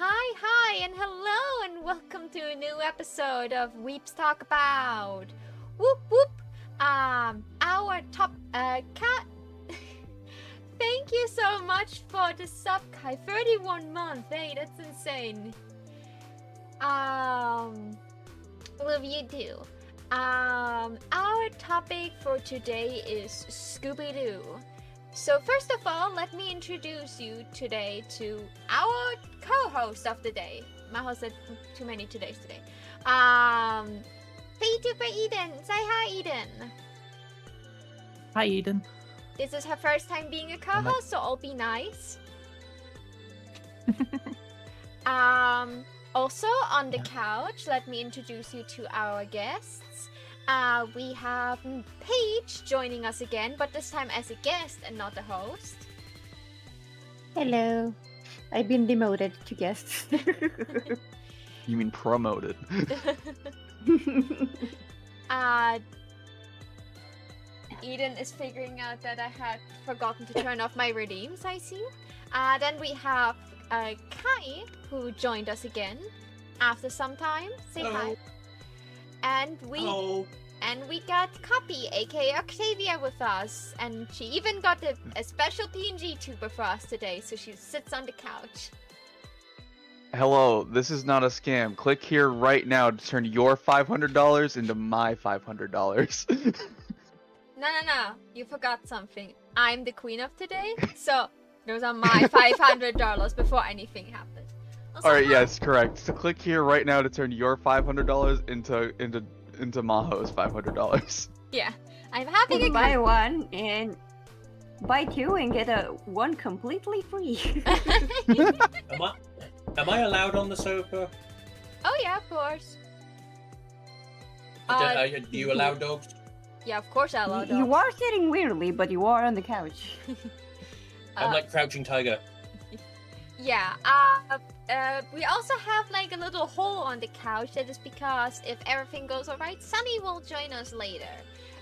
Hi, and hello, and welcome to a new episode of Weebs Talk About. Whoop whoop. Our top cat. Thank you so much for the sub, Kai. 31 months. Hey, that's insane. Love you too. Our topic for today is Scooby Doo. So first of all, let me introduce you today to our co-host of the day. Maho said too many todays today. VTuber Eden. Say hi, Eden. Hi, Eden. This is her first time being a co-host, so I'll be nice. Also on the couch, let me introduce you to our guests. We have Paige joining us again, but this time as a guest and not a host. Hello. I've been demoted to guest. You mean promoted? Eden is figuring out that I had forgotten to turn off my redeems, I see. Then we have Kai, who joined us again after some time. Say hi. And we got Copy, aka Octavia, with us, and she even got a special PNG tuber for us today, so she sits on the couch. Hello, this is not a scam. Click here right now to turn your $500 into my $500. No, you forgot something. I'm the queen of today, so those are my $500 before anything happened. Also, Alright, yes, correct. So click here right now to turn your $500 into Maho's $500. Yeah, I'm having a buy one and buy two and get one completely free. Am I allowed on the sofa? Oh yeah, of course. Do you allow dogs? Yeah, of course I allow dogs. You are sitting weirdly, but you are on the couch. I'm like Crouching Tiger. Yeah, we also have like a little hole on the couch. That is because if everything goes alright, Sunny will join us later.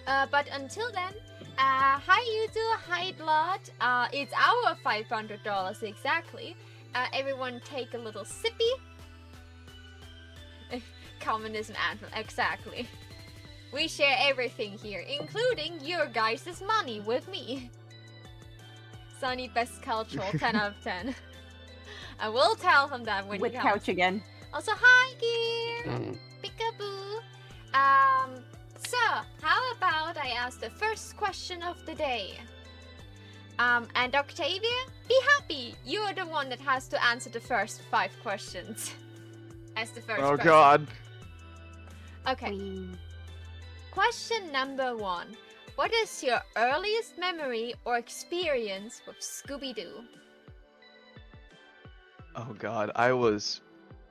But until then, hi YouTube, hi Blood. It's our $500 exactly. Everyone take a little sippy. Communism anthem, exactly. We share everything here, including your guys' money with me. Sunny, best cultural, 10 out of 10. I will tell him that when With he comes. couch again. Also, hi, Gear! Peekaboo! So, how about I ask the first question of the day? And Octavia, be happy! You're the one that has to answer the first 5 questions. As the first person. God. Okay. Question number 1. What is your earliest memory or experience with Scooby Doo? Oh god, I was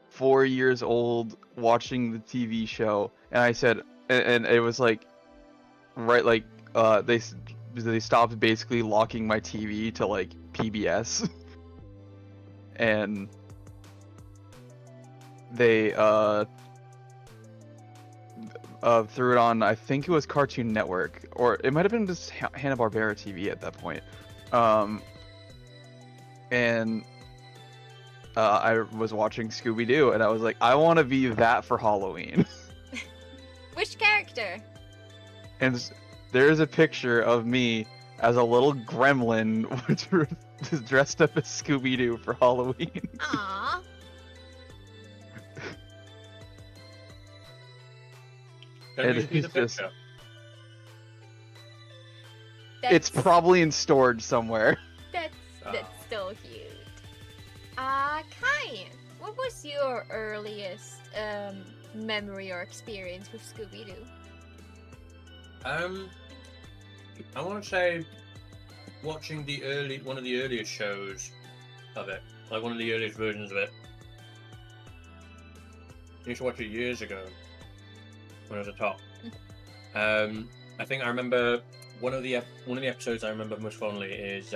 4 years old watching the TV show, and I said, and it was like, right, like, they stopped basically locking my TV to like PBS, and they threw it on, I think it was Cartoon Network, or it might have been just Hanna-Barbera TV at that point, and I was watching Scooby Doo, and I was like, I want to be that for Halloween. Which character? And there's a picture of me as a little gremlin dressed up as Scooby Doo for Halloween. Aww. Don't you see the It's just- picture? It's probably in storage somewhere. That's still cute. Kai, what was your earliest memory or experience with Scooby Doo? I want to say watching one of the earliest shows of it, like one of the earliest versions of it. I used to watch it years ago when I was a tot. I think I remember one of the episodes I remember most fondly is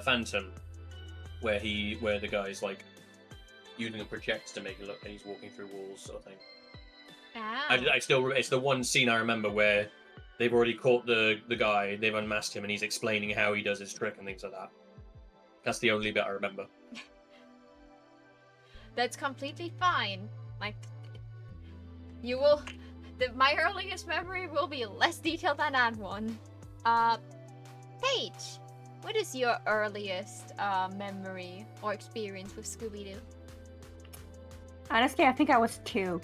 Phantom, where the guy's like using a projector to make it look like he's walking through walls, sort of thing. Ah. It's the one scene I remember where they've already caught the guy, they've unmasked him, and he's explaining how he does his trick and things like that. That's the only bit I remember. That's completely fine. Like, you will. My earliest memory will be less detailed than that one. Paige, what is your earliest memory or experience with Scooby Doo? Honestly, I think I was 2.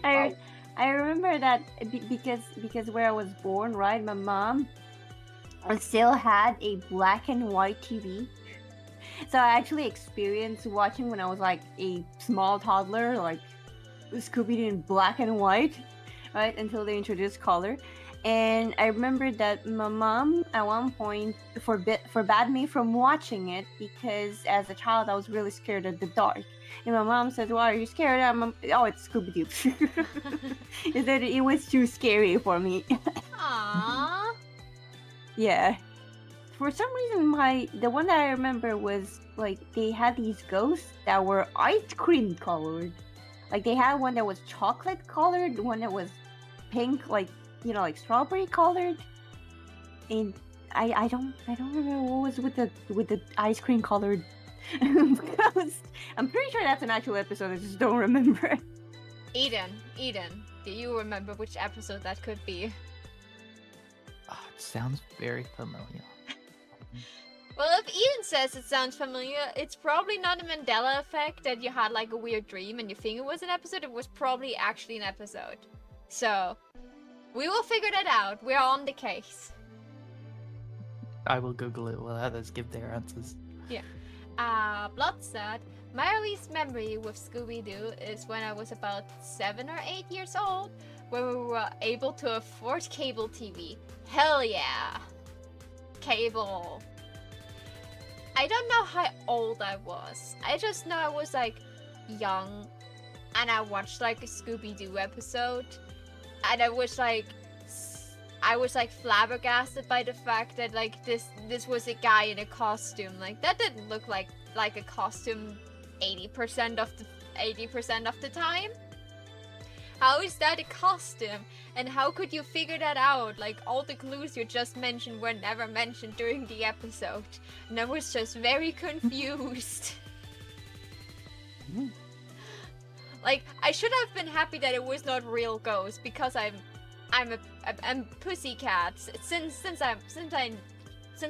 I remember that because where I was born, right? My mom still had a black and white TV. So I actually experienced watching when I was like a small toddler, like Scooby Doo in black and white, right? Until they introduced color. And I remember that my mom at one point forbade me from watching it because as a child I was really scared of the dark. And my mom said, "Why are you scared?" Oh, it's Scooby Doo. Is that it was too scary for me. Aww. Yeah. For some reason, the one that I remember was like they had these ghosts that were ice cream colored. Like they had one that was chocolate colored, one that was pink, like like strawberry colored. And I don't remember what was with the ice cream colored ghost. I'm pretty sure that's an actual episode. I just don't remember. Eden, do you remember which episode that could be? Oh, it sounds very familiar. Well, if Eden says it sounds familiar, it's probably not a Mandela effect that you had like a weird dream and you think it was an episode. It was probably actually an episode. So, we will figure that out. We're on the case. I will Google it while others give their answers. Yeah. Blood said, my earliest memory with Scooby-Doo is when I was about 7 or 8 years old, when we were able to afford cable TV. Hell yeah! Cable. I don't know how old I was. I just know I was like young and I watched like a Scooby-Doo episode and I was like flabbergasted by the fact that like this was a guy in a costume. Like that didn't look like a costume 80% of the time. How is that a costume? And how could you figure that out? Like, all the clues you just mentioned were never mentioned during the episode. And I was just very confused. Like, I should have been happy that it was not real ghosts, because I'm a pussycat since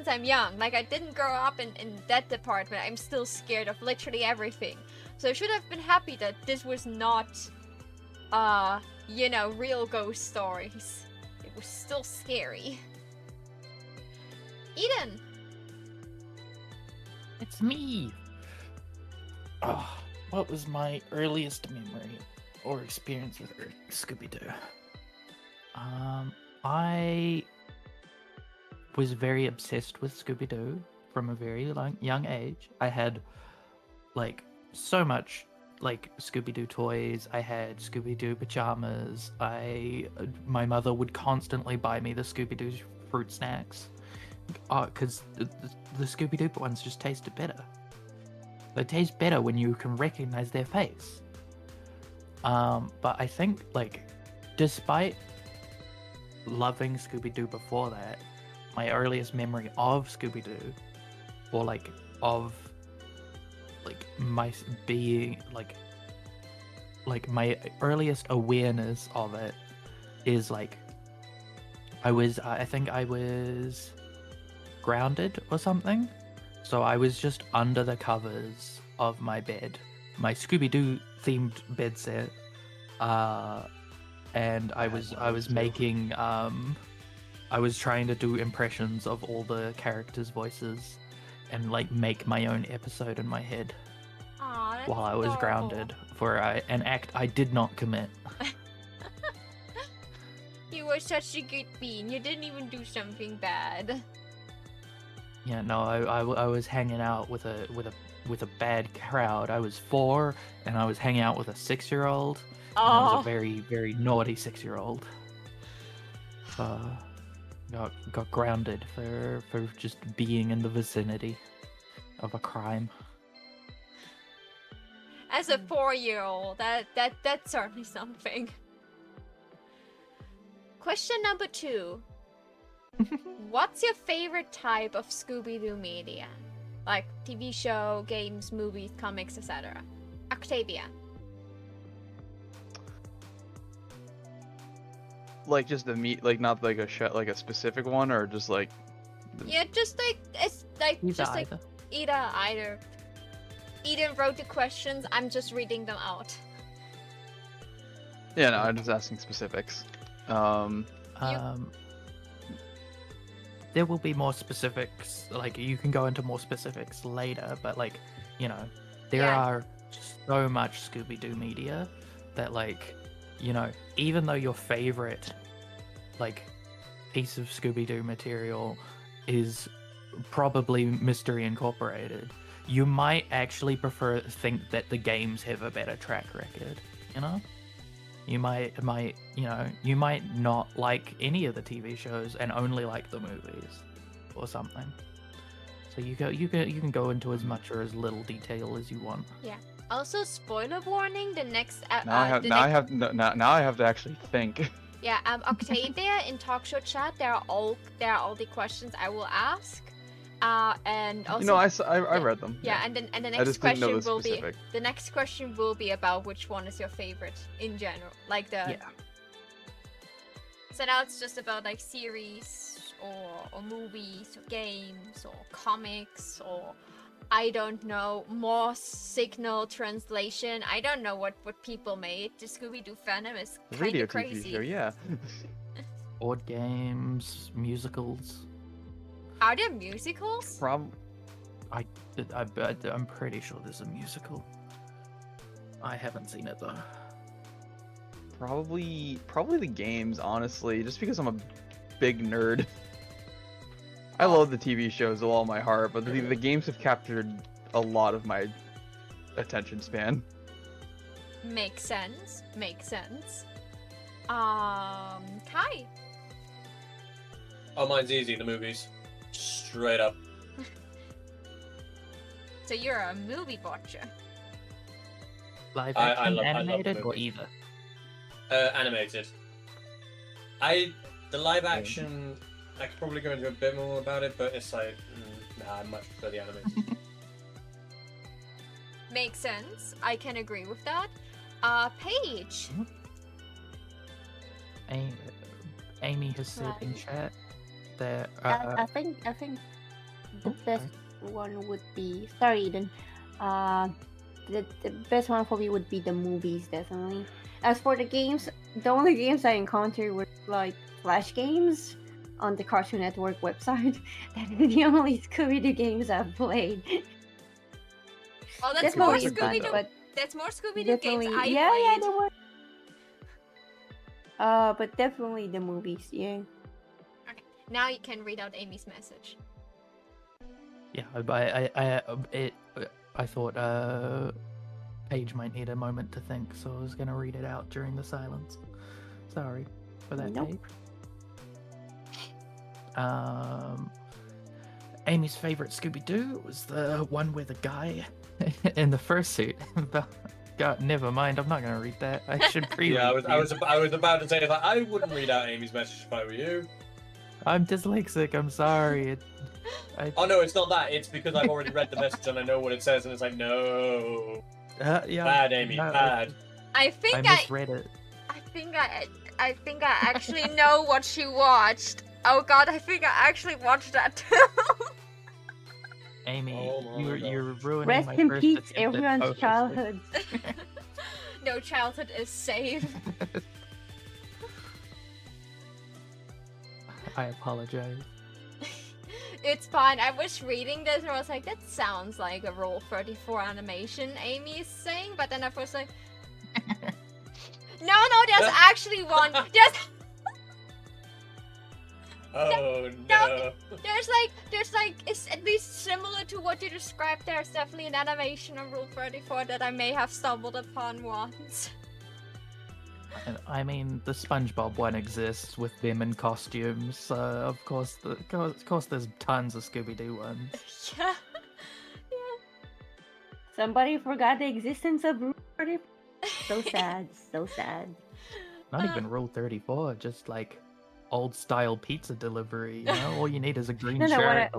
I'm young. Like, I didn't grow up in that department. I'm still scared of literally everything. So I should have been happy that this was not real ghost stories. It was still scary. Eden! It's me! What was my earliest memory or experience with Scooby Doo? I was very obsessed with Scooby Doo from a very young age. I had like so much like Scooby Doo toys. I had Scooby Doo pajamas. My mother would constantly buy me the Scooby Doo fruit snacks, because the Scooby Doo ones just tasted better. They taste better when you can recognize their face. But I think like, despite loving Scooby Doo before that, my earliest memory of Scooby Doo, or like of like my being like my earliest awareness of it is like I think I was grounded or something, so I was just under the covers of my bed, my Scooby Doo themed bed set, and I was making I was trying to do impressions of all the characters' voices and like make my own episode in my head. Aw, that's while I was adorable. grounded for an act I did not commit. You were such a good bean. You didn't even do something bad. Yeah, no, I was hanging out with a bad crowd. I was 4 and I was hanging out with a 6-year-old. And I was Oh, a very, very naughty 6-year-old. Got grounded for just being in the vicinity of a crime. as a 4-year-old, that's certainly something. Question number 2. What's your favorite type of Scooby-Doo media? like TV show, games, movies, comics, etc. Octavia. Like just the meat, like not like a like a specific one, or just like. Yeah, just like it's like Either just like either. either. Eden wrote the questions. I'm just reading them out. Yeah, no, I'm just asking specifics. There will be more specifics. Like you can go into more specifics later, but like you know, there Yeah. are so much Scooby Doo media that like you know, even though your favorite like piece of Scooby Doo material is probably Mystery Incorporated, you might actually think that the games have a better track record. You know. You might, you might not like any of the TV shows and only like the movies, or something. So you can go into as much or as little detail as you want. Also, spoiler warning: the next Now I have to actually think. Yeah, Octavia in talk show chat. There are all the questions I will ask. And also, You know, I read them. yeah, and the I next just didn't know question the will be specific. the next question will be about which one is your favorite in general, like the. Yeah. So now it's just about like series or movies or games or comics or I don't know, more signal translation. I don't know what people made. The Scooby Doo fandom is kind Radio of crazy. TV show, yeah. Board games, musicals. Are there musicals? I'm pretty sure there's a musical. I haven't seen it though. Probably the games, honestly, just because I'm a big nerd. I love the TV shows with all my heart, but the games have captured a lot of my attention span. Makes sense. Makes sense. Kai. Oh, mine's easy. The movies, straight up. So you're a movie watcher. Live I action, love animated, or movies. either. Animated. The live action, I could probably go into a bit more about it, but it's like, nah, I much prefer the animated. Makes sense. I can agree with that. Paige. Amy has said in Right. chat that I think the Oh, best one would be, sorry Eden, the best one for me would be the movies, definitely. As for the games, the only games I encountered were like Flash games on the Cartoon Network website. That is the only Scooby-Doo games I've played. Oh, that's more Definitely fun, Scooby Doo. but That's more Scooby Doo games definitely, I yeah, played. there were. But definitely the movies, yeah. Okay, now you can read out Amy's message. yeah, I thought Paige might need a moment to think, so I was gonna read it out during the silence. Sorry for that, Nope. Paige. Amy's favorite Scooby Doo was the one with the guy in the fursuit. God, never mind. I'm not gonna read that. I should pre. Yeah, I was about to say that I wouldn't read out Amy's message if I were you. I'm dyslexic. I'm sorry. Oh no, it's not that. It's because I've already read the message and I know what it says, and it's like, no, Yeah. bad, Amy, no, bad. I think I I misread it. think I actually know what she watched. Oh god, I think I actually watched that too. Amy, Oh my you're ruining Rest my in first peace, attempt at everyone's co-hosting. childhood. No childhood is safe. I apologize. It's fine. I was reading this and I was like, that sounds like a Rule 34 animation Amy is saying, but then I was like, no, there's actually one. Oh no. There's like, it's at least similar to what you described. There's definitely an animation on Rule 34 that I may have stumbled upon once. I mean, the SpongeBob one exists with them in costumes. Of course, there's tons of Scooby-Doo ones. Yeah. Somebody forgot the existence of Rule 34. So sad, so sad. Not even Rule 34, just like old style pizza delivery. You know, all you need is a green No, shirt.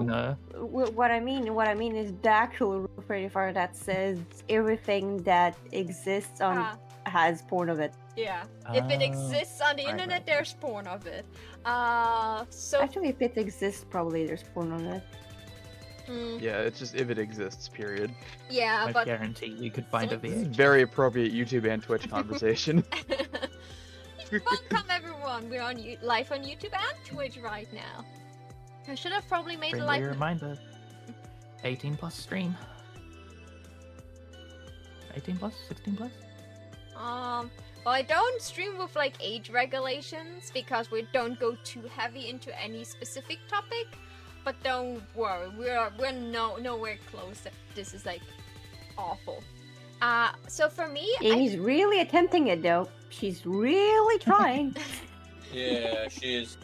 what I mean is the actual Rule 34 that says everything that exists on Ah, has porn of it. yeah. If it Oh, exists on the right, internet, right. there's porn of it. So Actually, if it exists, probably there's porn on it. Yeah, it's just if it exists, period. yeah, I but guarantee you could find a since- It's VH. very appropriate YouTube and Twitch conversation. welcome everyone. We're on live on YouTube and Twitch right now. I should have probably made a Friendly live. reminder. 18 plus stream. 18 plus? 16 plus? Well, I don't stream with like age regulations because we don't go too heavy into any specific topic. But don't worry, we're nowhere close. This is like awful. So for me, Amy's really attempting it though. She's really trying. Yeah, she is.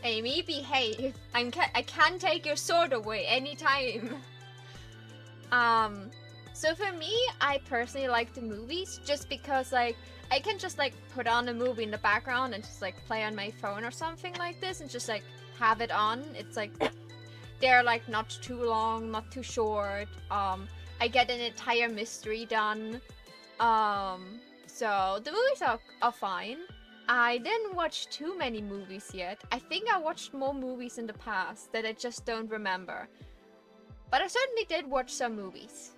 Amy, behave. I can take your sword away anytime. So for me, I personally like the movies just because like I can just like put on a movie in the background and just like play on my phone or something like this and just like have it on. It's like they're like not too long, not too short. I get an entire mystery done. So the movies are fine. I didn't watch too many movies yet. I think I watched more movies in the past that I just don't remember. But I certainly did watch some movies.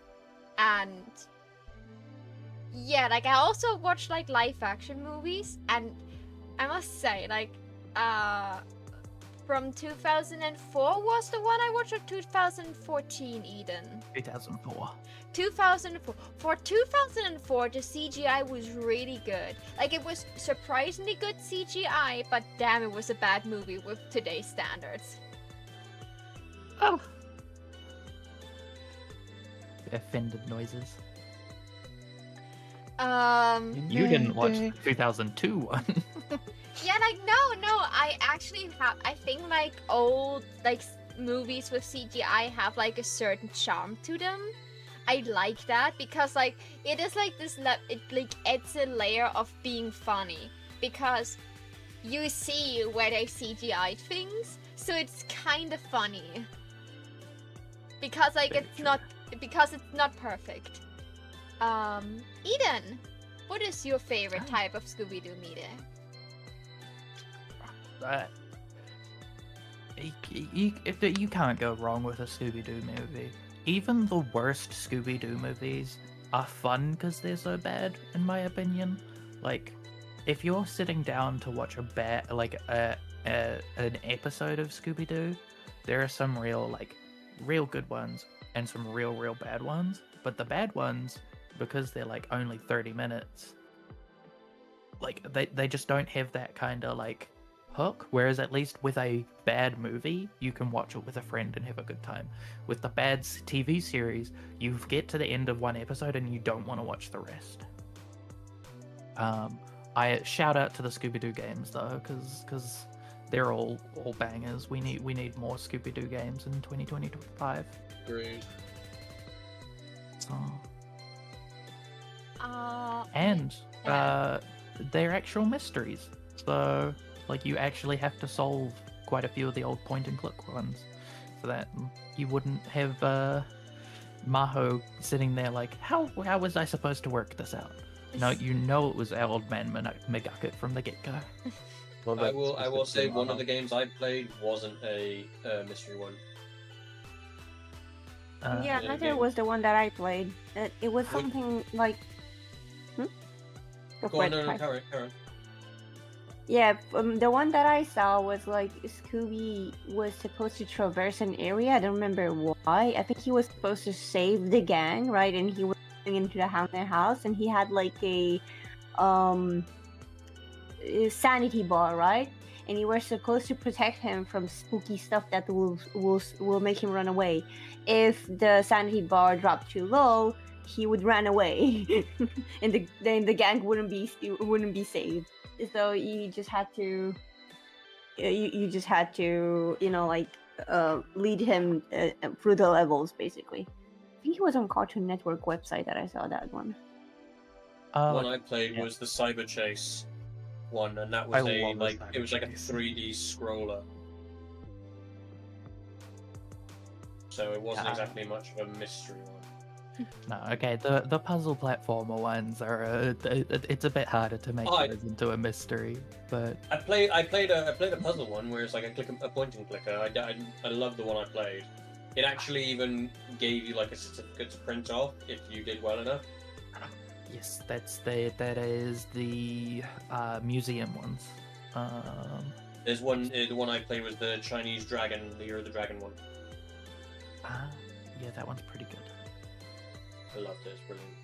And yeah, like I also watched like live action movies, and I must say, like from 2004 was the one I watched, or 2014, Eden? 2004. 2004. For 2004, the CGI was really good. Like, it was surprisingly good CGI, but damn, it was a bad movie with today's standards. Oh. Offended noises. You didn't watch the 2002 one. Yeah, like, no, I actually have, I think, like, old, like, movies with CGI have, like, a certain charm to them. I like that because, like, it is, like, this, it, like, adds a layer of being funny because you see where they CGI things, so it's kind of funny. Because, like, Very it's not perfect. Eden, what is your favorite type of Scooby-Doo media? You can't go wrong with a Scooby-Doo movie. Even the worst Scooby-Doo movies are fun because they're so bad, in my opinion. Like, if you're sitting down to watch an episode of Scooby-Doo, there are some real good ones and some real bad ones. But the bad ones, because they're like only 30 minutes, like they just don't have that kind of like hook. Whereas at least with a bad movie, you can watch it with a friend and have a good time. With the bad TV series, you get to the end of one episode and you don't want to watch the rest. I shout out to the Scooby-Doo games though, because they're all bangers. We need more Scooby-Doo games in 2025. Agreed. So. Yeah. And they're actual mysteries. So, like, you actually have to solve quite a few of the old point-and-click ones. So that you wouldn't have Maho sitting there like, how was I supposed to work this out? No, you know it was our old man McGucket from the get-go. Love I that will say specific one of Maho. the games I played wasn't a mystery one. Yeah, yeah, neither yeah. was the one that I played. It was What- something like. Go on, no, carry on. Yeah, the one that I saw was like Scooby was supposed to traverse an area. I don't remember why. I think he was supposed to save the gang, right? And he was going into the haunted house, and he had like a sanity bar, right? And you were supposed to protect him from spooky stuff that will make him run away. If the sanity bar dropped too low, he would run away, and then the gang wouldn't be saved. So you just had to, lead him through the levels, basically. I think it was on Cartoon Network website that I saw that one. One I played was the Cyber Chase, one, and that I was love this it was like a animation. 3D scroller. So it wasn't Yeah. exactly much of a mystery one. No, okay. The puzzle platformer ones are it's a bit harder to make I- those into a mystery, but I played a puzzle one where it's like a point and clicker. I love the one I played. It actually even gave you like a certificate to print off if you did well enough. yes, that is the museum ones. There's one. The one I played was the Chinese dragon, the Year of the Dragon one. Yeah, that one's pretty good. I loved it. It's brilliant.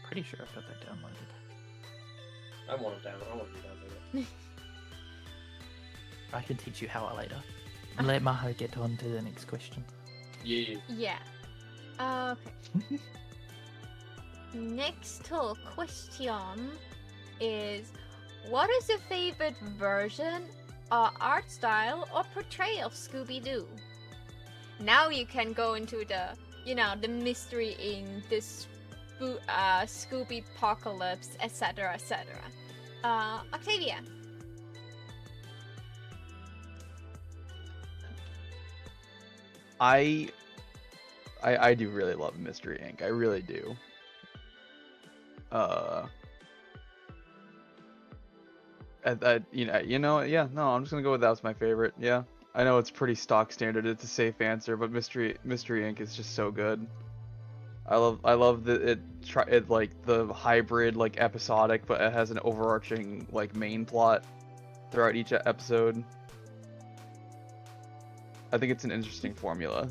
Pretty sure I've got that downloaded. I want it down. I want to download it. I can teach you how later. Let Maho get on to the next question. Yeah. Yeah. Okay. Next question is, what is your favorite version, art style, or portrayal of Scooby Doo? Now you can go into the mystery in this Scooby apocalypse, etc., etc. Octavia. I do really love Mystery Inc. I really do. Yeah, no, I'm just gonna go with that's my favorite. Yeah, I know it's pretty stock standard. It's a safe answer, but Mystery Inc. is just so good. I love that it like the hybrid like episodic, but it has an overarching like main plot throughout each episode. I think it's an interesting formula.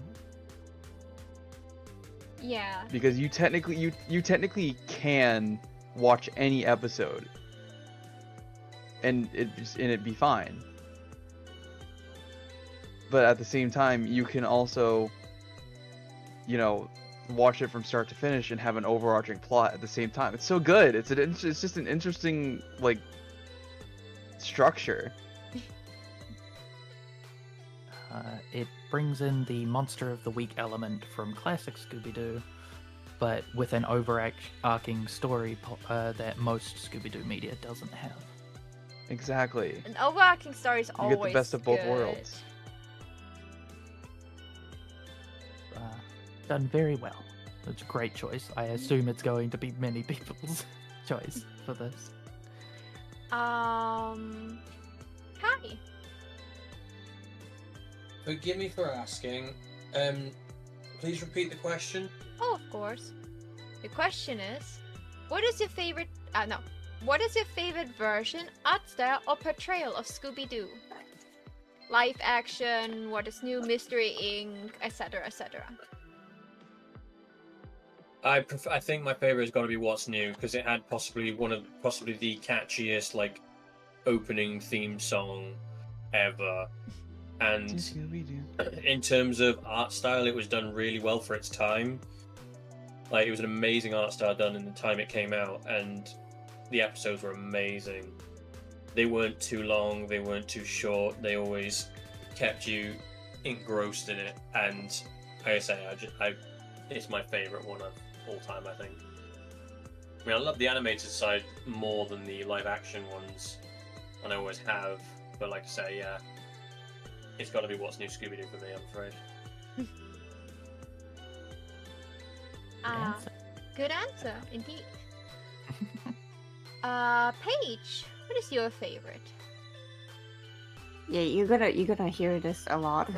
Yeah. Because you technically can watch any episode and it be fine. But at the same time, you can also, watch it from start to finish and have an overarching plot at the same time. It's so good. It's just an interesting like structure. It brings in the Monster of the Week element from classic Scooby-Doo, but with an overarching story that most Scooby-Doo media doesn't have. Exactly. An overarching story is You always get the best of both good. worlds. Done very well. It's a great choice. I assume it's going to be many people's choice for this. Hi. Forgive me for asking. Please repeat the question. Oh, of course. The question is, what is your favorite? What is your favorite version, art style, or portrayal of Scooby Doo? Live action, what is new, Mystery Inc., etc., etc. I think my favorite has got to be What's New because it had possibly the catchiest like opening theme song ever, and in terms of art style, it was done really well for its time. Like it was an amazing art style done in the time it came out, and the episodes were amazing. They weren't too long, they weren't too short. They always kept you engrossed in it, and like I say, it's my favorite one of all time, I think. I mean, I love the animated side more than the live action ones, and I always have. But like I say, yeah, it's got to be What's New Scooby Doo for me, I'm afraid. Good answer, indeed. Paige, what is your favorite? Yeah, you're gonna hear this a lot.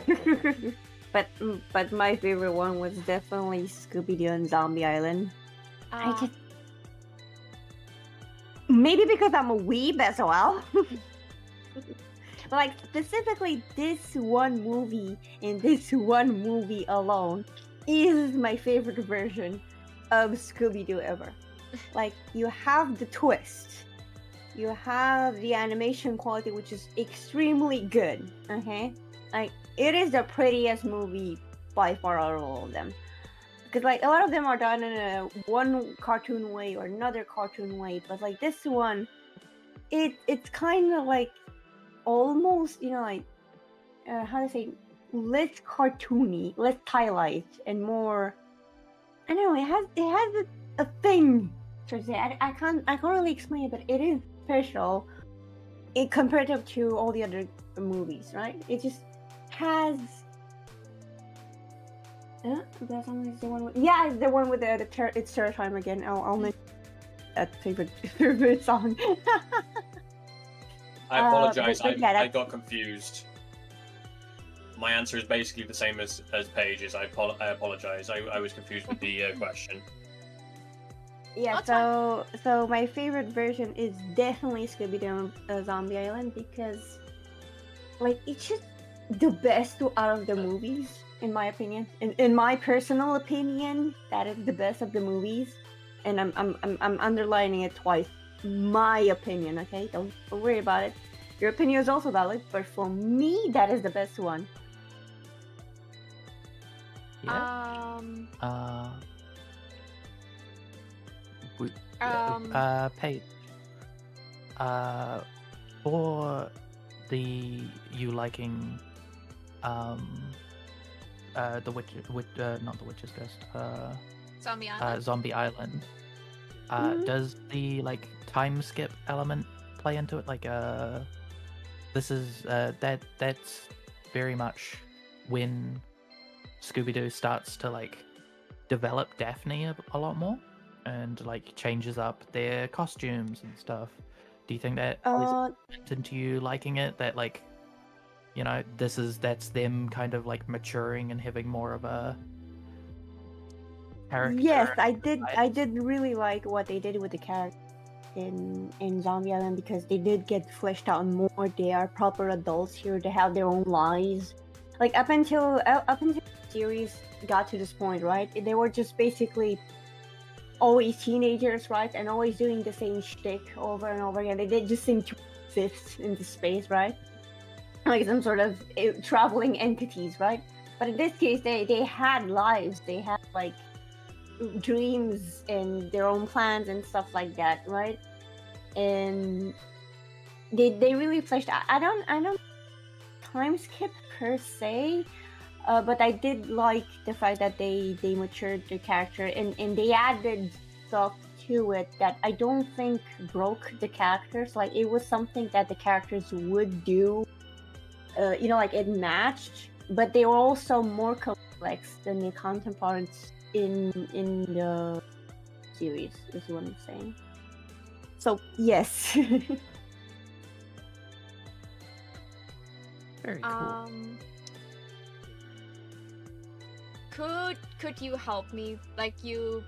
but my favorite one was definitely Scooby Doo and Zombie Island. Maybe because I'm a weeb as well. But like specifically this one movie and this one movie alone is my favorite version of Scooby Doo ever. Like you have the twist. You have the animation quality, which is extremely good. Okay, like it is the prettiest movie by far out of all of them. Because like a lot of them are done in a one cartoon way or another cartoon way, but like this one, it's kind of like almost like how to say, less cartoony, less stylized, and more. I don't know. It has a thing. I can't really explain it, but it is special in comparative to all the other movies, right? It just has. That song is the one with. Yeah, it's the one with it's Terror Time again. I'll mention that favorite song. I apologize. but yeah, I got confused. My answer is basically the same as Paige's. I apologize. I was confused with the question. Yeah, so my favorite version is definitely Scooby Doo Zombie Island because, like, it's just the best out of the movies, in my opinion. In my personal opinion, that is the best of the movies, and I'm underlining it twice. My opinion, okay? Don't worry about it. Your opinion is also valid, but for me, that is the best one. Yeah. Paige. For you liking the witch, not the Witch's Ghost, Zombie Island. Zombie Island. Does the like time skip element play into it? Like this is that's very much when Scooby-Doo starts to like develop Daphne a lot more and like changes up their costumes and stuff. Do you think that plays into you liking it? That like, you know, that's them kind of like maturing and having more of a character. Yes, I did really like what they did with the character in Zombie Island because they did get fleshed out more. They are proper adults here. They have their own lives. Like up until the series got to this point, right? They were just basically always teenagers, right? And always doing the same shtick over and over again. They just seem to exist into space, right? Like some sort of traveling entities, right? But in this case, they had lives. They had like dreams and their own plans and stuff like that, right? And they really fleshed out. I don't time skip per se, but I did like the fact that they matured the character and they added stuff to it that I don't think broke the characters. Like it was something that the characters would do, you know, like it matched, but they were also more complex than the counterparts in the series, is what I'm saying. So yes. Very cool. Could you help me? Like you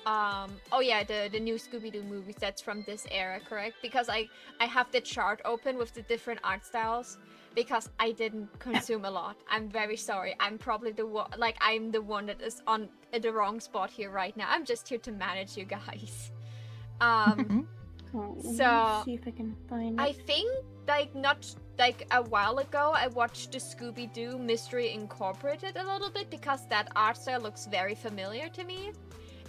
oh yeah, the new Scooby-Doo movies, that's from this era, correct? Because I have the chart open with the different art styles because I didn't consume a lot. I'm very sorry. I'm probably the one, like I'm the one that is on the wrong spot here right now. I'm just here to manage you guys. So see if I can find it. I think not a while ago I watched the Scooby-Doo Mystery Incorporated a little bit because that art style looks very familiar to me.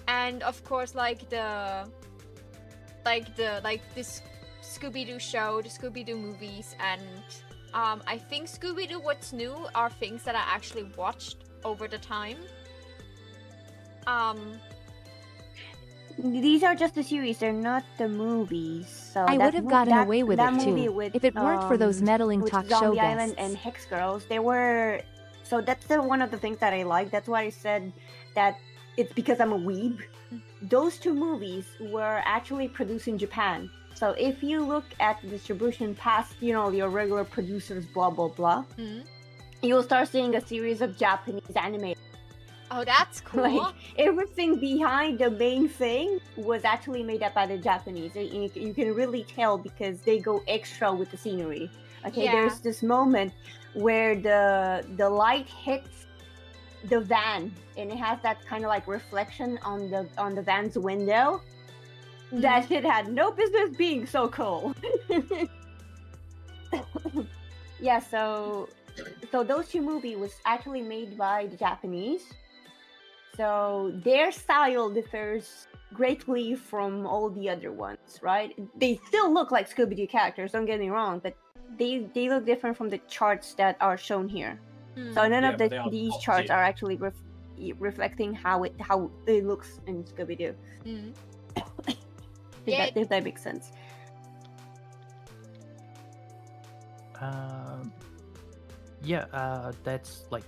And of course this Scooby-Doo show, the Scooby-Doo movies, and I think Scooby-Doo What's New are things that I actually watched over the time. These are just the series, they're not the movies. So I would have gotten away with it too, if it weren't for those meddling with talk show Zombie guests. Island and Hex Girls. They were, so that's one of the things that I like. That's why I said that it's because I'm a weeb. Those two movies were actually produced in Japan. So if you look at the distribution past, you know, your regular producers, blah blah blah, you'll start seeing a series of Japanese anime. Oh, that's cool. Like everything behind the main thing was actually made up by the Japanese. You can really tell because they go extra with the scenery. Okay, Yeah. There's this moment where the light hits the van and it has that kind of like reflection on the van's window. That shit had no business being so cool. Yeah, so those two movies was actually made by the Japanese. So their style differs greatly from all the other ones, right? They still look like Scooby-Doo characters, don't get me wrong, but they look different from the charts that are shown here. So none of but they are these top charts tier. are actually reflecting how it looks in Scooby-Doo. If that makes sense. That's like,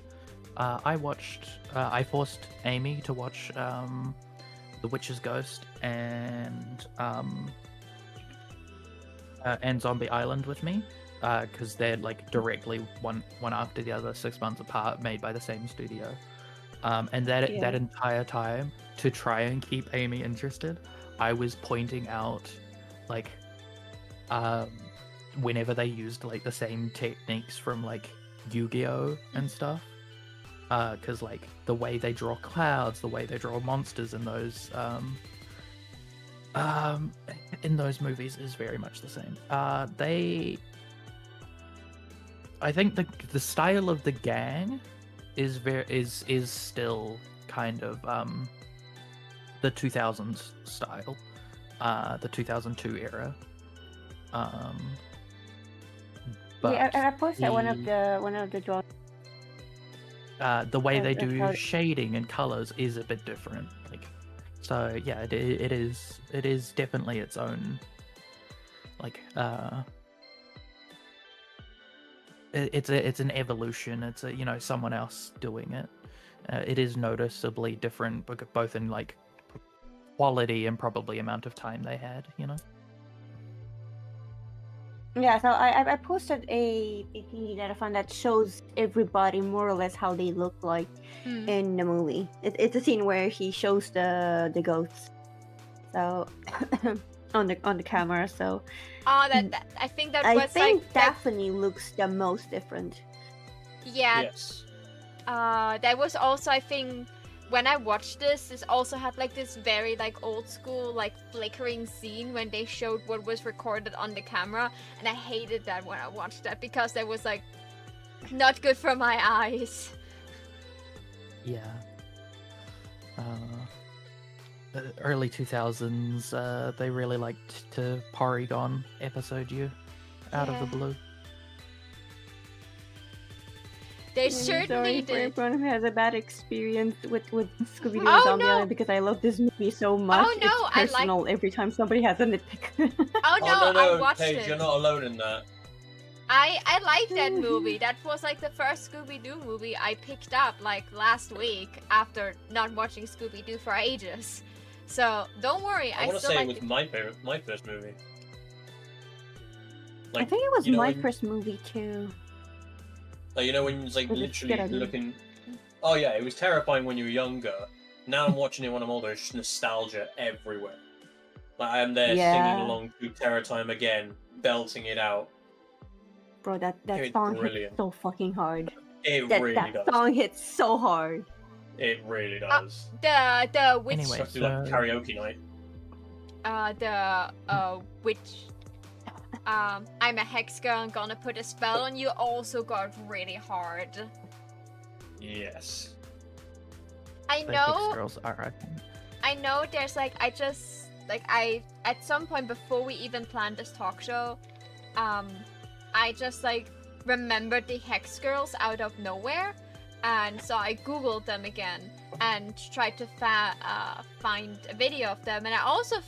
I forced Amy to watch The Witch's Ghost and Zombie Island with me, because they're like directly one after the other, 6 months apart, made by the same studio. And that entire time, to try and keep Amy interested, I was pointing out like whenever they used like the same techniques from like Yu-Gi-Oh and stuff, because like the way they draw clouds, the way they draw monsters in those movies is very much the same. I think the style of the gang is still kind of the 2000s style, the 2002 era. But I posted one of the drawings. The way they do shading and colors is a bit different. Like, so yeah, it is definitely its own. Like, it's an evolution. It's someone else doing it. It is noticeably different, both in like quality and probably amount of time they had. Yeah, so I posted a thingy that I found that shows everybody more or less how they look like in the movie. It's a scene where he shows the ghosts, so on the camera. So that I think Daphne looks the most different. Yeah. Yes. That was also, I think, when I watched this also had like this very like old school like flickering scene when they showed what was recorded on the camera, and I hated that when I watched that because that was like not good for my eyes. Yeah. Early 2000s, they really liked to Porygon episode you out of the blue. They certainly did. For everyone who has a bad experience with Scooby Doo and Zombie Island, because I love this movie so much. Oh no, it's personal every time somebody has a nitpick. No, I watched Paige, it. you're not alone in that. I like that movie. That was like the first Scooby Doo movie I picked up like last week after not watching Scooby Doo for ages. So don't worry, I want to say it was my first movie. Like, I think it was my first movie too. Like, when it's like literally looking. Oh yeah, it was terrifying when you were younger. Now I'm watching it when I'm older. It's just nostalgia everywhere. Like I am there singing along to Terror Time Again, belting it out. Bro, that song hits so fucking hard. It really does. That song hits so hard. It really does. The witch. Anyway, do like karaoke night. The witch. I'm a hex girl and gonna put a spell on you also got really hard. Yes. I The know. Hex girls are. I know. There's like I at some point before we even planned this talk show, I just like remembered the Hex Girls out of nowhere, and so I googled them again and tried to find a video of them, and I also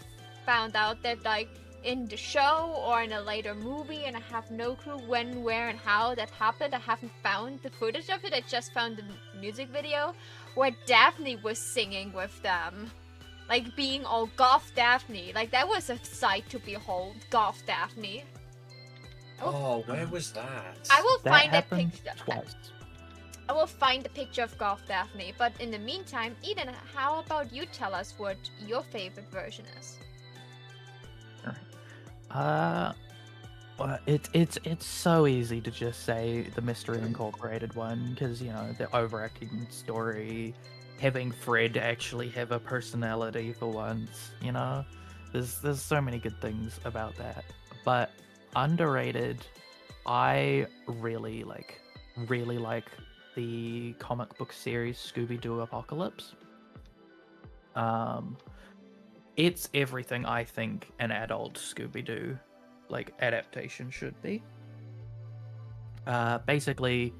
found out that like in the show or in a later movie, and I have no clue when, where, and how that happened. I haven't found the footage of it. I just found the music video where Daphne was singing with them. Like being all goth Daphne. Like that was a sight to behold, goth Daphne. Oh, where was that? I will find a happened picture. twice. I will find a picture of goth Daphne. But in the meantime, Eden, how about you tell us what your favorite version is? Well, it's so easy to just say the Mystery Incorporated one, because the overacting story, having Fred actually have a personality for once, there's so many good things about that. But underrated, I really like the comic book series Scooby Doo Apocalypse. It's everything I think an adult Scooby Doo adaptation should be. Basically,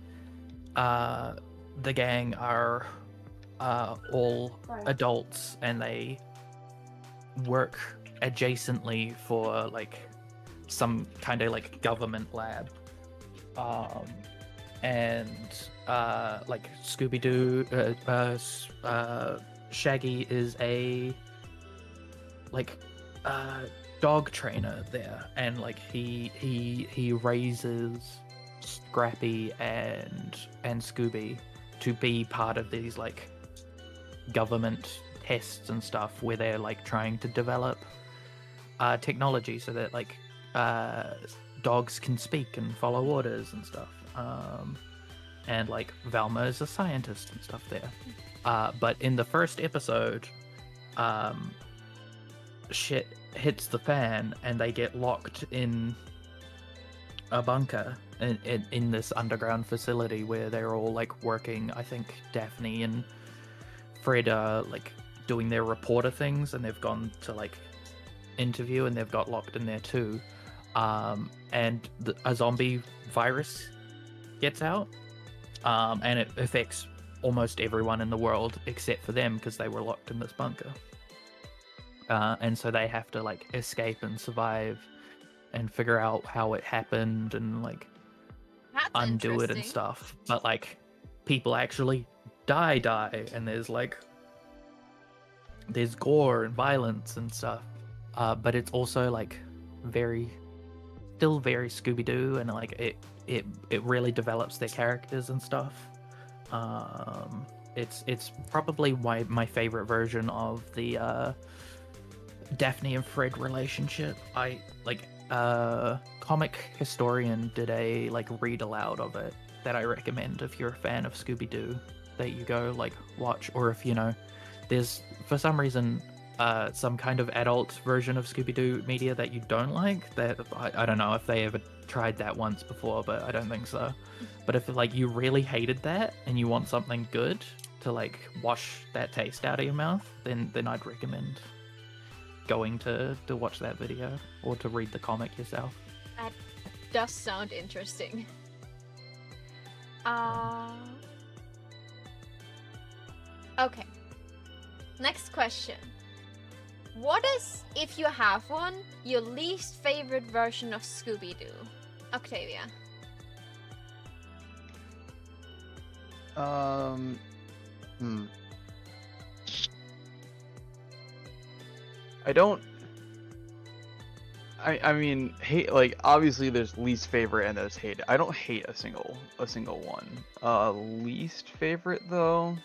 the gang are all adults, and they work adjacently for like some kind of like government lab. And like Scooby Doo, Shaggy is a like dog trainer there, and like he raises Scrappy and Scooby to be part of these like government tests and stuff where they're like trying to develop technology so that like dogs can speak and follow orders and stuff. And like Velma is a scientist and stuff there. But in the first episode, shit hits the fan and they get locked in a bunker in this underground facility where they're all like working. I think Daphne and Fred are like doing their reporter things, and they've gone to like interview, and they've got locked in there too. And a zombie virus gets out, and it affects almost everyone in the world except for them because they were locked in this bunker. And so they have to like escape and survive and figure out how it happened and like That's undo it and interesting. stuff. But like people actually die, and there's gore and violence and stuff. But it's also like still very Scooby Doo, and like it really develops their characters and stuff. It's probably my favorite version of the Daphne and Fred relationship. I like Comic Historian did a like read aloud of it that I recommend if you're a fan of Scooby Doo, that you go like watch, or if there's for some reason some kind of adult version of Scooby Doo media that you don't like, that I don't know if they ever tried that once before, but I don't think so. But if like you really hated that and you want something good to like wash that taste out of your mouth, then I'd recommend going to watch that video or to read the comic yourself. That does sound interesting. Okay. Next question. What is, if you have one, your least favorite version of Scooby Doo? Octavia. I mean, hate, like, obviously there's least favorite and there's hate. I don't hate a single one. Least favorite though.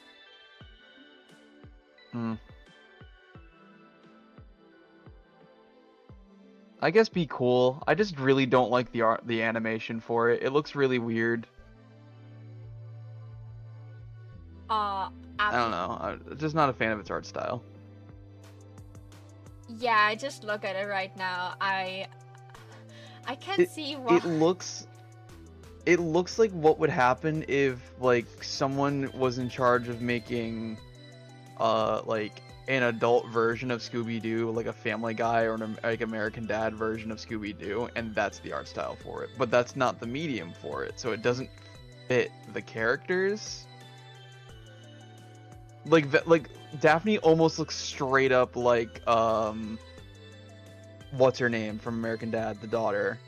I guess Be Cool. I just really don't like the animation for it. It looks really weird. I don't know. I'm just not a fan of its art style. Yeah, I just look at it right now. I can't see why. It looks like what would happen if like someone was in charge of making like an adult version of Scooby Doo, like a Family Guy or like American Dad version of Scooby Doo, and that's the art style for it. But that's not the medium for it, so it doesn't fit the characters. Like Daphne almost looks straight up like what's her name from American Dad, the daughter.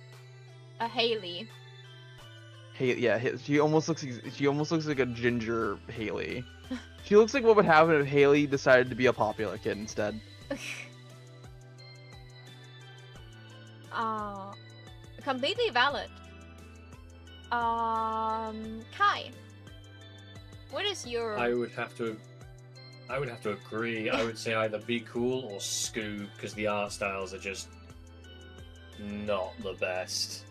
Haley. Yeah, she almost looks like a ginger Haley. She looks like what would happen if Haley decided to be a popular kid instead. Completely valid. Kai, what is your? I would have to agree. I would say either Be Cool or Scoob, because the art styles are just not the best.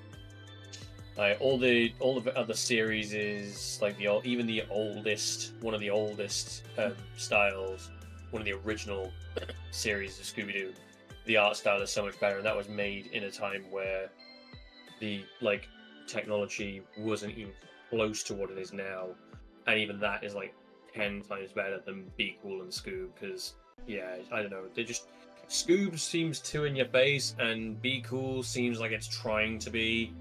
Like all the other series is like even the oldest, one of the oldest styles, one of the original series of Scooby Doo. The art style is so much better, and that was made in a time where the like technology wasn't even close to what it is now, and even that is like 10 times better than Be Cool and Scoob. Because yeah, I don't know, they just Scoob seems too in your face, and Be Cool seems like it's trying to be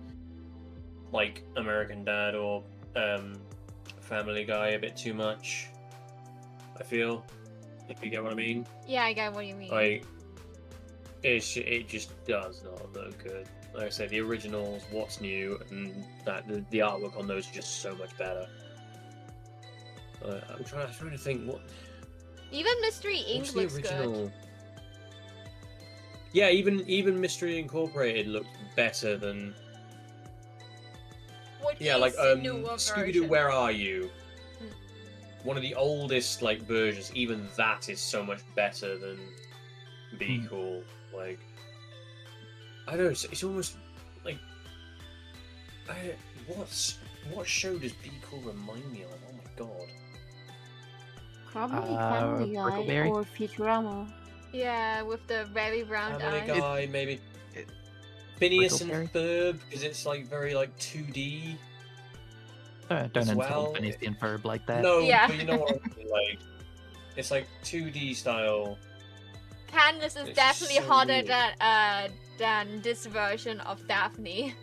like American Dad or Family Guy a bit too much, I feel, if you get what I mean. Yeah, I get what you mean. Like it just does not look good. Like I said, the originals, What's New, and the artwork on those are just so much better. I'm trying to think what. Even Mystery What's Inc. the looks original? good. Yeah, even Mystery Incorporated looked better than. What Yeah, is like the newer Scooby Doo, version? Where Are You? One of the oldest versions. Even that is so much better than Be Cool. Like, I don't know. It's almost like what show does Be Cool remind me of? Oh my god. Probably Family Guy Brickleberry? or Futurama. Yeah, with the very round Family eyes. Guy, maybe. Phineas and Brickleberry? Ferb, because it's very 2D. Don't as insult well. Phineas and Ferb like that. No, Yeah. but you know what I mean. It's 2D style. Candace is It's definitely so hotter weird. than this version of Daphne.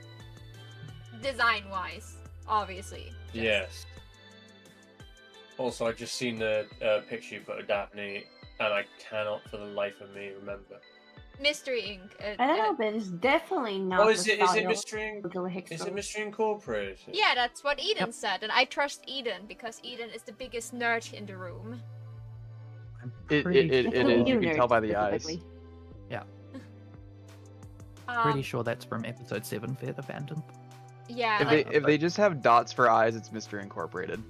Design-wise, obviously. Yes. Also, I just seen the picture you put of Daphne, and I cannot for the life of me remember. Mystery Inc. I don't know, but it's definitely not. Oh, is the it style Mystery? of Little Hicks Is it Girls. Mystery Incorporated? Yeah, that's what Eden said, and I trust Eden because Eden is the biggest nerd in the room. I'm It pretty is. sure- You Scooby-Doo can tell nerds by the eyes. specifically. Pretty sure that's from episode 7, Feather Phantom. Yeah, If they just have dots for eyes, it's Mystery Incorporated.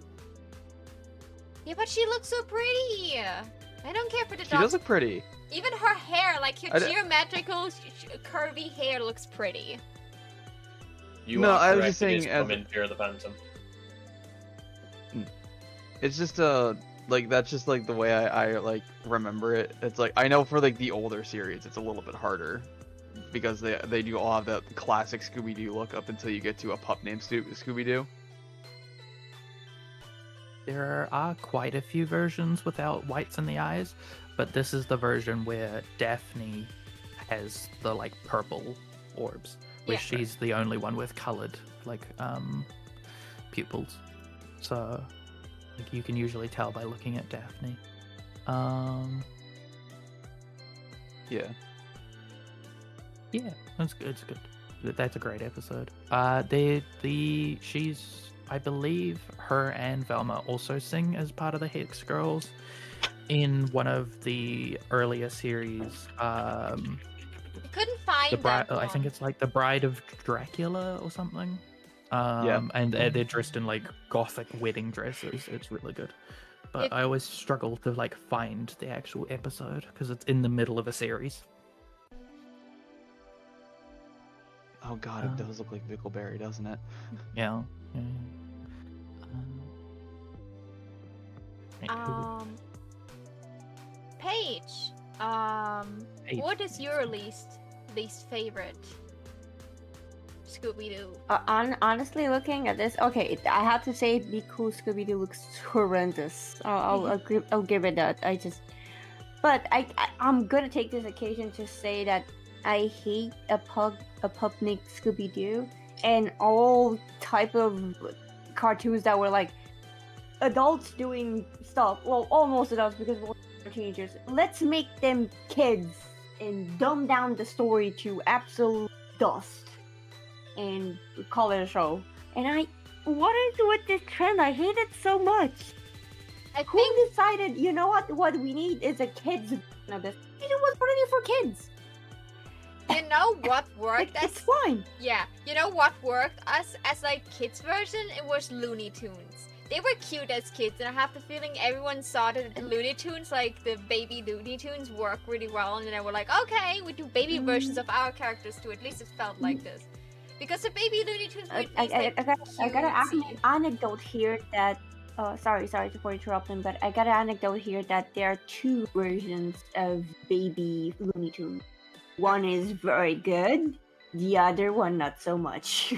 yeah, but she looks so pretty. I don't care for the She dots. does look pretty. Even her hair, like her I d- geometrical, curvy hair, looks pretty. You No, are I was correct, just saying it is as- from Fear of the Phantom. It's just that's just the way I remember it. It's I know for the older series, it's a little bit harder because they do all have that classic Scooby Doo look up until you get to a pup named Scooby Doo. There are quite a few versions without whites in the eyes, but this is the version where Daphne has the purple orbs, where Yeah. she's the only one with colored pupils. So you can usually tell by looking at Daphne. Yeah. It's good. That's a great episode. She's, I believe, her and Velma also sing as part of the Hex Girls in one of the earlier series. Couldn't find The bride, that I think one. it's the Bride of Dracula or something. Yeah. And they're dressed in gothic wedding dresses. It's really good. But If- I always struggle to find the actual episode because it's in the middle of a series. Oh god, it does look like Bickleberry, doesn't it? Yeah. Paige. Paige. What is your least favorite Scooby Doo? Honestly, looking at this, okay, I have to say, Be Cool Scooby Doo looks horrendous. I'll give it that. But I'm gonna take this occasion to say that I hate a pup named Scooby Doo and all type of cartoons that were adults doing stuff. Well, almost adults because we're teenagers. Let's make them kids and dumb down the story to absolute dust and call it a show. And what is with this trend? I hate it so much. Who decided, you know what we need is a kids version of this? It was already for kids. You know what worked It's as fine. yeah, you know what worked as kids version? It was Looney Tunes. They were cute as kids, and I have the feeling everyone saw that the Looney Tunes, the baby Looney Tunes, work really well, and then they were like, okay, we do baby versions of our characters too. At least it felt like this, because the baby Looney Tunes were I got an cutesy. anecdote here that. Sorry to interrupting, but I got an anecdote here that there are two versions of baby Looney Tunes. One is very good, the other one not so much.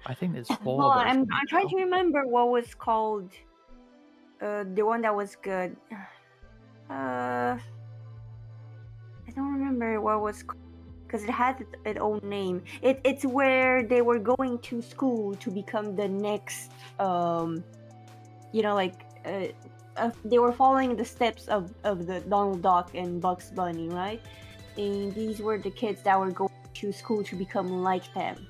I think there's 4. Hold on, I'm versions trying now. to remember what was called. The one that was good. I don't remember what was because it had its own name. It's where they were going to school to become the next they were following the steps of the Donald Duck and Bugs Bunny, right? and these were the kids that were going to school to become like them.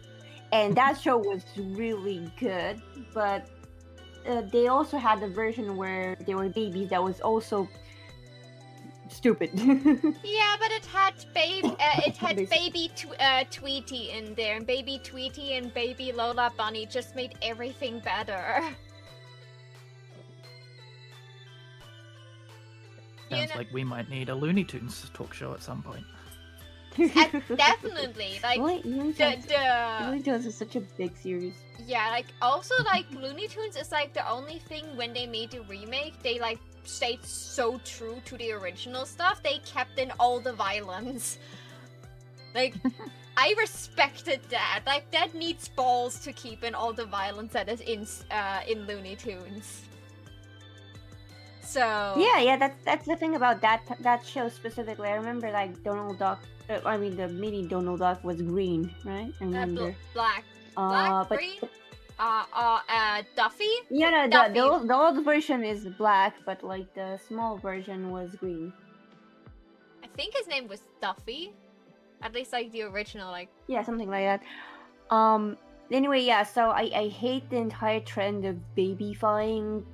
And that show was really good, but they also had a version where they were babies that was also stupid. Yeah, but it had baby Tweety in there, and baby Tweety and baby Lola Bunny just made everything better. Sounds like we might need a Looney Tunes talk show at some point. Definitely, like Looney Tunes is such a big series. Yeah, like also like Looney Tunes is like the only thing when they made the remake, they like stayed so true to the original stuff. They kept in all the violence. Like I respected that. Like that needs balls to keep in all the violence that is in Looney Tunes. So yeah, that's the thing about that show specifically. I remember like Donald Duck. I mean, the mini Donald Duck was green, right? I remember. Black, but green. Duffy. Yeah, no, Duffy. the old version is black, but like the small version was green. I think his name was Duffy. At least like the original, like. Yeah, something like that. Anyway, yeah. So I hate the entire trend of babyfying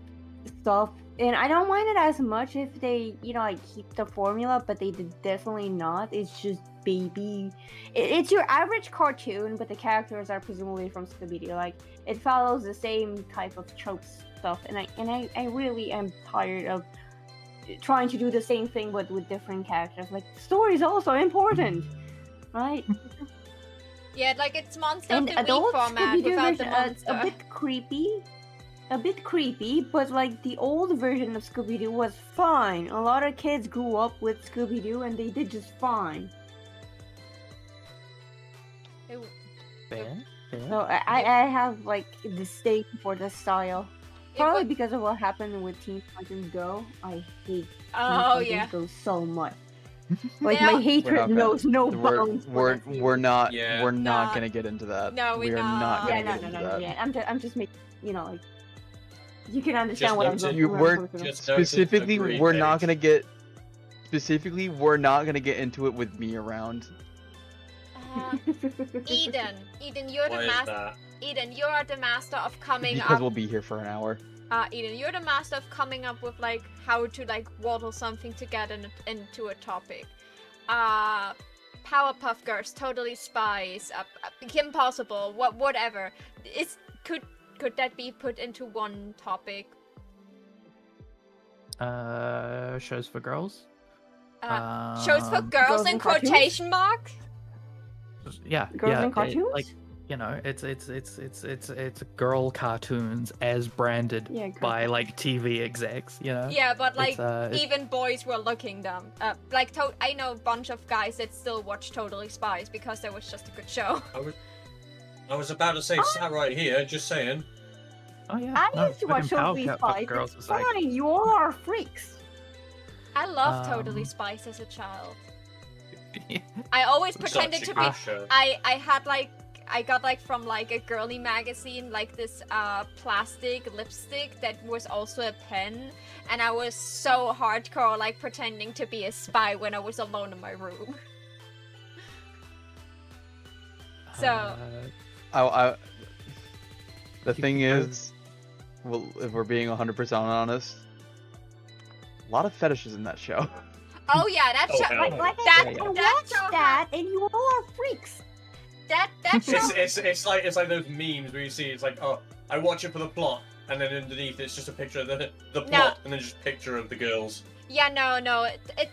stuff. And I don't mind it as much if they, like keep the formula, but they did definitely not. It's just baby. It's your average cartoon, but the characters are presumably from Scooby Doo. Like it follows the same type of tropes stuff, and I really am tired of trying to do the same thing but with different characters. Like story is also important, right? Yeah, like it's Monster And of the adult Week format Scooby-Doo without the version, monster. a bit creepy, but like the old version of Scooby-Doo was fine. A lot of kids grew up with Scooby-Doo and they did just fine. Fair. So I have like disdain for the style. Probably because of what happened with Teen Titans Go. I hate Oh Teen yeah. Titans Go so much. Like Now- my hatred knows no We're bounds. we're not Yeah. we're not Nah. gonna get into that. No, we're are not. not Yeah, gonna get no. into that. Yeah, I'm just making, like, you can understand Just what I'm note going it. You were for. Just note it, Specifically, agree, we're not Paige. gonna get. Specifically, we're not gonna get into it with me around. Eden, you're Why the is master. that? Eden, you are the master of coming Because up. we'll be here for an hour. Eden, you're the master of coming up with like how to like waddle something together into a topic. Powerpuff Girls, Totally Spies, Kim Possible, whatever. Could that be put into one topic? Shows for girls. Shows for girls Girls in in cartoons? quotation mark? Yeah, Girls yeah. in cartoons? It's girl cartoons as branded Yeah, girl by like TV execs. Yeah, but like it's- even boys were looking them. I know a bunch of guys that still watch Totally Spies because that was just a good show. I was about to say, sat right here, just saying. Oh yeah. I no, used to watch fucking Totally Powerpuff Spies. Girls It's was like, fine. You all are freaks. I loved Totally Um, Spies as a child. I always pretended Such to a be. good show. I got like from like a girly magazine like this plastic lipstick that was also a pen, and I was so hardcore like pretending to be a spy when I was alone in my room. So The thing is, well, if we're being 100% honest, a lot of fetishes in that show. oh yeah, that Oh, show hell. Like I that said, I that watched show that, and you all are freaks. that show It's like those memes where you see it's like, oh, I watch it for the plot, and then underneath it's just a picture of the plot, and then just a picture of the girls. Yeah, no,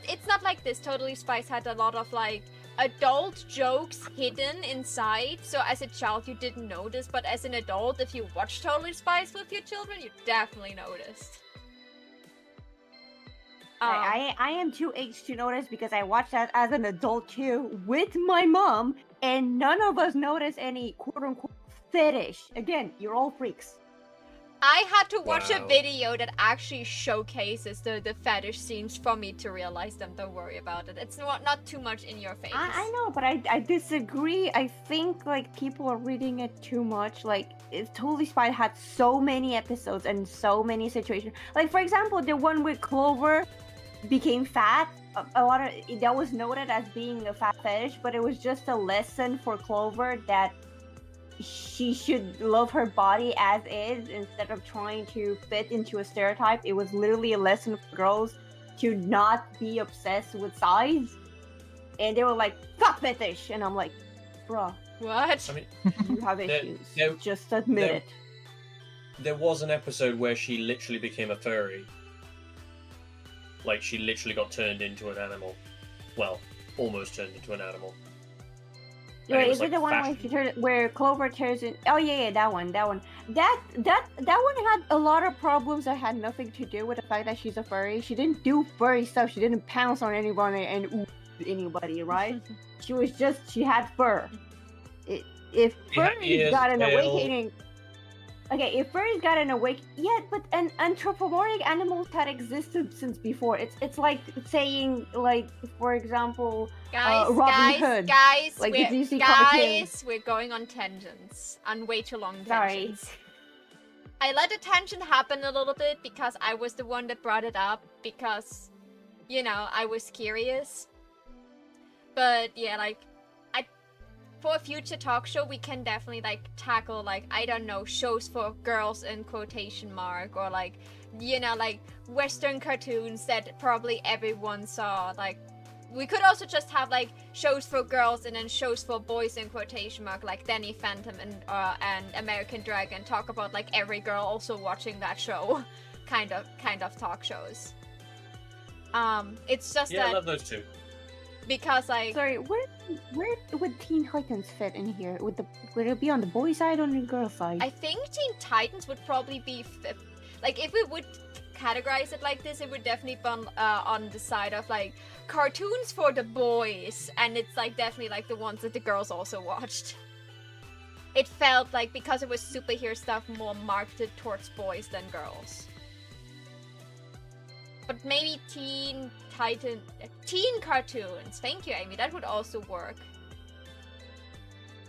it's not like this. Totally Spies had a lot of like adult jokes hidden inside. So as a child, you didn't notice, but as an adult, if you watch Totally Spies with your children, you definitely noticed. I am too aged to notice because I watched that as an adult too with my mom, and none of us noticed any quote unquote fetish. Again, you're all freaks. I had to watch a Wow. video that actually showcases the fetish scenes for me to realize them. Don't worry about it. It's not too much in your face. I know, but I disagree. I think like people are reading it too much. Like Totally Spies had so many episodes and so many situations. Like for example, the one with Clover became fat. a lot of that was noted as being a fat fetish, but it was just a lesson for Clover that she should love her body as is instead of trying to fit into a stereotype. It was literally a lesson for girls to not be obsessed with size. And they were like, "Fuck fetish," and I'm like, "Bruh, What? I mean, you have issues. Just admit it." there was an episode where she literally became a furry. Like, she literally got turned into an animal. Well, almost turned into an animal. And Wait, it is was, it the one fashion. where Clover turns in? Oh yeah, that one. That one had a lot of problems that had nothing to do with the fact that she's a furry. She didn't do furry stuff. She didn't pounce on anybody and ooh anybody, right? She had fur. If furries got an awakening. Okay, if furries got an but an anthropomorphic animals had existed since before. It's like saying, like, for example, Robin Hood. Guys, like the DC cartoon. we're going on tangents, on way too long Sorry. tangents. I let the tangent happen a little bit because I was the one that brought it up because, you know, I was curious. But yeah, like, for a future talk show, we can definitely, like, tackle, like, I don't know, shows for girls in quotation mark, or, like, you know, like, Western cartoons that probably everyone saw. Like, we could also just have, like, shows for girls and then shows for boys in quotation mark, like Danny Phantom and American Dragon. Talk about, like, every girl also watching that show, kind of talk shows. It's just that... I love those two. Because, like... Sorry, where would Teen Titans fit in here? Would it be on the boy side or on the girl side? I think Teen Titans would probably be... Like, if we would categorize it like this, it would definitely be on the side of, like, cartoons for the boys. And it's, like, definitely, like, the ones that the girls also watched. It felt like, because it was superhero stuff, more marketed towards boys than girls. But maybe teen cartoons. Thank you, Amy. That would also work.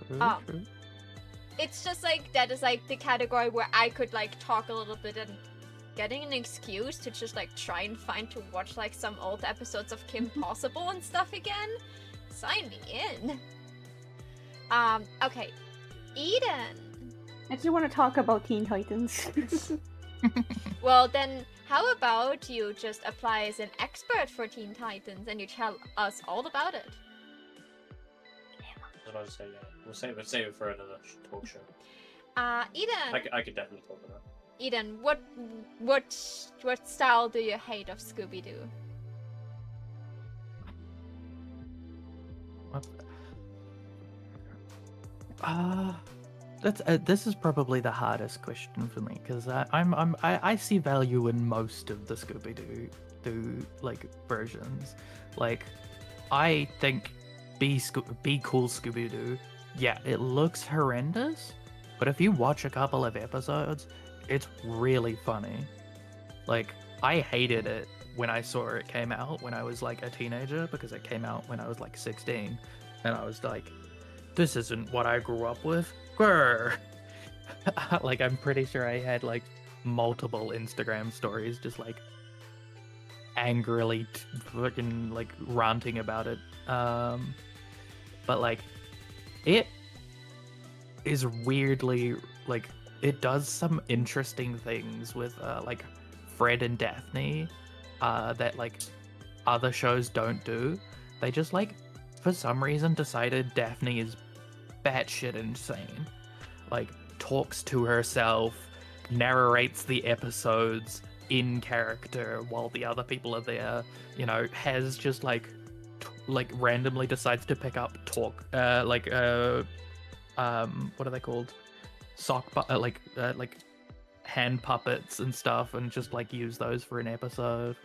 True. It's just like, that is like the category where I could like talk a little bit and getting an excuse to just like try and find to watch like some old episodes of Kim Possible and stuff again. Sign me in. Okay. Eden. I just want to talk about Teen Titans. Well, then, how about you just apply as an expert for Teen Titans and you tell us all about it? What I was say, yeah. We'll save it for another talk show. Eden. I could definitely talk about that. Eden, what style do you hate of Scooby Doo? This is probably the hardest question for me because I see value in most of the Scooby Doo like versions. Like, I think Be Cool Scooby Doo. Yeah, it looks horrendous, but if you watch a couple of episodes, it's really funny. Like, I hated it when I saw it came out when I was like a teenager because it came out when I was like 16, and I was like, this isn't what I grew up with. Grr. Like, I'm pretty sure I had like multiple Instagram stories just like angrily fucking like ranting about it. But like, it is weirdly like, it does some interesting things with like Fred and Daphne that like other shows don't do. They just like, for some reason, decided Daphne is batshit insane. Like, talks to herself, narrates the episodes in character while the other people are there, you know, has just like randomly decides to pick up what are they called, like hand puppets and stuff, and just like use those for an episode.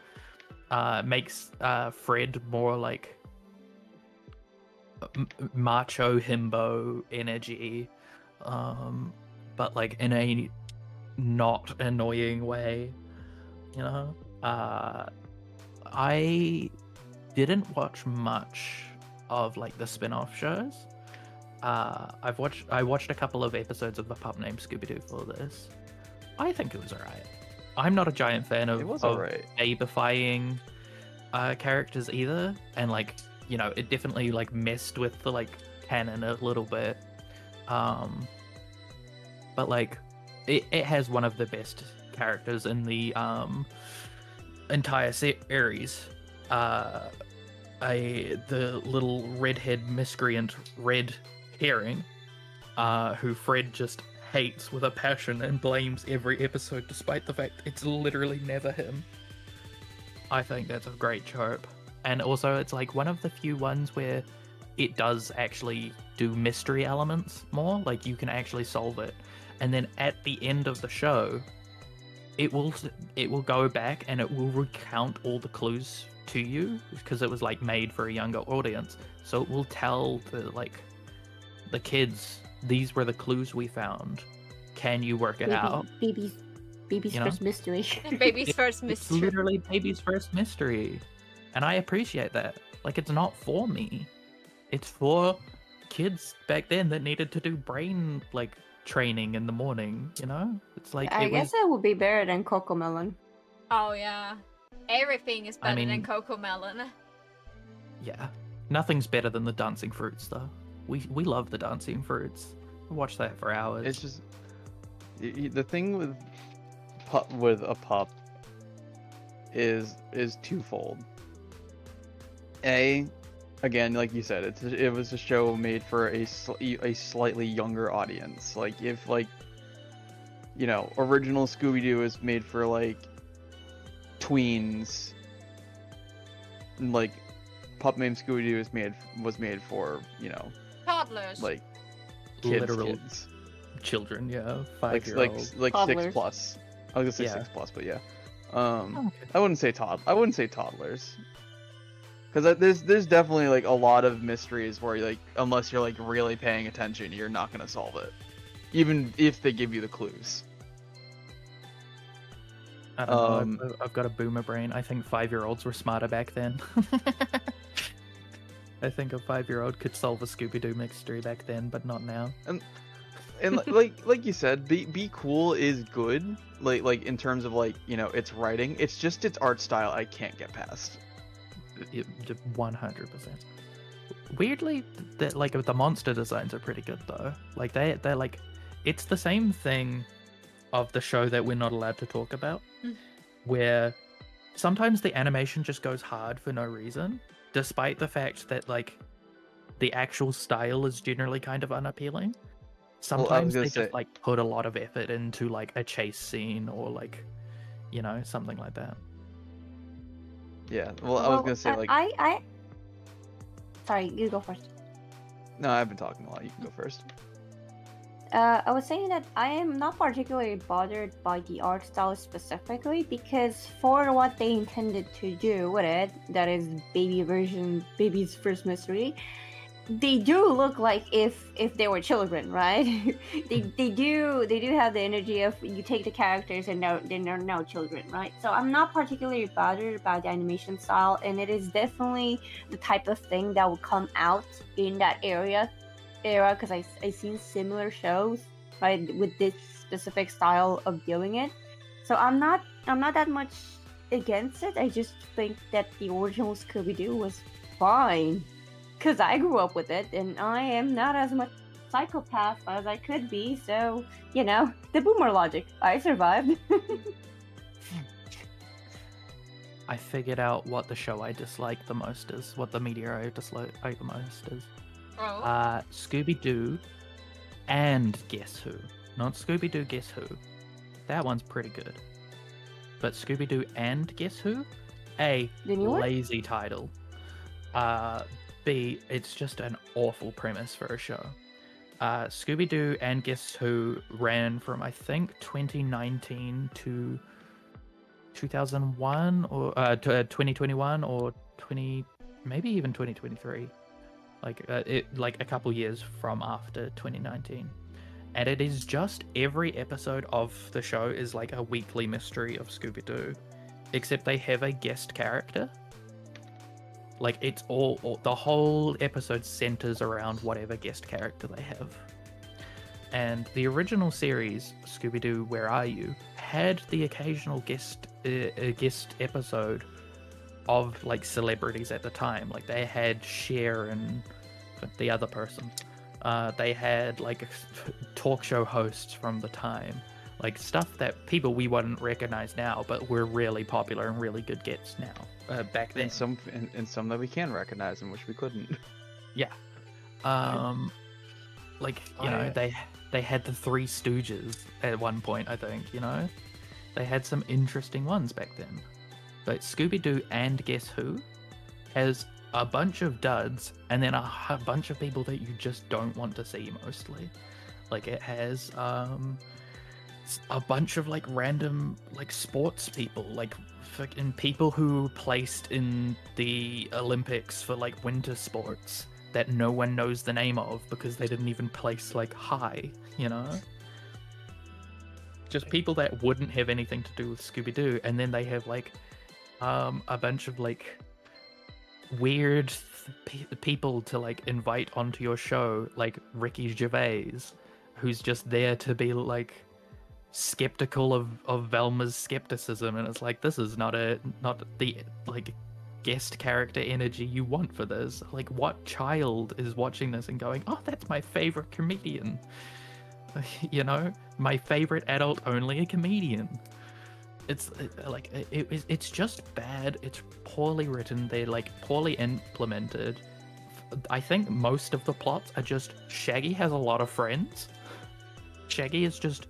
Makes Fred more like macho himbo energy, but like in a not annoying way, you know. I didn't watch much of like the spin-off shows. I watched a couple of episodes of The Pup Named Scooby-Doo for this. I think it was alright. I'm not a giant fan of It was alright. babifying characters either, and like, you know, it definitely like messed with the like canon a little bit. But like, it has one of the best characters in the entire series. The little redhead miscreant Red Herring, who Fred just hates with a passion and blames every episode, despite the fact it's literally never him. I think that's a great trope, and also it's like one of the few ones where it does actually do mystery elements more. Like you can actually solve it, and then at the end of the show, it will go back and it will recount all the clues to you because it was like made for a younger audience. So it will tell the kids, these were the clues we found. Can you work it out? Baby's first mystery. Baby's first It's mystery. literally baby's first mystery, and I appreciate that. Like, it's not for me. It's for kids back then that needed to do brain like training in the morning. You know, it's like I guess it would be better than Cocomelon. Oh yeah, everything is better than mean- Cocomelon. Yeah, nothing's better than the dancing fruits though. We love the dancing fruits. I watch that for hours. It's just the thing with a pup is twofold. Again, like you said, it was a show made for a slightly younger audience. Like if like, you know, original Scooby Doo is made for like tweens, and like Pup Named Scooby Doo was made for, you know, Toddlers. like Literal kids. children, yeah, like 5-year-olds. like Toddlers. 6 plus. I was gonna say Yeah. 6 plus, but yeah. Okay. I wouldn't say toddlers, because there's definitely like a lot of mysteries where like unless you're like really paying attention, you're not gonna solve it, even if they give you the clues. I don't know. I've got a boomer brain. I think 5-year-olds were smarter back then. I think a 5-year-old could solve a Scooby-Doo mystery back then, but not now. And like you said, be cool is good. Like in terms of like, you know, its writing. It's just its art style I can't get past. 100%. Weirdly, that like the monster designs are pretty good though. Like they're like, it's the same thing of the show that we're not allowed to talk about, where sometimes the animation just goes hard for no reason, despite the fact that like the actual style is generally kind of unappealing. Sometimes they just like put a lot of effort into like a chase scene or like, you know, something like that. Yeah. Well, I was gonna say like I sorry, you go first. no, I've been talking a lot. You can go first. I was saying that I am not particularly bothered by the art style specifically because for what they intended to do with it, that is baby's first mystery, they do look like if they were children, right? they do have the energy of you take the characters and they're now children, right? So I'm not particularly bothered about the animation style, and it is definitely the type of thing that will come out in that era because I seen similar shows, right, with this specific style of doing it. So I'm not that much against it. I just think that the original Scooby-Doo was fine because I grew up with it, and I am not as much psychopath as I could be. So you know, the boomer logic. I survived. I figured out what the show I dislike the most is, what the media I dislike the most is. Oh. Scooby-Doo and Guess Who. Not Scooby-Doo Guess Who. That one's pretty good. But Scooby-Doo and Guess Who? A, The new one? lazy title. B, it's just an awful premise for a show. Scooby-Doo and Guess Who ran from, I think, 2019 to 2001 or 2021 or maybe even 2023. Like a couple years from after 2019, and it is just every episode of the show is like a weekly mystery of Scooby-Doo, except they have a guest character. Like it's all the whole episode centers around whatever guest character they have. And the original series, Scooby-Doo, Where Are You, had the occasional guest episode of like celebrities at the time. Like they had Cher and the other person. They had like talk show hosts from the time, like stuff that people we wouldn't recognize now, but were really popular and really good gets now. Back then, and some that we can recognize and which we couldn't. Yeah. Like you know, they had the Three Stooges at one point. I think they had some interesting ones back then. But Scooby Doo and Guess Who has a bunch of duds, and then a bunch of people that you just don't want to see mostly. Like it has a bunch of like random like sports people, like fucking people who placed in the Olympics for like winter sports that no one knows the name of because they didn't even place like high, Just people that wouldn't have anything to do with Scooby Doo, and then they have like a bunch of like weird people to like invite onto your show, like Ricky Gervais, who's just there to be like skeptical of Velma's skepticism, and it's like this is not the like guest character energy you want for this. Like what child is watching this and going, oh, that's my favorite comedian? My favorite adult only comedian. It's it's just bad. It's poorly written. They're like poorly implemented. I think most of the plots are just Shaggy has a lot of friends. Shaggy is just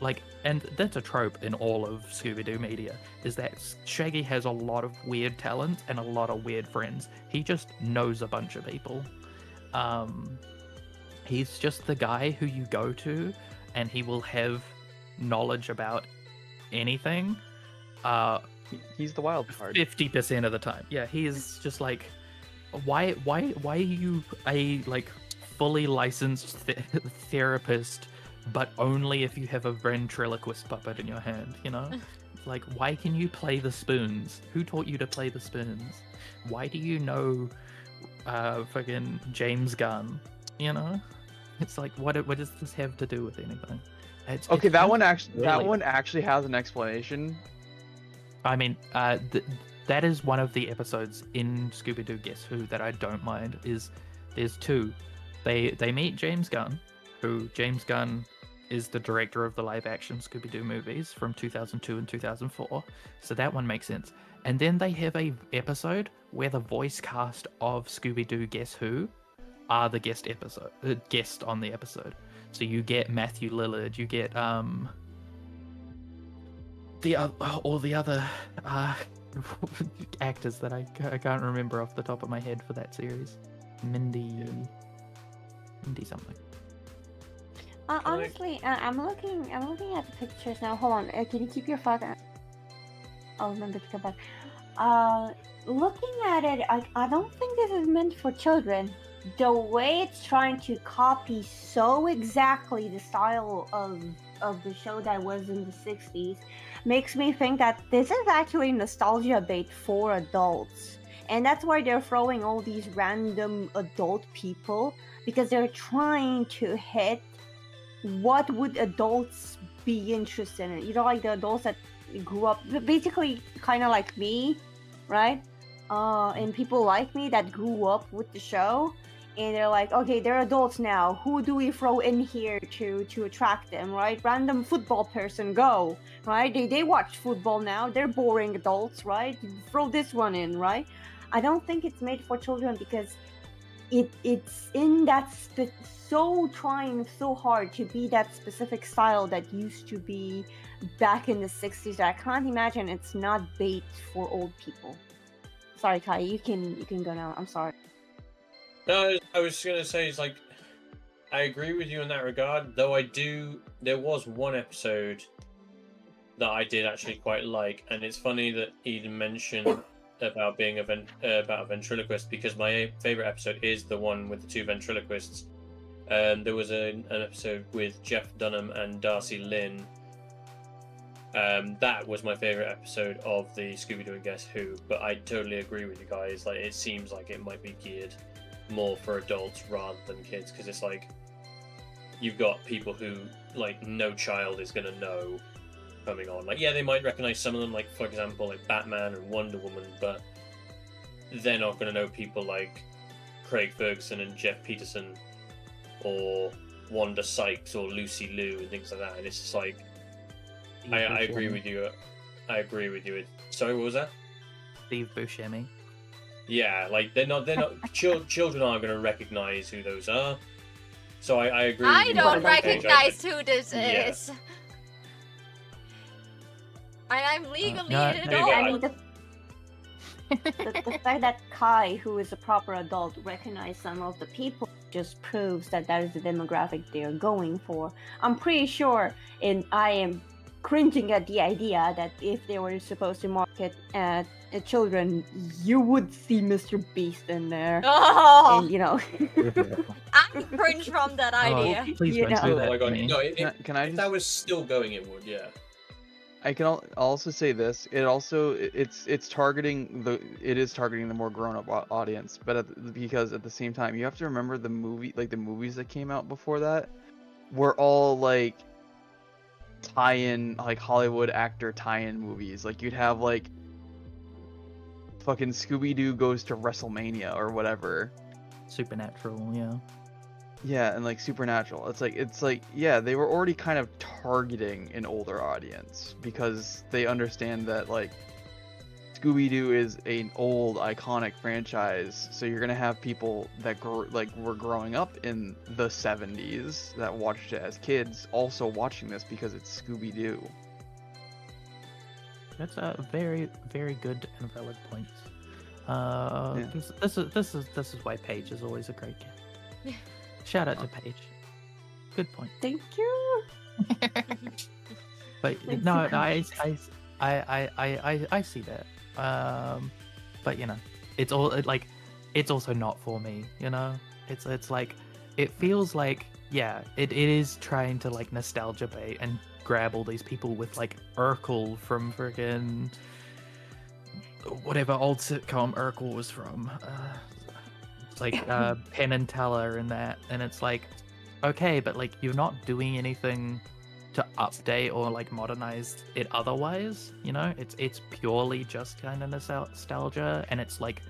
like, and that's a trope in all of Scooby-Doo media, is that Shaggy has a lot of weird talent and a lot of weird friends. He just knows a bunch of people. He's just the guy who you go to and he will have knowledge about anything. He's the wild card. 50% of the time. Yeah, he is just like, why are you a like fully licensed therapist, but only if you have a ventriloquist puppet in your hand, Like, why can you play the spoons? Who taught you to play the spoons? Why do you know fucking James Gunn? It's like, what does this have to do with anything? Okay, that one actually has an explanation. I mean, that is one of the episodes in Scooby-Doo Guess Who that I don't mind. There's two. They meet James Gunn, who James Gunn is the director of the live-action Scooby-Doo movies from 2002 and 2004. So that one makes sense. And then they have a episode where the voice cast of Scooby-Doo Guess Who are the guest on the episode. So you get Matthew Lillard, you get all the other actors that I can't remember off the top of my head for that series. Mindy something. Honestly, I'm looking at the pictures now. Hold on, can you keep your phone? I'll remember to come back. Looking at it, I don't think this is meant for children. The way it's trying to copy so exactly the style of the show that was in the 60s makes me think that this is actually nostalgia bait for adults. And that's why they're throwing all these random adult people, because they're trying to hit what would adults be interested in. Like the adults that grew up, basically kind of like me, right? And people like me that grew up with the show. And they're like, okay, they're adults now. Who do we throw in here to attract them, right? Random football person, go, right? They watch football now. They're boring adults, right? Throw this one in, right? I don't think it's made for children because it's in that trying so hard to be that specific style that used to be back in the 60s. I can't imagine it's not bait for old people. Sorry, Kai, you can go now. I'm sorry. No, I was gonna say, it's like, I agree with you in that regard, though there was one episode that I did actually quite like, and it's funny that Eden mentioned about being about a ventriloquist, because my favorite episode is the one with the two ventriloquists. There was an episode with Jeff Dunham and Darcy Lynn. That was my favorite episode of the Scooby-Doo and Guess Who, but I totally agree with you guys. Like, it seems like it might be geared more for adults rather than kids, because it's like you've got people who like no child is gonna know coming on. Like, yeah, they might recognize some of them, like for example, like Batman and Wonder Woman, but they're not going to know people like Craig Ferguson and Jeff Peterson, or Wanda Sykes or Lucy Liu and things like that. And it's just like, I agree with you. I agree with you. Sorry, what was that? Steve Buscemi. Yeah, like they're not children aren't going to recognize who those are. So I agree. I with you don't on that page. recognize who this Yeah. is. And I'm legally no, an maybe adult. I mean, the fact that Kai, who is a proper adult, recognized some of the people just proves that that is the demographic they are going for. I'm pretty sure, and I am cringing at the idea that if they were supposed to market at children, you would see Mr. Beast in there. Oh, And, you know, I cringe from that idea. Oh, please You don't know. do Oh that my god! to me. No, Can I if just? that was still going, it would. Yeah. I can also say this. It's targeting the more grown-up audience, but because at the same time you have to remember the movies that came out before that were all like tie-in, like Hollywood actor tie-in movies. Like you'd have like fucking Scooby Doo goes to WrestleMania or whatever. Supernatural, yeah. Yeah, and like Supernatural. It's like yeah, they were already kind of targeting an older audience because they understand that like Scooby Doo is an old iconic franchise, so you're gonna have people that were growing up in the 70s that watched it as kids also watching this because it's Scooby Doo. That's a very, very good and valid point. Yeah. This is why Paige is always a great guest. Shout out to Paige. Good point. thank you. But Thanks no, for I see that. But you know, it's all like, it's also not for me. You know, it's like, it feels like, yeah, it is trying to like nostalgia bait and grab all these people with like Urkel from friggin' whatever old sitcom Urkel was from. Like Penn and Teller and that, and it's like, okay, but like you're not doing anything to update or like modernize it otherwise, you know. It's purely just kind of nostalgia, and it's like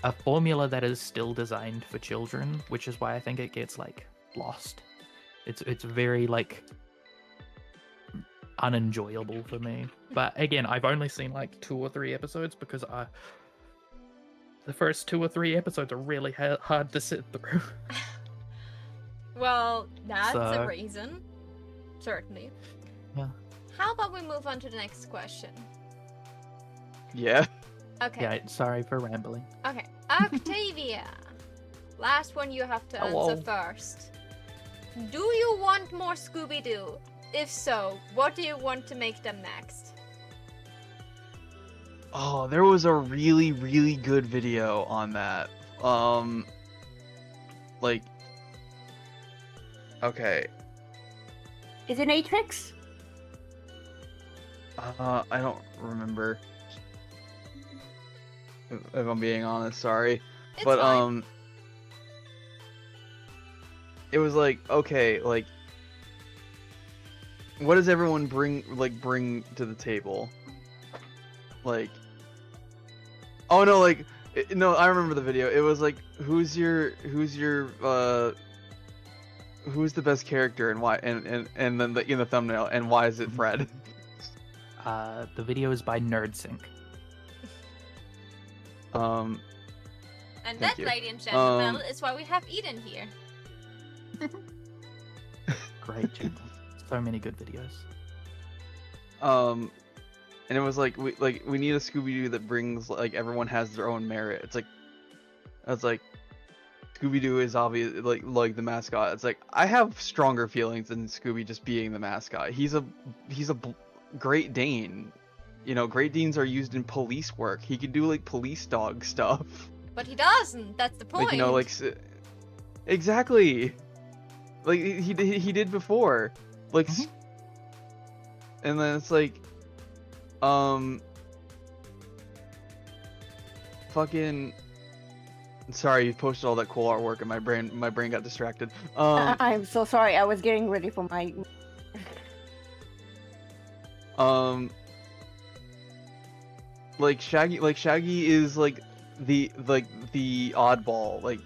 a formula that is still designed for children, which is why I think it gets like lost. It's very like unenjoyable for me. But again, I've only seen like 2 or 3 episodes because the first 2 or 3 episodes are really hard to sit through. Well, that's a So- reason. Certainly. Yeah. How about we move on to the next question? Yeah. Okay. Yeah, sorry for rambling. Okay. Octavia. Last one you have to Hello. answer first. Do you want more Scooby Doo? If so, what do you want to make them next? Oh, there was a really, really good video on that. Like, okay. Is it Matrix? I don't remember. If I'm being honest, sorry. It's But fine. it was like, okay, like, what does everyone bring to the table? Like, oh no, like, no, I remember the video. It was like, who's the best character and why, and then in the thumbnail, and why is it Fred? The video is by NerdSync. And thank that, you. ladies and gentlemen, is why we have Eden here. Great channel. So many good videos. And it was like we need a Scooby-Doo that brings, like, everyone has their own merit. It's like Scooby-Doo is obvious, like the mascot. It's like, I have stronger feelings than Scooby just being the mascot. He's a Great Dane. You know, Great Danes are used in police work. He can do like police dog stuff. But he doesn't. That's the point. Like, you know, like exactly. Like he did before. Like and then it's like fucking sorry, you posted all that cool artwork and my brain got distracted. I'm so sorry. I was getting ready for my. Like Shaggy is like the oddball.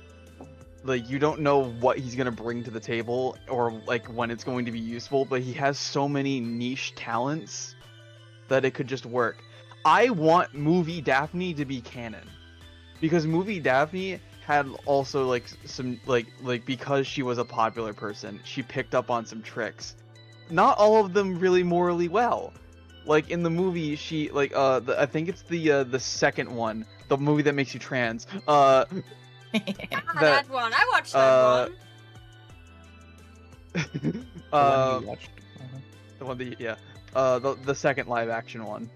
Like you don't know what he's gonna bring to the table or like when it's going to be useful, but he has so many niche talents that it could just work. I want movie Daphne to be canon, because movie Daphne had also like some like because she was a popular person, she picked up on some tricks. Not all of them really morally well. Like in the movie, she like I think it's the second one, the movie that makes you trans. That one. I watched that one. The one we watched. The one that yeah. The second live action one.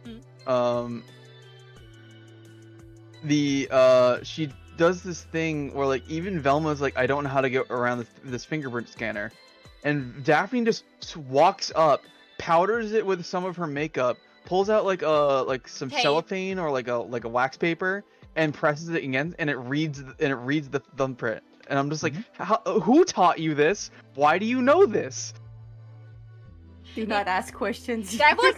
She does this thing where like even Velma's like, I don't know how to get around this fingerprint scanner, and Daphne just walks up, powders it with some of her makeup, pulls out like some cellophane or like a wax paper, and presses it again, and it reads the thumbprint. And I'm just like, who taught you this? Why do you know this? Do not ask questions. That was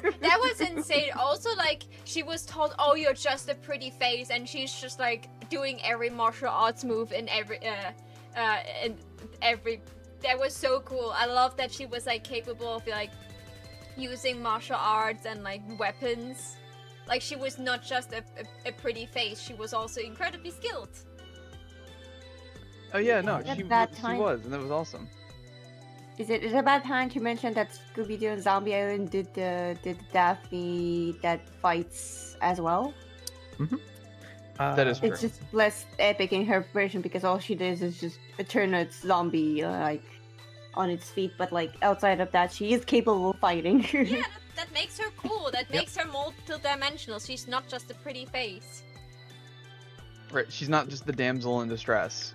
insane. Also, like, she was told, "Oh, you're just a pretty face," and she's just like doing every martial arts move in every. That was so cool. I love that she was like capable of like using martial arts and like weapons. Like, she was not just a pretty face, she was also incredibly skilled. Oh yeah, no, At she that was, time- and that was awesome. Is it about time to mention that Scooby Doo and Zombie Island did the Daphne that fights as well? That is true. It's just less epic in her version because all she does is just turn a zombie like on its feet, but like outside of that, she is capable of fighting. Yeah, that makes her cool. That makes her multi-dimensional. She's not just a pretty face. Right, she's not just the damsel in distress.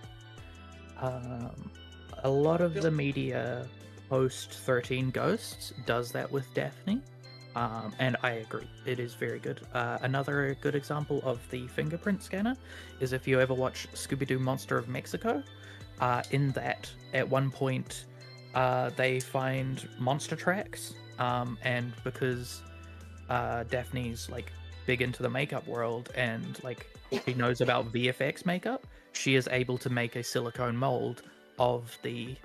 A lot of the media post 13 Ghosts does that with Daphne, and I agree, it is very good. Another good example of the fingerprint scanner is if you ever watch Scooby Doo Monster of Mexico. In that, at one point, they find monster tracks, and because Daphne's like big into the makeup world and like she knows about VFX makeup, she is able to make a silicone mold of the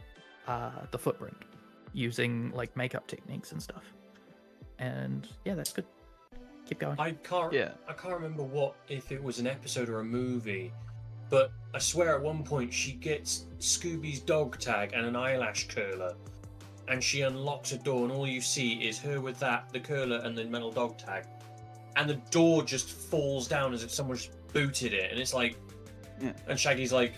footprint using like makeup techniques and stuff. And yeah, that's good. Keep going. I can't remember what, if it was an episode or a movie, but I swear at one point she gets Scooby's dog tag and an eyelash curler, and she unlocks a door, and all you see is her with the curler and the metal dog tag, and the door just falls down as if someone just booted it, and it's like, and Shaggy's like,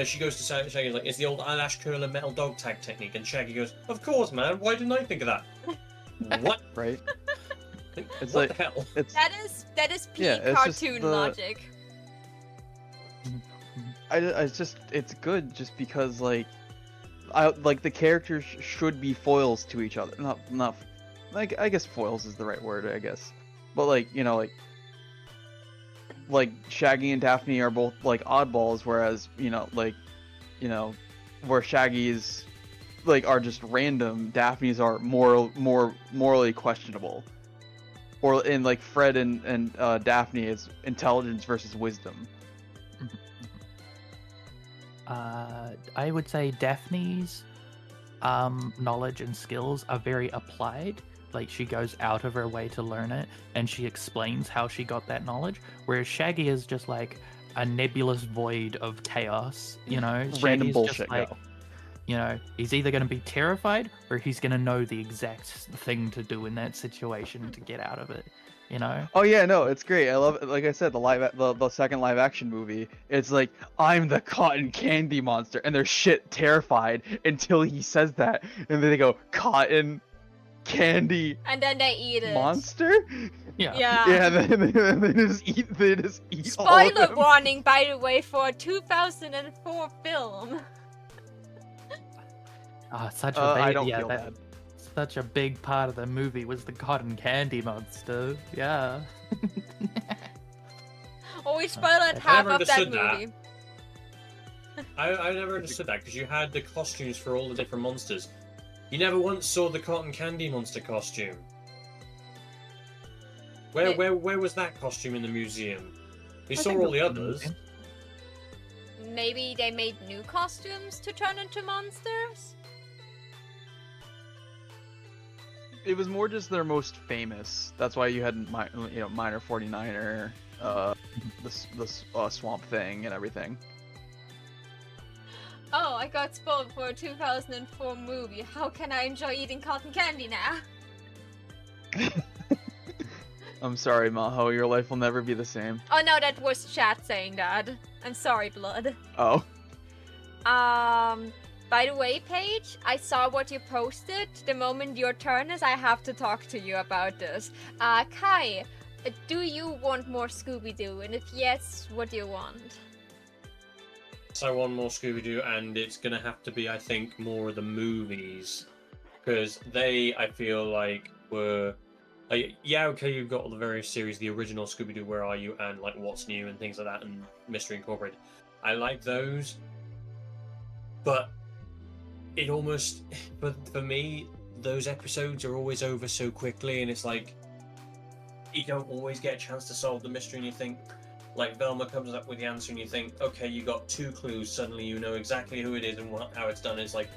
she goes to Shaggy like, it's the old eyelash curler metal dog tag technique, and Shaggy goes, of course, man, why didn't I think of that? What? Right? It's what the hell? That is peak it's just cartoon the- logic. It's good just because like the characters should be foils to each other. Not like, I guess foils is the right word, I guess. But like, you know, like Shaggy and Daphne are both like oddballs, whereas, where Shaggy's like are just random, Daphne's are more morally questionable. Or in like Fred and Daphne, it's intelligence versus wisdom. I would say Daphne's knowledge and skills are very applied. Like, she goes out of her way to learn it, and she explains how she got that knowledge. Whereas Shaggy is just like a nebulous void of chaos, you know? Random Shaggy's bullshit. just like, you know, he's either going to be terrified or he's going to know the exact thing to do in that situation to get out of it, you know? Oh yeah, no, it's great. I love it. Like I said, the second live action movie, it's like, I'm the cotton candy monster, and they're shit terrified until he says that, and then they go, cotton candy And then they eat it. monster? Yeah. Yeah. Then they just eat all of Spoiler them. warning, by the way, for a 2004 film. Such a I big, don't yeah, feel that, bad. such a big part of the movie was the cotton candy monster. Yeah. Oh, we spoiled I half never of that understood that. movie. I never understood that, because you had the costumes for all the different monsters. You never once saw the cotton candy monster costume. Where was that costume in the museum? We saw all the others. Maybe they made new costumes to turn into monsters? It was more just their most famous. That's why you had, Minor 49er, the Swamp Thing and everything. Oh, I got spoiled for a 2004 movie. How can I enjoy eating cotton candy now? I'm sorry, Maho. Your life will never be the same. Oh no, that was chat saying that. I'm sorry, Blood. Oh. By the way, Paige, I saw what you posted. The moment your turn is, I have to talk to you about this. Kai, do you want more Scooby Doo? And if yes, what do you want? So I want more Scooby Doo, and it's gonna have to be, I think, more of the movies, because they, I feel like, were. Yeah, okay, you've got all the various series, the original Scooby Doo, Where Are You, and like What's New and things like that, and Mystery Incorporated. I like those, but it almost, but for me, those episodes are always over so quickly, and it's like you don't always get a chance to solve the mystery, and you think, like, Velma comes up with the answer, and you think, okay, you got 2 clues, suddenly you know exactly who it is and how it's done. It's like,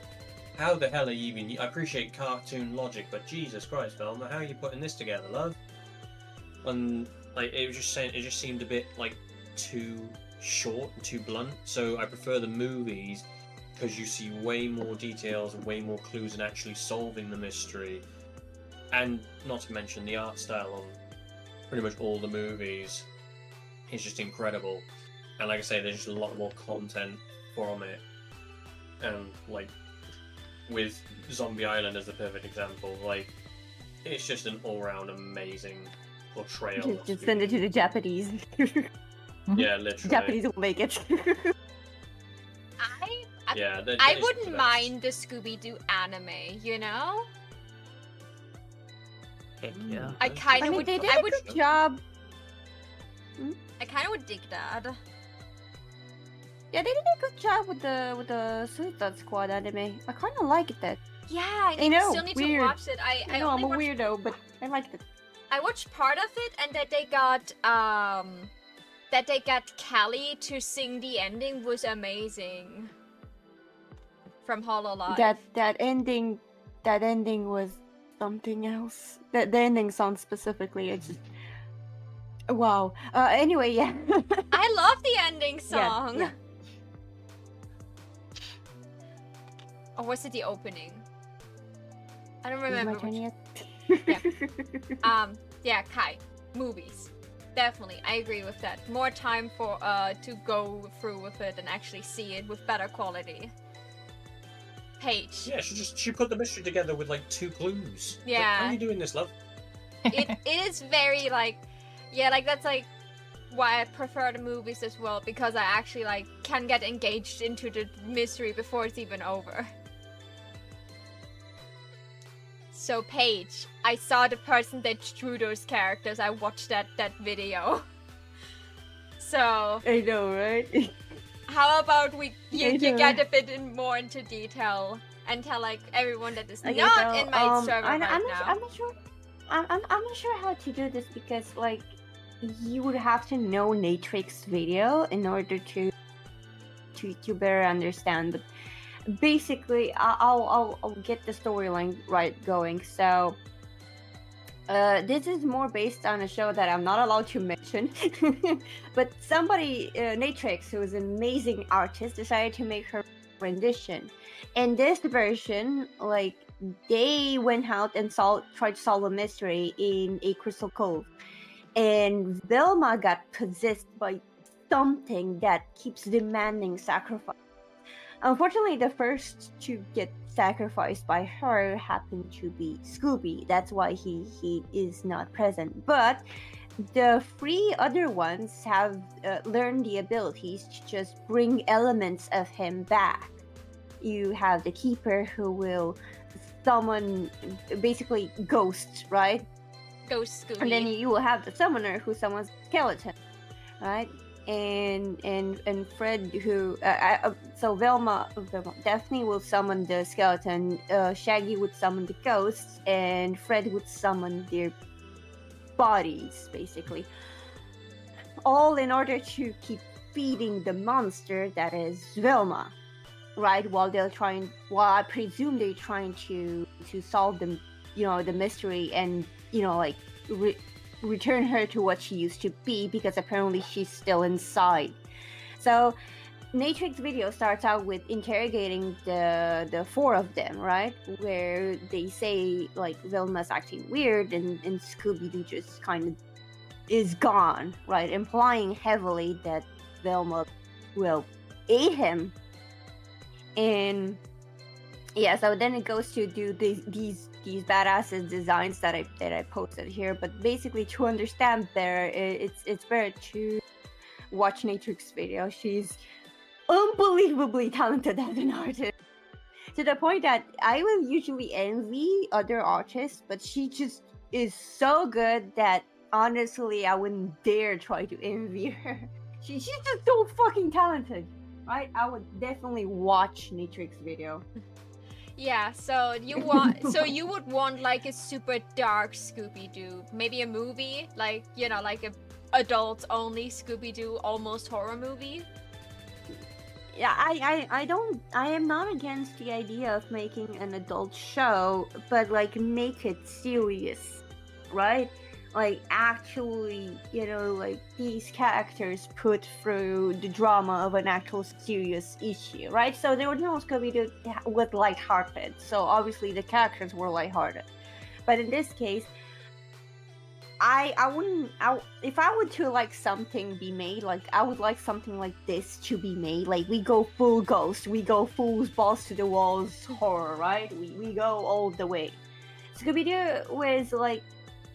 how the hell are you even... I appreciate cartoon logic, but Jesus Christ, Velma, how are you putting this together, love? And like, it just seemed a bit like too short and too blunt. So I prefer the movies because you see way more details and way more clues in actually solving the mystery. And not to mention the art style on pretty much all the movies is just incredible. And like I say, there's just a lot more content from it. And like, with Zombie Island as the perfect example, like, it's just an all-round amazing portrayal. Just send it to the Japanese. Yeah, literally. Japanese will make it. I wouldn't mind the Scooby Doo anime, you know? Heck yeah. I kind of would. They did a good job. I kind of would dig that. Yeah, they did a good job with the Suicide Squad anime. I kind of like that. Yeah, I still need to watch it. I know I'm a weirdo, but I liked it. I watched part of it, and that they got Callie to sing the ending was amazing. From Hololive. That ending was something else. The ending song specifically, it's just wow. Anyway, yeah. I love the ending song. Yeah. Or was it the opening? I don't remember. Is my turn yet? Yeah, Kai. Movies. Definitely, I agree with that. More time for to go through with it and actually see it with better quality. Paige. Yeah, she put the mystery together with like 2 clues. Yeah. Like, how are you doing this, love? It is very like, yeah, like that's like why I prefer the movies as well, because I actually like can get engaged into the mystery before it's even over. So Paige, I saw the person that drew those characters. I watched that video. So I know, right? How about you get a bit more into detail and tell like everyone that is not in my server I'm now. not sure. I'm not sure how to do this because like you would have to know Natrix video in order to better understand. But basically, I'll get the storyline right going. So this is more based on a show that I'm not allowed to mention, but somebody, Natrix, who is an amazing artist, decided to make her rendition. And this version, like, they went out and tried to solve a mystery in a crystal cove. And Velma got possessed by something that keeps demanding sacrifice. Unfortunately, the first to get sacrificed by her happened to be Scooby. That's why he is not present. But the 3 other ones have learned the abilities to just bring elements of him back. You have the Keeper, who will summon basically ghosts, right? Ghost Scooby. And then you will have the Summoner, who summons skeleton, right? And Fred, who so Velma, Daphne will summon the skeleton, Shaggy would summon the ghosts, and Fred would summon their bodies, basically. All in order to keep feeding the monster that is Vilma, right? While I presume they're trying to solve the mystery and like return her to what she used to be, because apparently she's still inside. So Natrix video starts out with interrogating the four of them, right? Where they say like Vilma's acting weird and Scooby-Doo just kind of is gone, right? Implying heavily that Velma will aid him. And yeah, so then it goes to do these badass designs that I posted here. But basically, to understand better, it's better to watch Natrix video. She's unbelievably talented as an artist, to the point that I will usually envy other artists, but she just is so good that honestly I wouldn't dare try to envy her. She's just so fucking talented, right? I would definitely watch Natrix video. Yeah, so you would want like a super dark Scooby-Doo, maybe a movie, like like a adult only Scooby-Doo almost horror movie. Yeah, I am not against the idea of making an adult show, but like make it serious, right? Like actually, like these characters put through the drama of an actual serious issue, right? So the original Scooby-Doo was lighthearted, so obviously the characters were lighthearted. But in this case, if I were to like something be made, like I would like something like this to be made. Like we go full ghost, we go full balls to the walls horror, right? We go all the way. Scooby-Doo was like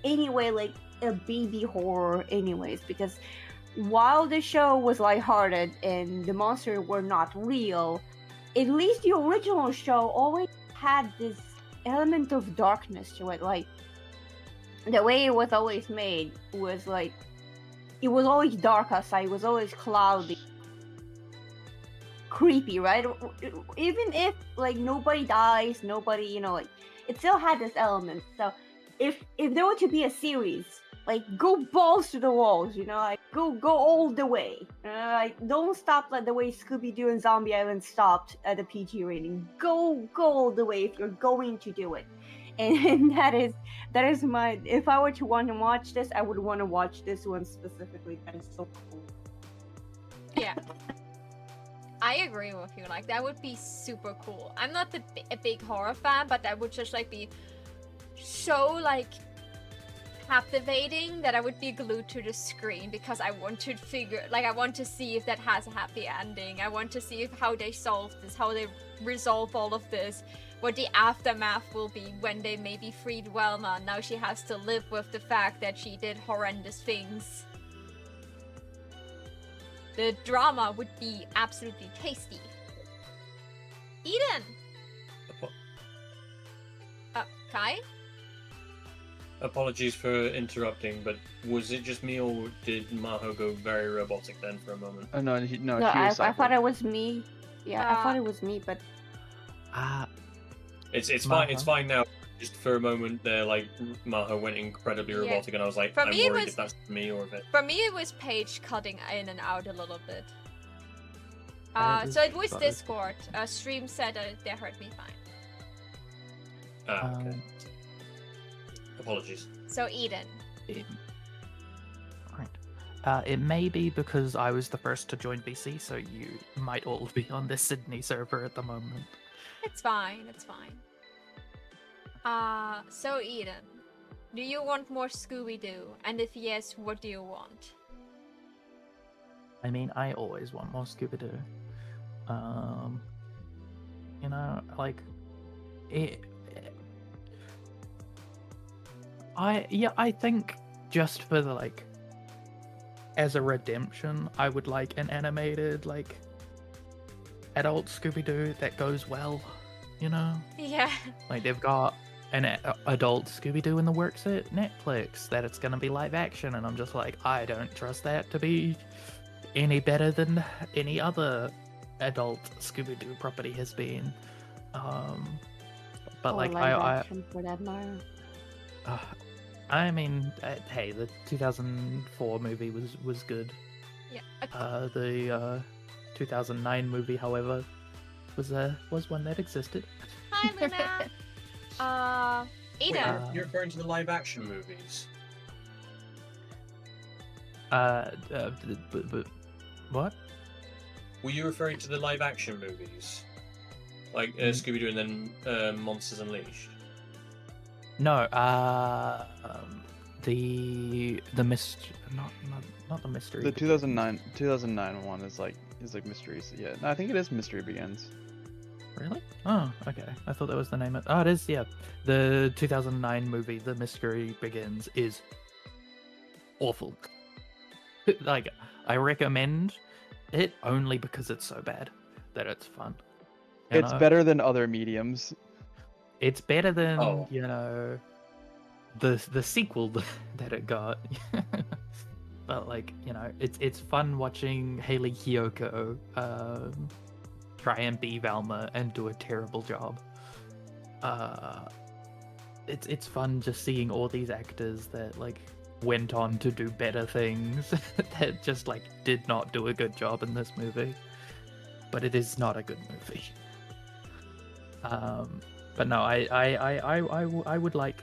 anyway like a baby horror anyways, because while the show was lighthearted and the monsters were not real, at least the original show always had this element of darkness to it. Like the way it was always made was like it was always dark outside, it was always cloudy, creepy, right? Even if like nobody dies, nobody like it still had this element. So if there were to be a series, like go balls to the walls, like go all the way, like don't stop like the way Scooby-Doo and Zombie Island stopped at the PG rating. Go all the way if you're going to do it. And that is my, if I were to want to watch this, I would want to watch this one specifically. That is so cool. Yeah. I agree with you, like that would be super cool. I'm not a big horror fan, but that would just like be so like captivating that I would be glued to the screen, because I want to I want to see if that has a happy ending. I want to see how they solve this, how they resolve all of this, what the aftermath will be when they maybe freed Velma. Now she has to live with the fact that she did horrendous things. The drama would be absolutely tasty. Eden! Kai? Apologies for interrupting, but was it just me, or did Maho go very robotic then for a moment? No, she was I thought it was me. Yeah, I thought it was me, but it's fine. It's fine now. Just for a moment there, like Maho went incredibly robotic, and I was like, I'm worried if that's me or if it. For me, it was Paige cutting in and out a little bit. So it was Discord. Stream said they heard me fine. Okay. Apologies. So Eden. Right. It may be because I was the first to join BC, so you might all be on the Sydney server at the moment. It's fine. It's fine. So Eden, do you want more Scooby-Doo? And if yes, what do you want? I mean, I always want more Scooby-Doo. Like I think just for the like as a redemption, I would like an animated like adult Scooby-Doo that goes well, Yeah. Like they've got an adult Scooby-Doo in the works at Netflix that it's gonna be live action, and I'm just like, I don't trust that to be any better than any other adult Scooby-Doo property has been. But like I for that matter. I mean, hey, the 2004 movie was good. Yeah. The 2009 movie, however, was one that existed. Hi, Luna. Eden. Wait, you're referring to the live action movies? But what? Were you referring to the live action movies? Like Scooby Doo and then Monsters Unleashed? No, the not the mystery. The 2009 one is like Mysteries. Yeah, no, I think it is Mystery Begins. Really? Oh, okay. I thought that was the name of. Oh, it is. Yeah, the 2009 movie, The Mystery Begins, is awful. Like, I recommend it only because it's so bad that it's fun. You It's know? better than other mediums. It's better than Oh. the sequel that it got. But like, it's fun watching Hayley Kiyoko try and be Velma and do a terrible job. It's fun just seeing all these actors that like went on to do better things that just like did not do a good job in this movie. But it is not a good movie. But no, I would like,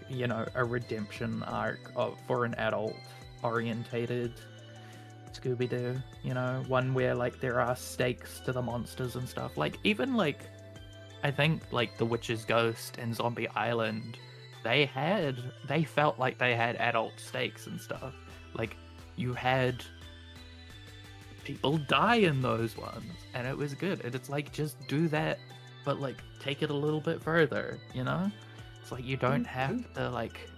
a redemption arc for an adult orientated Scooby-Doo, one where like there are stakes to the monsters and stuff. Like even like I think like The Witch's Ghost and Zombie Island, they felt like they had adult stakes and stuff. Like you had people die in those ones and it was good. And it's like, just do that, but like take it a little bit further, It's like you don't have to like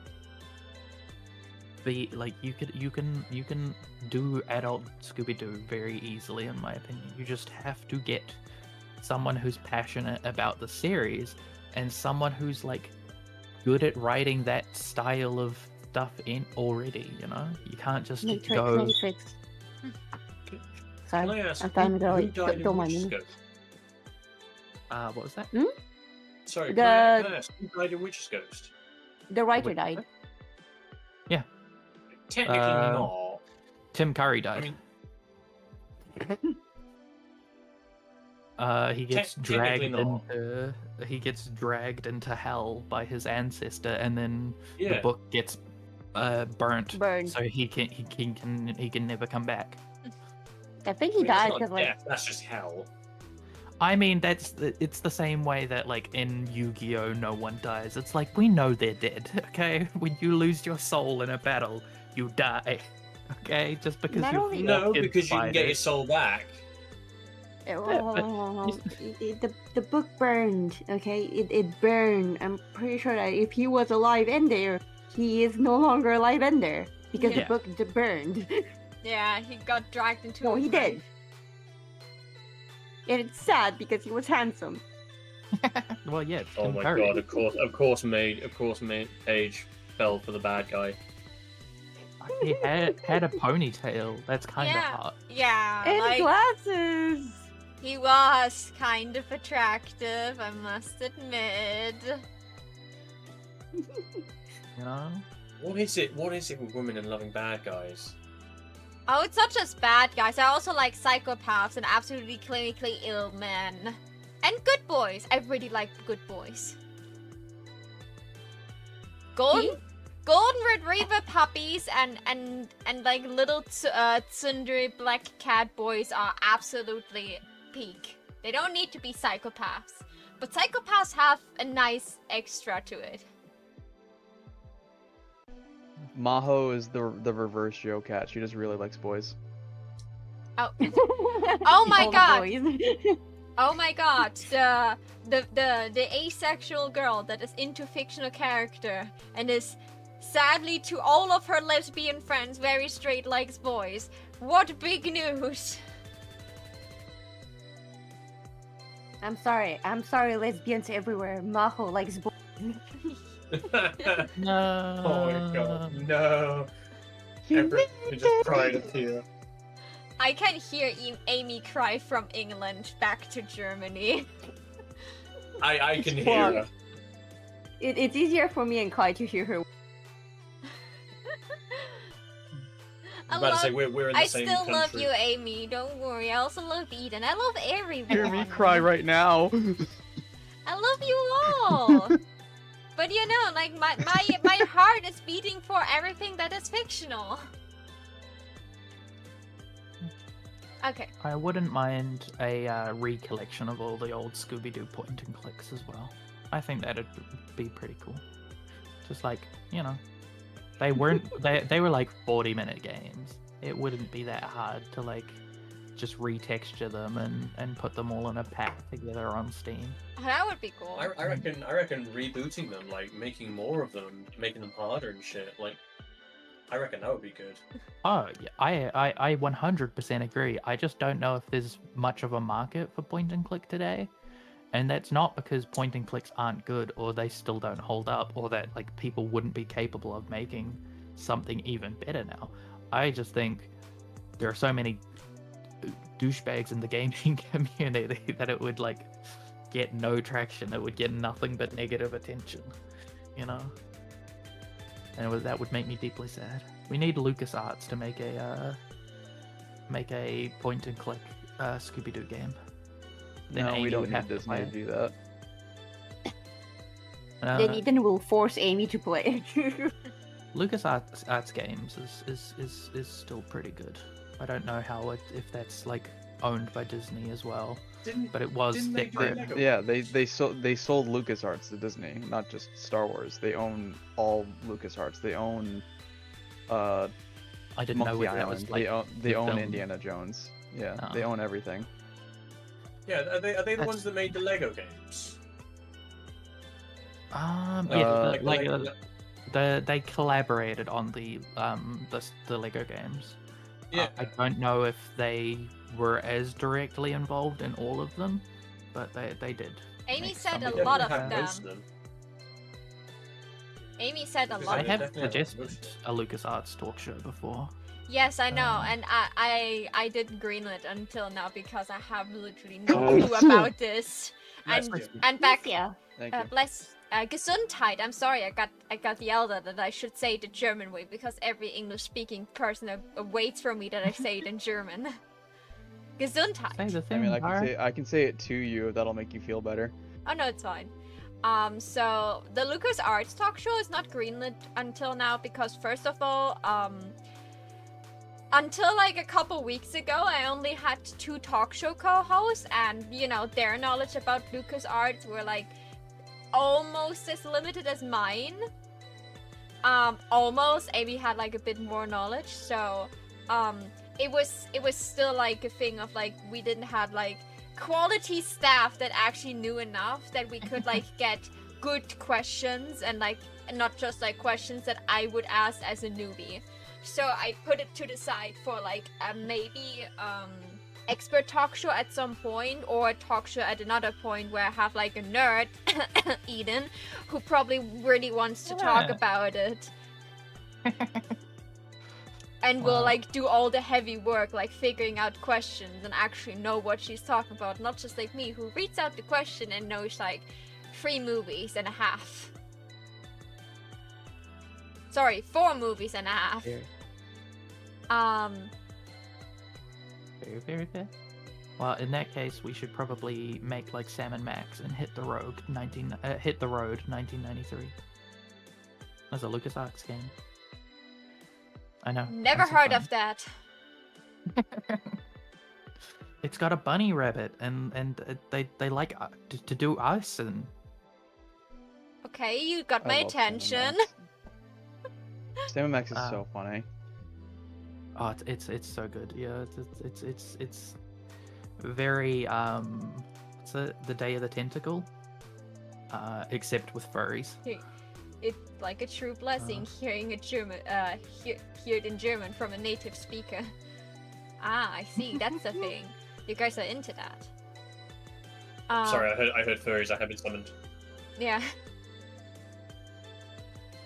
be like, you can do adult Scooby-Doo very easily, in my opinion. You just have to get someone who's passionate about the series and someone who's like good at writing that style of stuff in already, You can't just go. Matrix. Can Sorry, I ask, I'm trying who to go. died in Don't mind Witch's me. Ghost? What was that? Sorry, The- can I ask, who died in Witch's Ghost? The writer Wait, died. Technically not. Tim Curry I died. mean, He gets technically not. dragged into hell by his ancestor, and then the Yeah. book gets burnt, Burned. so he can never come back. I think I he mean, that's died not because like death, that's just hell. I mean, it's the same way that like in Yu-Gi-Oh, no one dies. It's like, we know they're dead. Okay, when you lose your soul in a battle, you die. Okay, just because Not you only- No, walk in because you can get your spiders. soul back. The book burned. Okay, it burned. I'm pretty sure that if he was alive in there, he is no longer alive in there because Yeah. the book burned. Yeah, he got dragged into. No, a he grave. did. And it's sad because he was handsome. Well, yeah. Oh Tim my Curry. god! Of course, Paige fell for the bad guy. He had a ponytail. That's kind of Yeah. hot. Yeah, And like glasses. he was kind of attractive, I must admit. What is it? What is it with women and loving bad guys? Oh, it's not just bad guys. I also like psychopaths and absolutely clinically ill men. And good boys. I really like good boys. Golden Retriever puppies and like little tsundere black cat boys are absolutely peak. They don't need to be psychopaths. But psychopaths have a nice extra to it. Maho is the reverse Joe Cat. She just really likes boys. Oh. Oh my All the god. boys. Oh my god, the asexual girl that is into fictional character and is sadly to all of her lesbian friends very straight likes boys. What big news! I'm sorry, lesbians everywhere. Maho likes boys. No. Oh my god, no! Everyone just cried up here. I can hear Amy cry from England back to Germany. I can hear her. It's easier for me and Kai to hear her. I was about to say we're in the I same still country. love you, Amy. Don't worry. I also love Eden. I love everyone. Hear me cry right now. I love you all. But you know, like my heart is beating for everything that is fictional. Okay. I wouldn't mind a recollection of all the old Scooby Doo point and clicks as well. I think that'd be pretty cool. Just like, you know, they weren't they were like 40-minute games. It wouldn't be that hard to like just retexture them and put them all in a pack together on Steam. That would be cool. I reckon rebooting them, like making more of them, making them harder and shit. Like, I reckon that would be good. Oh, yeah, I 100% agree. I just don't know if there's much of a market for point and click today. And that's not because point and clicks aren't good or they still don't hold up or that like people wouldn't be capable of making something even better now. I just think there are so many douchebags in the gaming community that it would like get no traction. It would get nothing but negative attention, you know? And that would make me deeply sad. We need LucasArts to make a point and click Scooby Doo game. Then No, Amy we don't would have need to play Disney to it. do that. Then Eden will force Amy to play. LucasArts games is still pretty good. I don't know how if that's like owned by Disney as well, but it was didn't they separate. do Lego? Yeah, they sold LucasArts to Disney, not just Star Wars. They own all LucasArts. They own I didn't know Monkey whether that Island. was like they own film. Indiana Jones. Yeah, Oh. they own everything. Yeah, are they the That's- ones that made the Lego games? Yeah, like they collaborated on the Lego games. yeah. I don't know if they were as directly involved in all of them, but they did. Amy make said some a of lot them. of Have them. most of them. Amy said a Because lot I of have definitely have suggested most. a LucasArts talk show before. Yes, I know, Um, and I didn't greenlit until now because I have literally no clue about this. That's And good. and back yeah. Thank you. bless Gesundheit. I'm sorry, I got yelled at that I should say it the German way because every English-speaking person waits for me that I say it in German. Gesundheit. Say the I thing, mean, Tara. I can say it to you if that'll make you feel better. Oh no, it's fine. So the LucasArts talk show is not greenlit until now because first of all, until like a couple weeks ago, I only had 2 talk show co-hosts, and you know their knowledge about LucasArts were like almost as limited as mine. Almost. Amy had like a bit more knowledge, so it was still like a thing of like we didn't have like quality staff that actually knew enough that we could like get good questions and like not just like questions that I would ask as a newbie. So I put it to the side for like maybe expert talk show at some point or a talk show at another point where I have like a nerd, Eden, who probably really wants to talk Yeah. about it. And will Wow. like do all the heavy work, like figuring out questions and actually know what she's talking about. Not just like me, who reads out the question and knows like 3 movies and a half. Sorry, 4 movies and a half. Very, very, very fair. Well, in that case, we should probably make like Sam and Max and Hit the Road 1993. That's a LucasArts game. I know. Never that's so heard fun. of that. It's got a bunny rabbit, and they like to do ice and Okay, you got my I love Sam and attention. Max. Sam and Max is Uh, so funny. oh, it's so good. Yeah, it's very it's the Day of the Tentacle, except with furries. It's like a true blessing hearing a German, hear it in German from a native speaker. Ah, I see. That's the thing. You guys are into that. Sorry, I heard furries. I have been summoned. Yeah.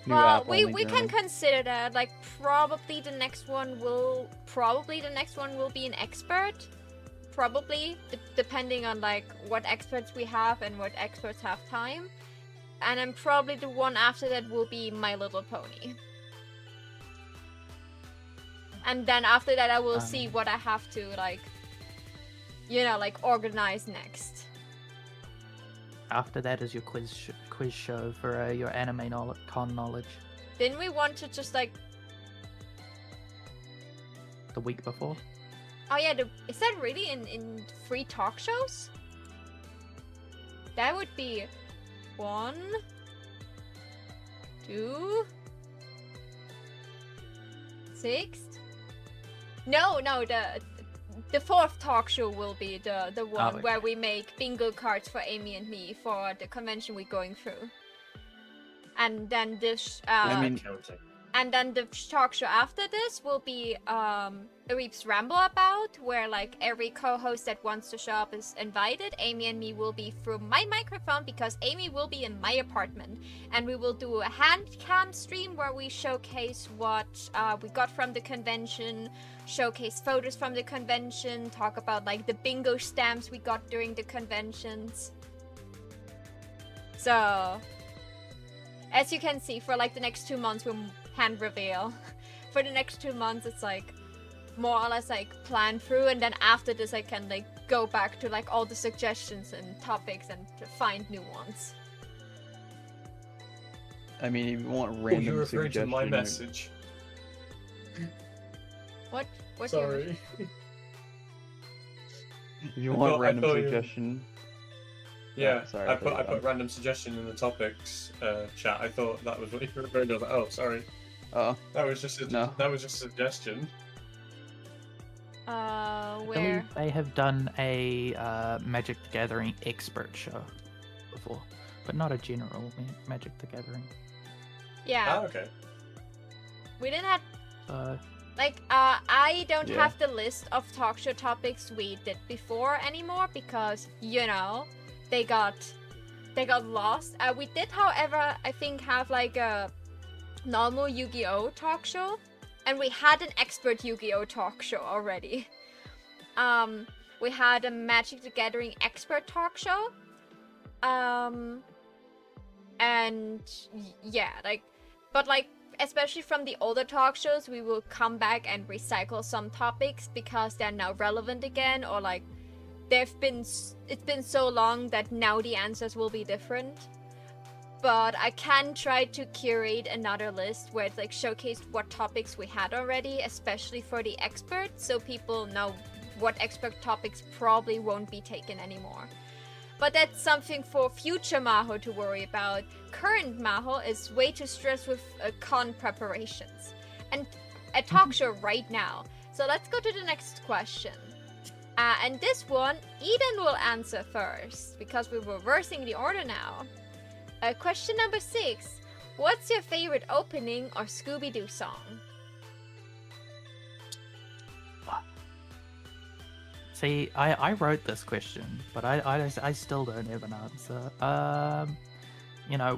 New Well, app we only can German. consider that. Like, probably the next one will be an expert. Probably, depending on like what experts we have and what experts have time. And then probably the one after that will be My Little Pony. And then after that, I will see what I have to like, organize next. After that is your quiz show for your anime con knowledge. Didn't we want to just like the week before? Oh yeah, is that really in free talk shows? That would be 1, 2, 6. No, the fourth talk show will be the one where we make bingo cards for Amy and me for the convention we're going through. And then this and then the talk show after this will be a Weebs Ramble About, where like every co-host that wants to show up is invited. Amy and me will be through my microphone because Amy will be in my apartment, and we will do a hand cam stream where we showcase what we got from the convention, showcase photos from the convention, talk about like the bingo stamps we got during the conventions. So as you can see, for like the next 2 months we'll hand reveal. For the next 2 months it's like more or less like planned through, and then after this I can like go back to like all the suggestions and topics and to find new ones. I mean, if you want random you're referring to my suggestion, message. What Sorry. if you want random suggestion. Yeah, sorry, I put random suggestion in the topics chat. I thought that was what you were referring to. Oh, sorry. Oh. That was just a suggestion. Where? I believe they have done a Magic the Gathering expert show before, but not a general Magic the Gathering. Yeah. Oh, okay. We didn't have I don't have the list of talk show topics we did before anymore because they got lost. We did, however, I think have like a normal Yu-Gi-Oh talk show, and we had an expert Yu-Gi-Oh talk show already. We had a Magic the Gathering expert talk show. And yeah, but especially from the older talk shows, we will come back and recycle some topics because they're now relevant again, or like it's been so long that now the answers will be different. But I can try to curate another list where it's like showcased what topics we had already, especially for the experts, so people know what expert topics probably won't be taken anymore. But that's something for future Maho to worry about. Current Maho is way too stressed with con preparations and a talk show right now. So let's go to the next question. And this one, Eden will answer first because we're reversing the order now. Question number 6. What's your favorite opening or Scooby Doo song? See, I wrote this question, but I still don't have an answer.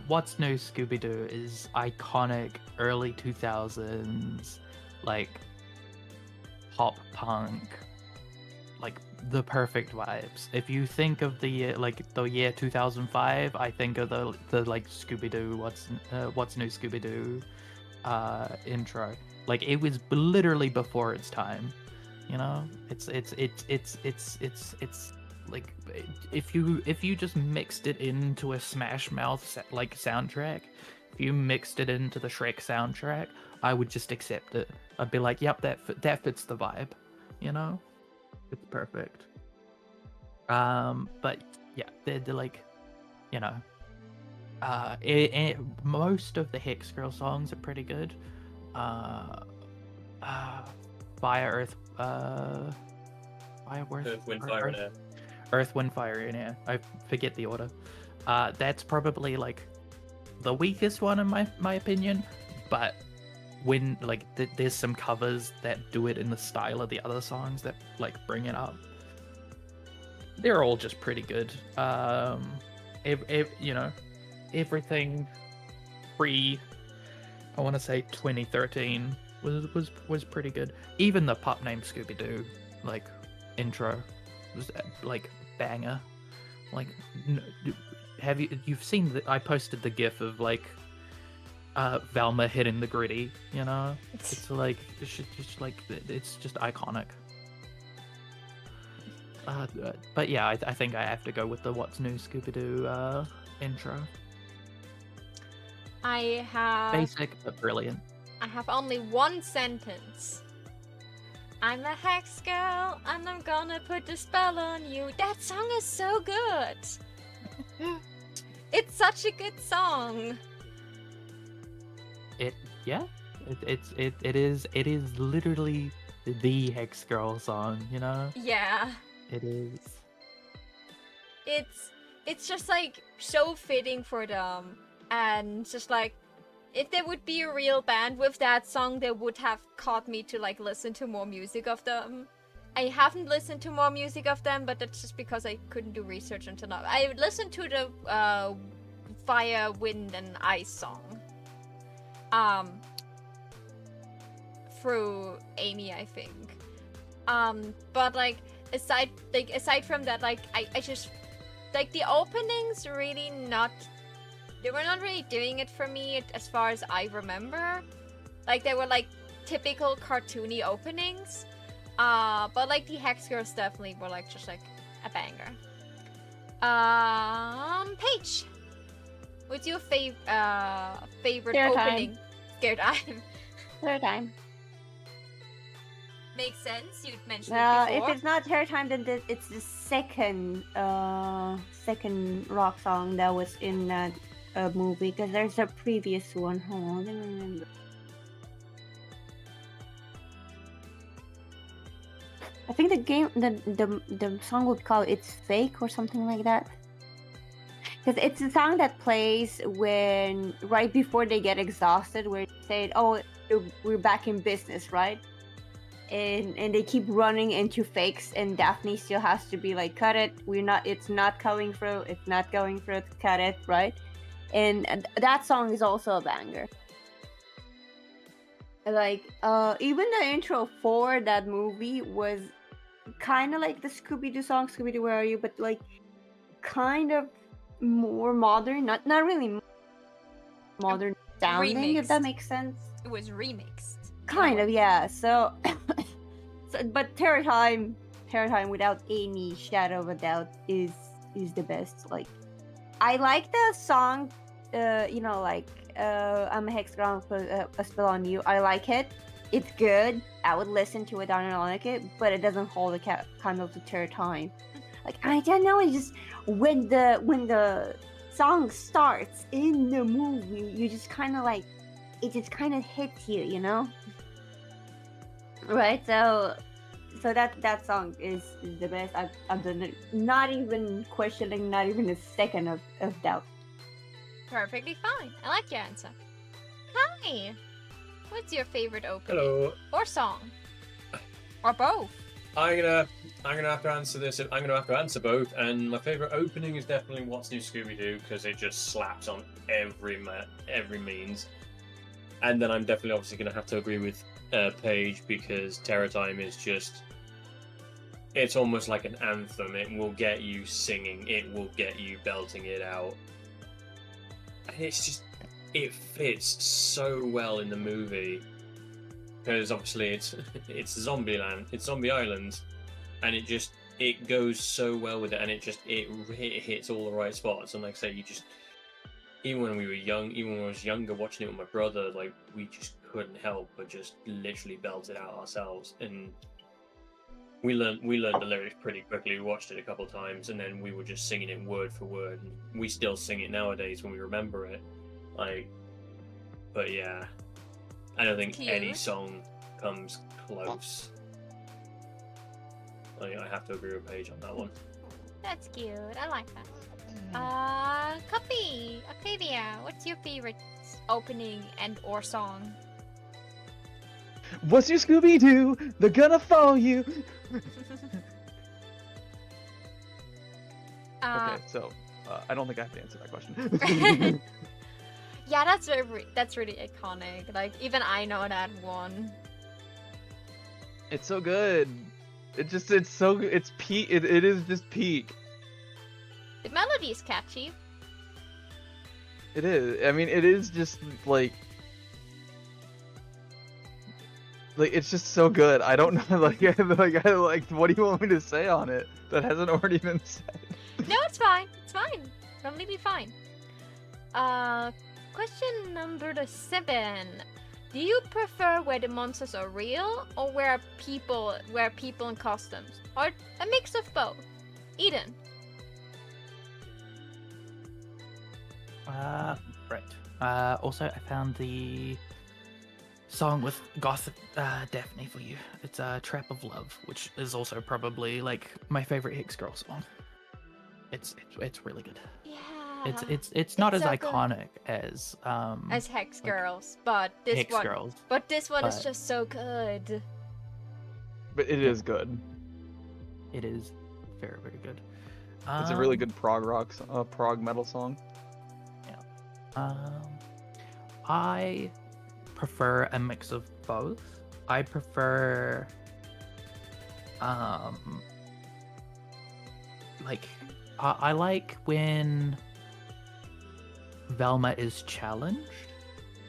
What's New Scooby Doo is iconic early 2000s, like pop punk, like the perfect vibes. If you think of the year 2005, I think of the like Scooby Doo, what's New Scooby Doo intro. Like it was literally before its time. It's like if you just mixed it into a Smash Mouth like soundtrack, if you mixed it into the Shrek soundtrack, I would just accept it. I'd be like, yep, that fits the vibe, it's perfect. But yeah, they're like, most of the Hex Girl songs are pretty good. Fire, Wind, Fire, and Air. Earth, Wind, Fire, and Air. I forget the order. That's probably like the weakest one in my opinion. But when there's some covers that do it in the style of the other songs that like bring it up. They're all just pretty good. Everything pre, I want to say 2013. Was pretty good. Even the pup named Scooby Doo like intro was like banger. Like, you've seen I posted the gif of like Velma hitting the gritty, you know? It's just iconic. But yeah, I think I have to go with the What's New Scooby Doo intro. I have Basic but brilliant. I have only one sentence. I'm a hex girl and I'm gonna put a spell on you. That song is so good. It's such a good song. It is literally the Hex Girl song, you know? Yeah. It is. It's just like so fitting for them, and just like if there would be a real band with that song, they would have caught me to like listen to more music of them. I haven't listened to more music of them, but that's just because I couldn't do research until now. I listened to the Fire, Wind, and Ice song. Through Amy, I think. But like aside from that, like I just like the openings really they were not really doing it for me as far as I remember. Like they were like typical cartoony openings. But like the Hex Girls definitely were like just like a banger. Paige, what's your favorite Scare opening? Time. Scare Time. Third time. Makes sense. You'd mentioned it If before. it's not Terror Time, then it's the second rock song that was in that movie. Because there's a previous one. Hold on, let me remember. I think the song would call It's Fake or something like that. Because it's a song that plays when right before they get exhausted, where they say, "Oh, we're back in business," right? And they keep running into fakes, and Daphne still has to be like, "Cut it! It's not going through. It's not going through. Cut it!" Right? And that song is also a banger. Like, even the intro for that movie was kind of like the Scooby Doo song, "Scooby Doo, Where Are You?" But like, kind of more modern. Not really modern sounding, if that Remixed. makes sense. It was remixed. Kind of, yeah. So, but Terror Time without any shadow of a doubt is the best. Like, I like the song, I'm a Hex Girl, put a spell on you. I like it. It's good. I would listen to it. I don't like it, but it doesn't hold the candle to Terror Time. Like, I don't know. It's just when the song starts in the movie, you just kind of like it just kind of hits you, you know? Right, so that song is the best. I've done it. Not even questioning, not even a second of doubt. Perfectly fine. I like your answer. Hi. What's your favorite opening? Hello. Or song? Or both? I'm gonna have to answer this. I'm gonna have to answer both, and my favorite opening is definitely What's New Scooby Doo because it just slaps on every means. And then I'm definitely obviously gonna have to agree with Paige because Terror Time is it's almost like an anthem. It will get you singing. It will get you belting it out. And it fits so well in the movie because obviously it's Zombieland, it's Zombie Island, and it goes so well with it, and it hits all the right spots. And like I say, even when we were young, even when I was younger, watching it with my brother, like we just couldn't help but just literally belt it out ourselves. And we learned the lyrics pretty quickly. We watched it a couple of times, and then we were just singing it word for word. And we still sing it nowadays when we remember it. But yeah, I don't think any song comes close. I have to agree with Paige on that one. That's cute. I like that. Octavia, what's your favorite opening and or song? What's your Scooby Doo? They're gonna follow you. Okay, so I don't think I have to answer that question. Yeah, that's really iconic. Like even I know that one. It's so good. It's peak. It is just peak. The melody is catchy. It is. I mean, it is just like it's just so good. I don't know. Like, what do you want me to say on it that hasn't already been said? No, it's fine. It's fine. Completely fine. Question number 7. Do you prefer where the monsters are real or where people in costumes, or a mix of both? Eden. Right. Also, I found the song with Gossip Daphne for you. It's Trap of Love, which is also probably like my favorite Hex Girl song. It's really good. Yeah. It's not as so iconic as Hex Girls, but this Hex one Girls. is just so good. But it is good. It is very, very good. It's a really good prog metal song. I prefer a mix of both. I prefer I like when Velma is challenged.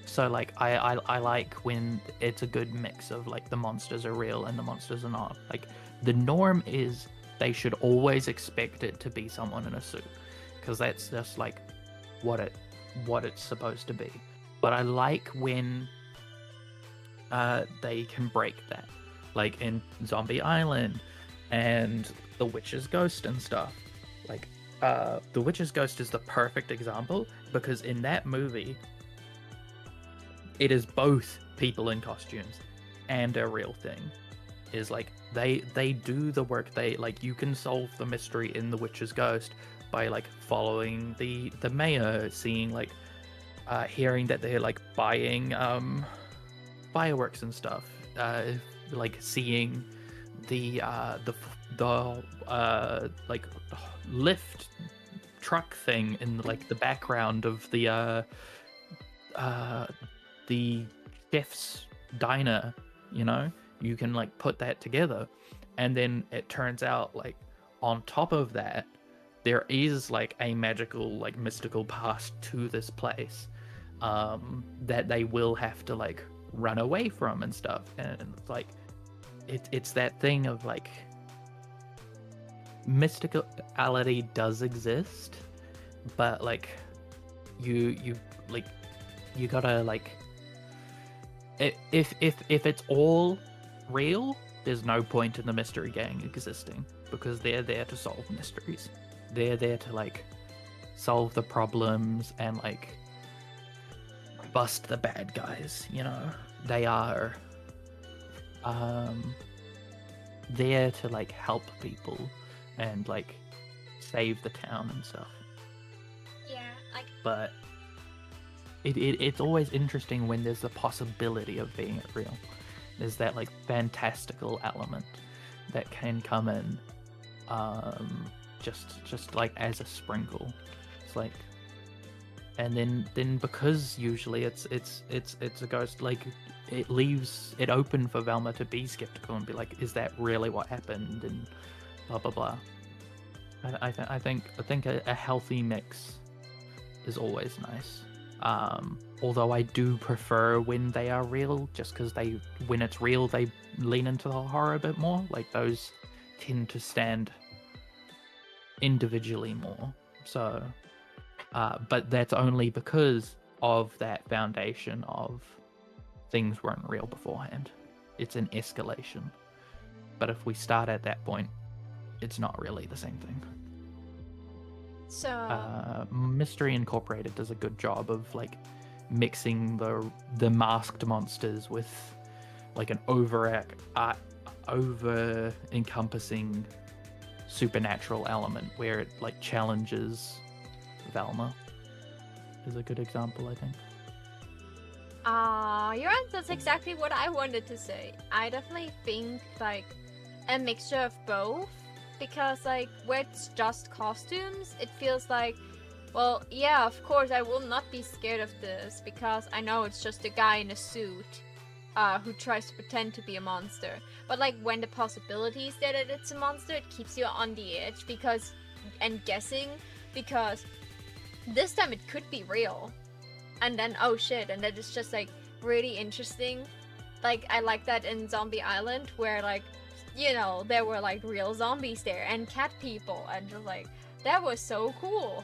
So like I like when it's a good mix of like the monsters are real and the monsters are not. Like the norm is they should always expect it to be someone in a suit, because that's just like what it's supposed to be. But I like when they can break that, like in Zombie Island and The Witch's Ghost and stuff. Like The Witch's Ghost is the perfect example, because in that movie it is both people in costumes and a real thing. Is like they do the work. They like, you can solve the mystery in The Witch's Ghost by like following the mayor, seeing like hearing that they're like buying fireworks and stuff, like seeing the like lift truck thing in like the background of the chef's diner. You know, you can like put that together, and then it turns out like on top of that there is like a magical, like mystical past to this place that they will have to like run away from and stuff. And it's like it's that thing of like mysticality does exist, but like you gotta like, if it's all real, there's no point in the mystery gang existing, because they're there to solve mysteries. They're there to like solve the problems and like bust the bad guys, you know. They are there to like help people and like save the town and stuff. Yeah, like. But it's always interesting when there's the possibility of being real. There's that like fantastical element that can come in, just like as a sprinkle. It's like, and then because usually it's a ghost, like it leaves it open for Velma to be skeptical and be like, is that really what happened, and blah blah blah. I think a healthy mix is always nice. Although I do prefer when they are real, just because when it's real, they lean into the horror a bit more. Like those tend to stand individually more. So, but that's only because of that foundation of things weren't real beforehand. It's an escalation. But if we start at that point, it's not really the same thing. So Mystery Incorporated does a good job of like mixing the masked monsters with like an over encompassing supernatural element where it like challenges Velma. Is a good example, I think. Your answer's exactly what I wanted to say. I definitely think like a mixture of both. Because, like, where it's just costumes, it feels like, well, yeah, of course, I will not be scared of this, because I know it's just a guy in a suit who tries to pretend to be a monster. But, like, when the possibility is there that it's a monster, it keeps you on the edge, and guessing, because this time it could be real, and then oh shit, and then it's just like really interesting. Like I like that in Zombie Island where like, you know, there were like real zombies there and cat people, and just like that was so cool.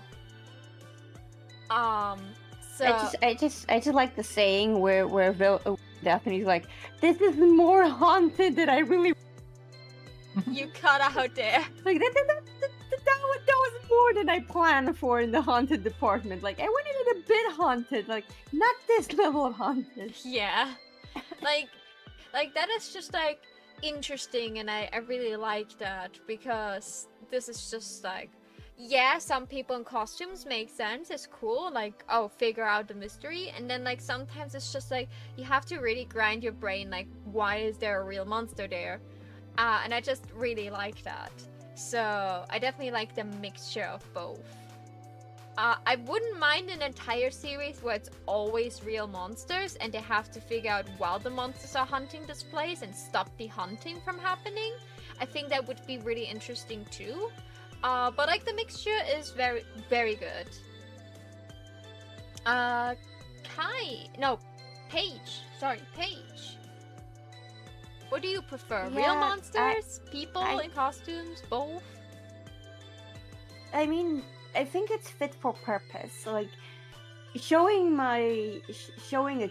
So I just like the saying where Daphne's like, this is more haunted than I really you cut out there. like that was more than I planned for in the haunted department. Like I wanted it a bit haunted, like not this level of haunted. Yeah. like that is just like interesting, and I really like that because this is just like, yeah, some people in costumes make sense, it's cool, like, oh, figure out the mystery, and then like sometimes it's just like you have to really grind your brain, like why is there a real monster there? And I just really like that. So I definitely like the mixture of both. I wouldn't mind an entire series where it's always real monsters and they have to figure out while the monsters are hunting this place and stop the hunting from happening. I think that would be really interesting too. But like the mixture is very, very good. Paige. What do you prefer? Yeah, Real monsters? People in costumes? Both? I mean, I think it's fit for purpose. Like showing a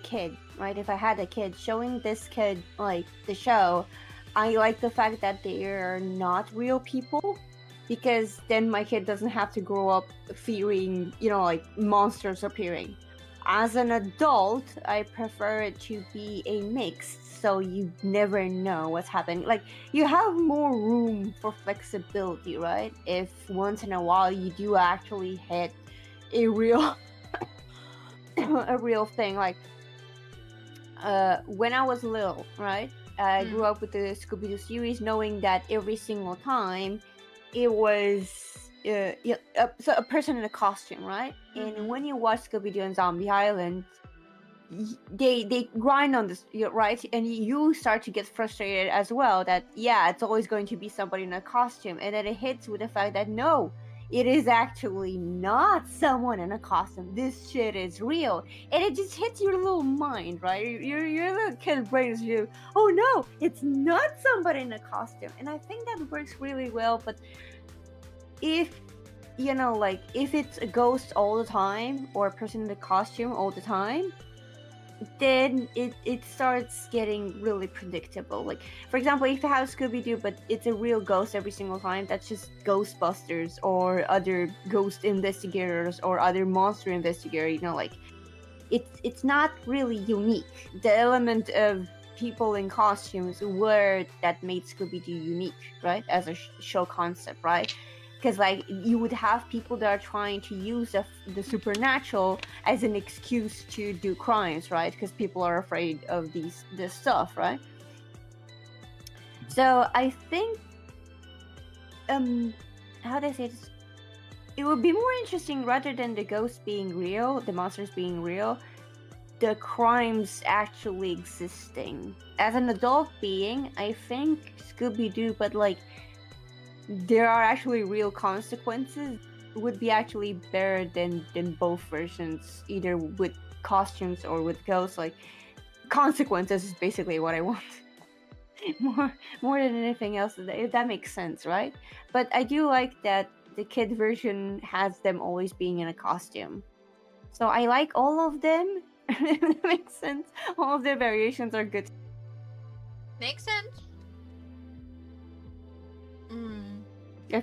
kid, right? If I had a kid, showing this kid like the show, I like the fact that they are not real people, because then my kid doesn't have to grow up fearing, you know, like monsters appearing. As an adult, I prefer it to be a mix, so you never know what's happening. Like, you have more room for flexibility, right? If once in a while you do actually hit a real a real thing. Like, when I was little, right? I grew up with the Scooby Doo series, knowing that every single time it was so a person in a costume, right? And when you watch Scooby Doo and Zombie Island, they grind on this, right? And you start to get frustrated as well that, yeah, it's always going to be somebody in a costume. And then it hits with the fact that, no, it is actually not someone in a costume. This shit is real. And it just hits your little mind, right? Your little kid brain is you, oh no, it's not somebody in a costume. And I think that works really well. But if, you know, like, if it's a ghost all the time or a person in a costume all the time, then it starts getting really predictable. Like, for example, if you have Scooby-Doo but it's a real ghost every single time, that's just Ghostbusters or other ghost investigators or other monster investigator, you know, like, it's not really unique. The element of people in costumes were that made Scooby-Doo unique, right, as a show concept, right? Because, like, you would have people that are trying to use the supernatural as an excuse to do crimes, right? Because people are afraid of this stuff, right? So I think, how do I say this? It would be more interesting, rather than the ghosts being real, the monsters being real, the crimes actually existing. As an adult being, I think Scooby-Doo, but like, there are actually real consequences, would be actually better than both versions, either with costumes or with ghosts. Like, consequences is basically what I want. more than anything else, if that makes sense, right? But I do like that the kid version has them always being in a costume. So I like all of them. If that makes sense. All of their variations are good. Makes sense.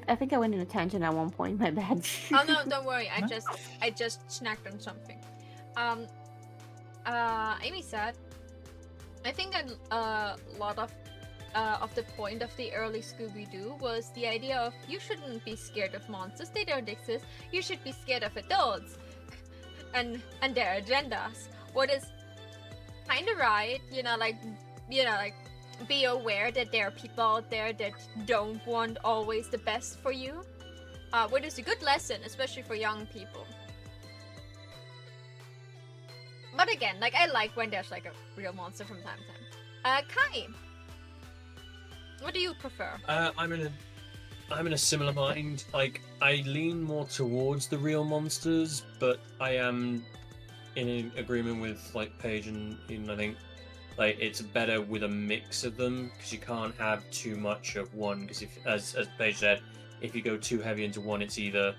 I think I went in a tangent at one point. My bad. Oh no, don't worry. I just snacked on something. Amy said, I think that a lot of the point of the early Scooby-Doo was the idea of, you shouldn't be scared of monsters. They don't exist. You should be scared of adults and their agendas. What is kind of right, like be aware that there are people out there that don't want always the best for you. What is a good lesson, especially for young people. But again, like, I like when there's like a real monster from time to time. Kai, what do you prefer? I'm in I'm in a similar mind. Like, I lean more towards the real monsters, but I am in agreement with like Paige and Eden. I think like it's better with a mix of them because you can't have too much of one. Because if, as Paige said, if you go too heavy into one, it's either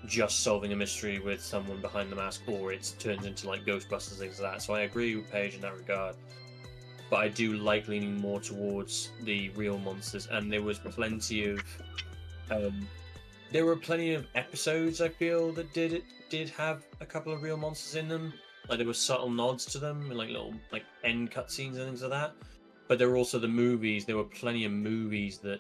just solving a mystery with someone behind the mask, or it turns into like Ghostbusters, things like that. So I agree with Paige in that regard. But I do like leaning more towards the real monsters, and there was plenty of, there were plenty of episodes I feel that did have a couple of real monsters in them. Like there were subtle nods to them and like little like end cutscenes and things like that. But there were also the movies. There were plenty of movies that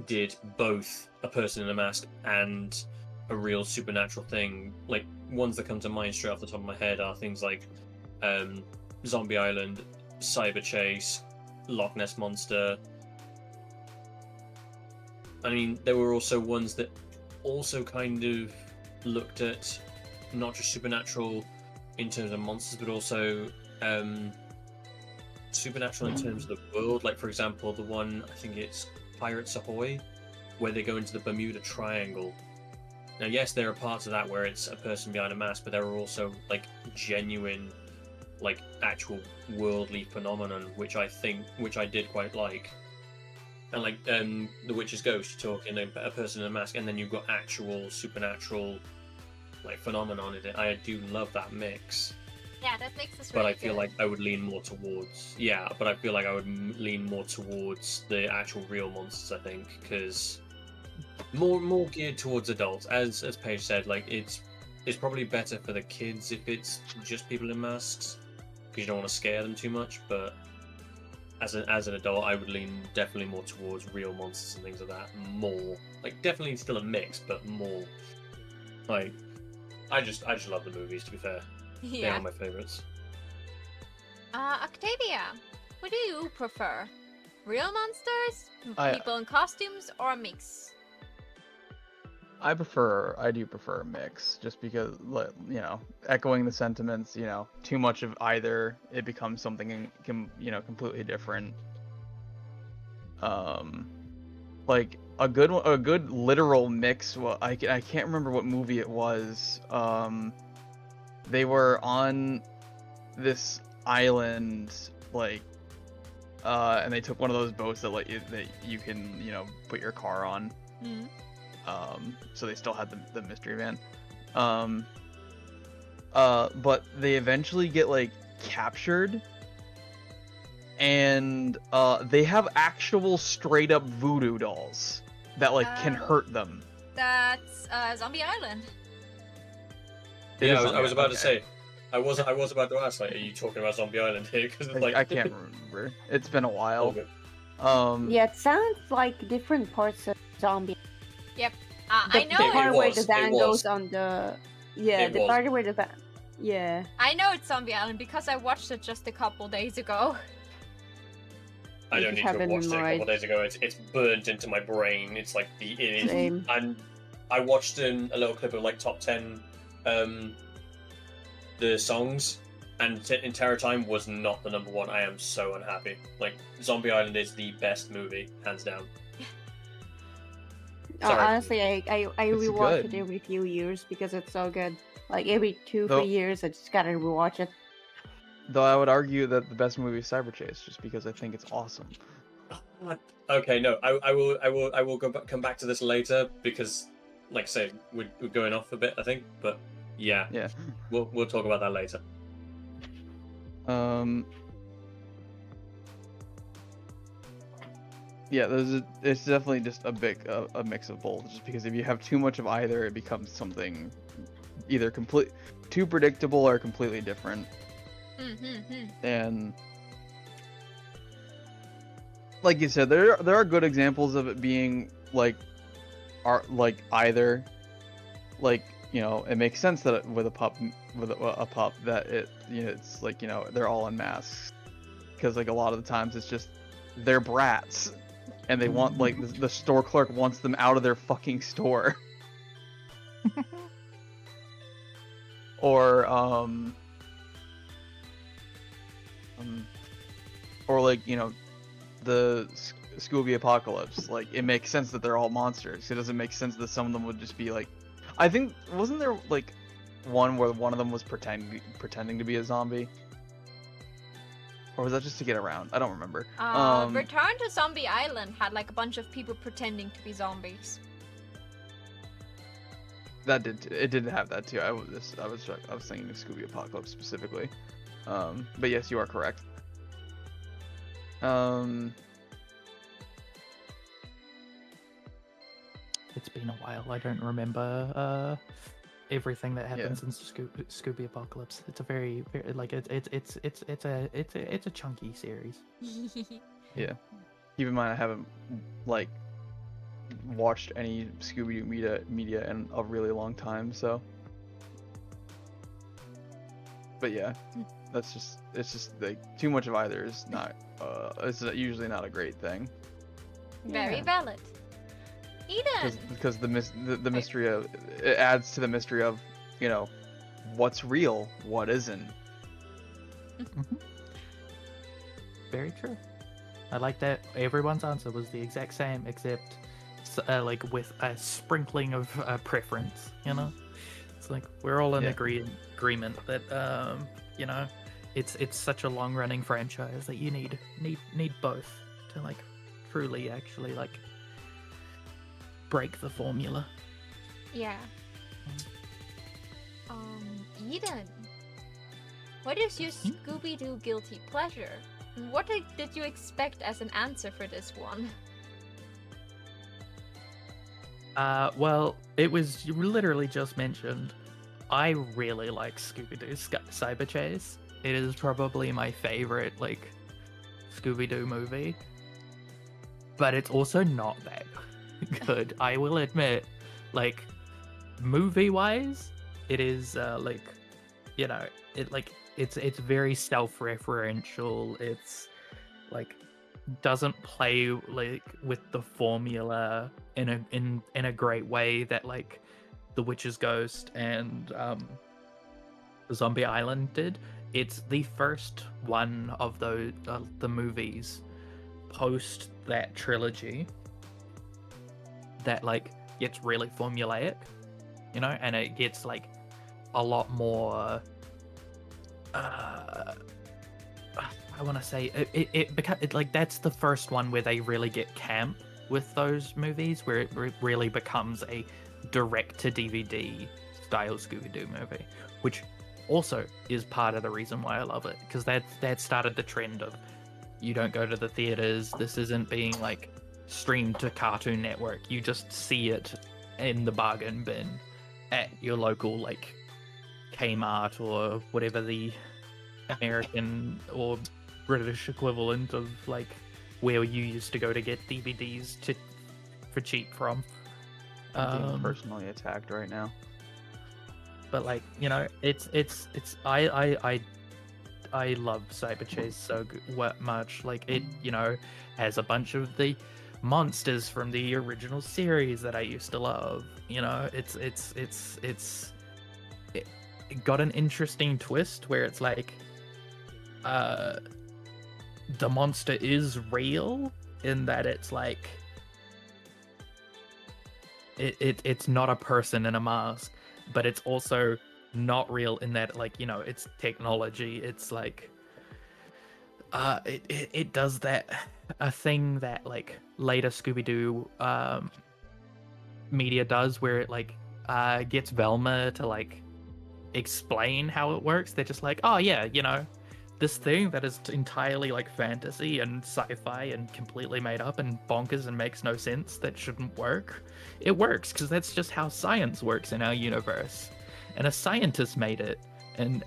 did both a person in a mask and a real supernatural thing. Like ones that come to mind straight off the top of my head are things like Zombie Island, Cyber Chase, Loch Ness Monster. I mean, there were also ones that also kind of looked at not just supernatural in terms of monsters, but also supernatural in terms of the world. Like, for example, the one, I think it's Pirates Ahoy, where they go into the Bermuda Triangle. Now, yes, there are parts of that where it's a person behind a mask, but there are also, like, genuine, like, actual worldly phenomenon, which I did quite like. And, like, The Witch's Ghost, you're talking a person in a mask, and then you've got actual supernatural, like, phenomenon in it. I do love that mix. Yeah, that makes us. But really I feel good. like I would lean more towards lean more towards the actual real monsters. I think because more geared towards adults, as Paige said, like it's probably better for the kids if it's just people in masks because you don't want to scare them too much. But as an adult, I would lean definitely more towards real monsters and things like that. More like definitely still a mix, but more like I just love the movies. To be fair. They Yeah. are my favorites. Octavia, what do you prefer? Real monsters, I- people in costumes, or a mix? I do prefer a mix, just because, you know, echoing the sentiments, you know, too much of either, it becomes something, completely different. Like a good literal mix. Well, I can't remember what movie it was. They were on this island, like, and they took one of those boats that that you can, put your car on. Mm. So they still had the mystery van. But they eventually get like captured, and they have actual straight up voodoo dolls that can hurt them. That's Zombie Island. Yeah, I was about to say. I was about to ask, like, are you talking about Zombie Island here? Because like I can't remember. It's been a while. Okay. Yeah, it sounds like different parts of Zombie. Yep. The I know part where was, the van it was. goes on the. Yeah, It the was. part where the van. Yeah. I know it's Zombie Island because I watched it just a couple days ago. I You don't just need have to it have watched in it a mind. couple days ago. It's burnt into my brain. It's like Same. And I watched a little clip of like top 10 the songs, and in Terror Time was not the number one. I am so unhappy. Like Zombie Island is the best movie, hands down. Sorry. Honestly, I It's rewatch good. it every few years because it's so good. Like every 2-3 Though- years, I just gotta rewatch it. Though I would argue that the best movie is Cyber Chase, just because I think it's awesome. Okay, no, I will come back to this later because, like I say, we're going off a bit, I think. But yeah, Yeah. we'll talk about that later. Yeah, it's definitely just a mix of both. Just because if you have too much of either, it becomes something either too predictable or completely different. And like you said, there are good examples of it being like either, like, it makes sense that with a pup that it's like, they're all in masks, because like a lot of the times it's just they're brats and they want, like, the store clerk wants them out of their fucking store. Or like, the Scooby Apocalypse. Like, it makes sense that they're all monsters. It doesn't make sense that some of them would just be like, I think, wasn't there like one where one of them was pretending to be a zombie? Or was that just to get around? I don't remember. Return to Zombie Island had like a bunch of people pretending to be zombies. It did have that too. I was thinking of Scooby Apocalypse specifically. But yes, you are correct. It's been a while. I don't remember everything that happens in Scooby Apocalypse. It's a very like it's a chunky series. Yeah. Keep in mind, I haven't like watched any Scooby Doo media in a really long time, so. But yeah, it's just like too much of either is not. It's usually not a great thing. Very valid. Eden. Because the mystery of it adds to the mystery of, you know, what's real, what isn't. Very true. I like that everyone's answer was the exact same, except like with a sprinkling of preference. You know, it's like we're all in agreement that you know, it's such a long running franchise that you need both to like truly actually like break the formula. Yeah. Eden, what is your Scooby-Doo guilty pleasure? What did you expect as an answer for this one? Well, it was literally just mentioned. I really like Scooby-Doo Cyber Chase. It is probably my favorite, like, Scooby-Doo movie. But it's also not that good, I will admit. Like, movie-wise, it is, like, you know, it's very self-referential. It's, like, doesn't play, like, with the formula in a great way that, like, The Witch's Ghost and Zombie Island did. It's the first one of those the movies post that trilogy that like gets really formulaic, you know, and it gets like a lot more. I want to say it like that's the first one where they really get camp with those movies, where it really becomes a direct-to-DVD style Scooby-Doo movie, which also is part of the reason why I love it, because that started the trend of you don't go to the theaters, this isn't being like streamed to Cartoon Network, you just see it in the bargain bin at your local like Kmart or whatever the American or British equivalent of like where you used to go to get DVDs for cheap from. I'm being personally attacked right now. But like, you know, it's I love Cyber Chase so much. Like it, you know, has a bunch of the monsters from the original series that I used to love. You know, it got an interesting twist where it's like the monster is real in that it's like it's not a person in a mask, but it's also not real in that like, you know, it's technology. It's like it does that a thing that like later Scooby-Doo media does, where it like gets Velma to like explain how it works. They're just like, oh yeah, you know, this thing that is entirely like fantasy and sci-fi and completely made up and bonkers and makes no sense, that shouldn't work. It works because that's just how science works in our universe. And a scientist made it. And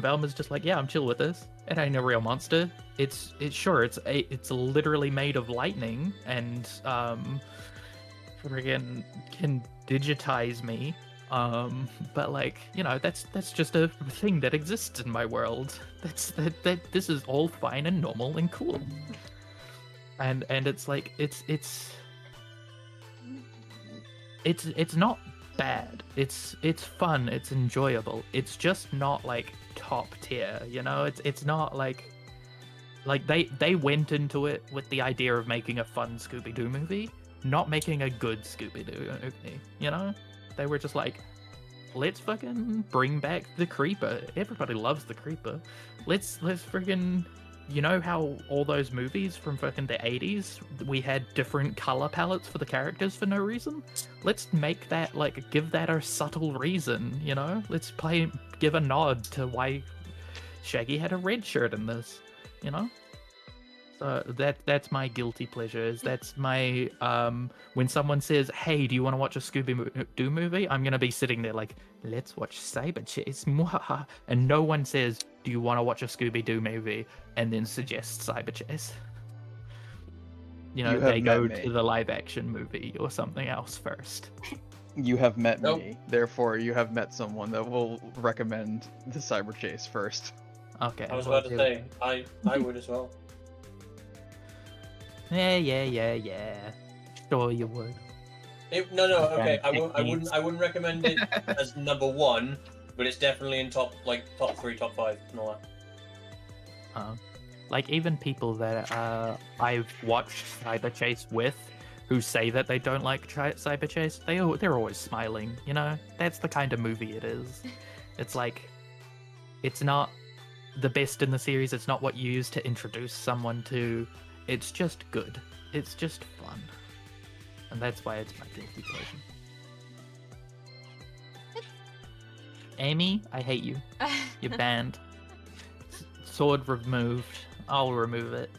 Velma's just like, yeah, I'm chill with this. It ain't a real monster. It's literally made of lightning and friggin' can digitize me. But like, you know, that's just a thing that exists in my world. That this is all fine and normal and cool. And it's like it's not bad. It's fun, it's enjoyable. It's just not like top tier, you know? It's not like Like they went into it with the idea of making a fun Scooby Doo movie, not making a good Scooby Doo movie. You know, they were just like, let's fucking bring back the Creeper. Everybody loves the Creeper. Let's freaking, you know how all those movies from fucking the 80s, we had different color palettes for the characters for no reason? Let's make that, like, give that a subtle reason, you know? Let's give a nod to why Shaggy had a red shirt in this, you know? So that's my guilty pleasures. That's my when someone says, "Hey, do you want to watch a Scooby Doo movie?" I'm gonna be sitting there like, "Let's watch Cyber Chase," and no one says, "Do you want to watch a Scooby Doo movie?" and then suggests Cyber Chase. You know, they go to the live action movie or something else first. You have met me, therefore you have met someone that will recommend the Cyber Chase first. Okay. I was about to say, I would as well. Yeah. Sure you would. Okay. I wouldn't recommend it as number one, but it's definitely in top 3, top 5, and all that. Like even people that I've watched Cyber Chase with, who say that they don't like Cyber Chase, they're always smiling. You know, that's the kind of movie it is. It's like, it's not the best in the series. It's not what you use to introduce someone to. It's just good. It's just fun. And that's why it's my guilty pleasure. Amy, I hate you. You're banned. Sword removed. I'll remove it.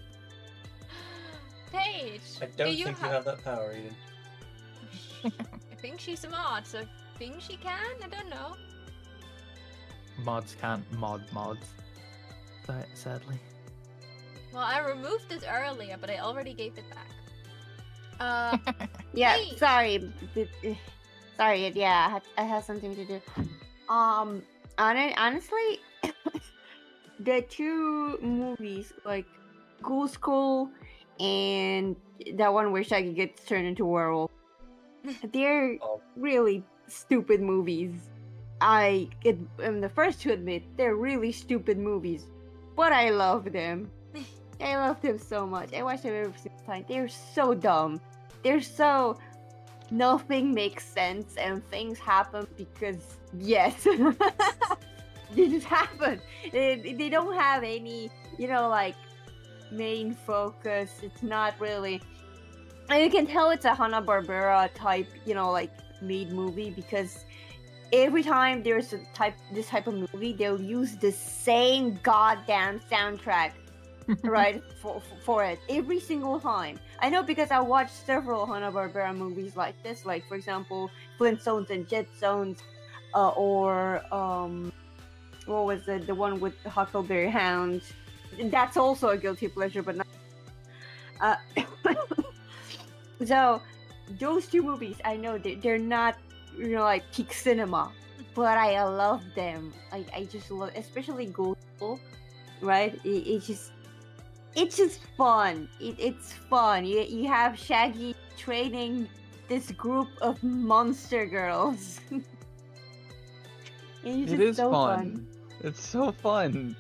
Paige, I don't think you have that power, Eden. I think she's a mod, so I think she can? I don't know. Mods can't mod mods. Sadly. Well, I removed it earlier, but I already gave it back. Yeah, Hey. sorry. Sorry, yeah, I have something to do. Honestly, the two movies, like Ghoul School and that one where Shaggy gets turned into a werewolf, they're really stupid movies. I am the first to admit they're really stupid movies, but I love them. I love them so much. I watch them every single time. They're so dumb. They're so... Nothing makes sense and things happen because, yes. They just happen. They don't have any, like, main focus. It's not really... And you can tell it's a Hanna-Barbera type, like, made movie because every time there's this type of movie, they'll use the same goddamn soundtrack. Right, for it every single time. I know because I watched several Hanna-Barbera movies like this, like for example Flintstones and Jetstones, or what was it, the one with the Huckleberry Hound. That's also a guilty pleasure, but not so those two movies, I know they're not like peak cinema, but I love them. I just love, especially Ghoul School, right? It's just fun. It's fun. You have Shaggy training this group of monster girls. It is so fun. It's so fun.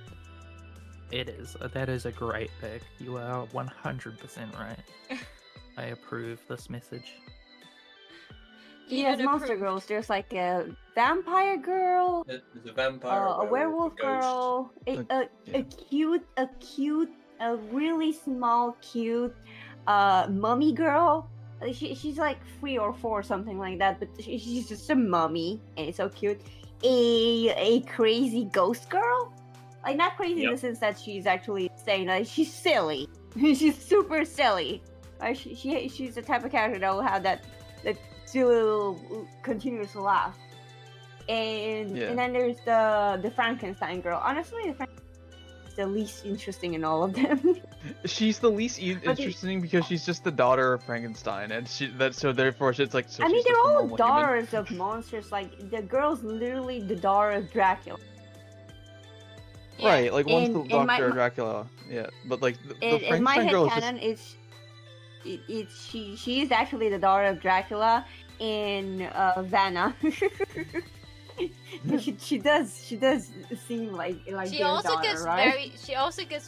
It is. That is a great pick. You are 100% right. I approve this message. Yes, monster girls. There's like a vampire girl. There's a vampire, a werewolf girl, a really small, cute, mummy girl. She's like 3 or 4, something like that. But she's just a mummy, and it's so cute. A crazy ghost girl, like not crazy in the sense that she's actually saying like she's silly. She's super silly. She's the type of character that will have that silly little continuous laugh. And then there's the Frankenstein girl. Honestly, the least interesting in all of them. She's the least interesting because she's just the daughter of Frankenstein, and therefore it's like. So I mean, she's they're just a all normal daughters human. of monsters. Like the girl's literally the daughter of Dracula. Right, like one's the in Doctor Dracula. Yeah, but like the in my Frankenstein head girl is canon, she is actually the daughter of Dracula in Vanna. She does seem like She their also daughter, gives right?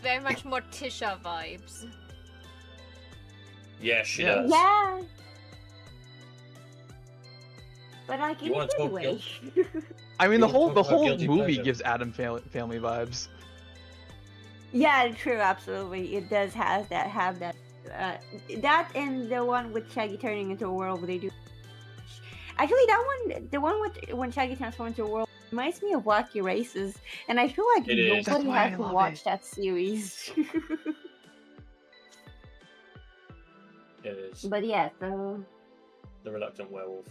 very much more Tisha vibes. Yeah, she Yeah. does. Yeah. But like You in a wanna good talk way. I mean, You the wanna whole talk about guilty movie pleasure? gives Adam family vibes. Yeah, true, absolutely. It does have that that and the one with Shaggy turning into a werewolf. They do. Actually, that one, the one with when Shaggy transforms into a werewolf, reminds me of Wacky Races, and I feel like It is. nobody That's why I has to love watch it. that series. It is. But yeah, so The Reluctant Werewolf.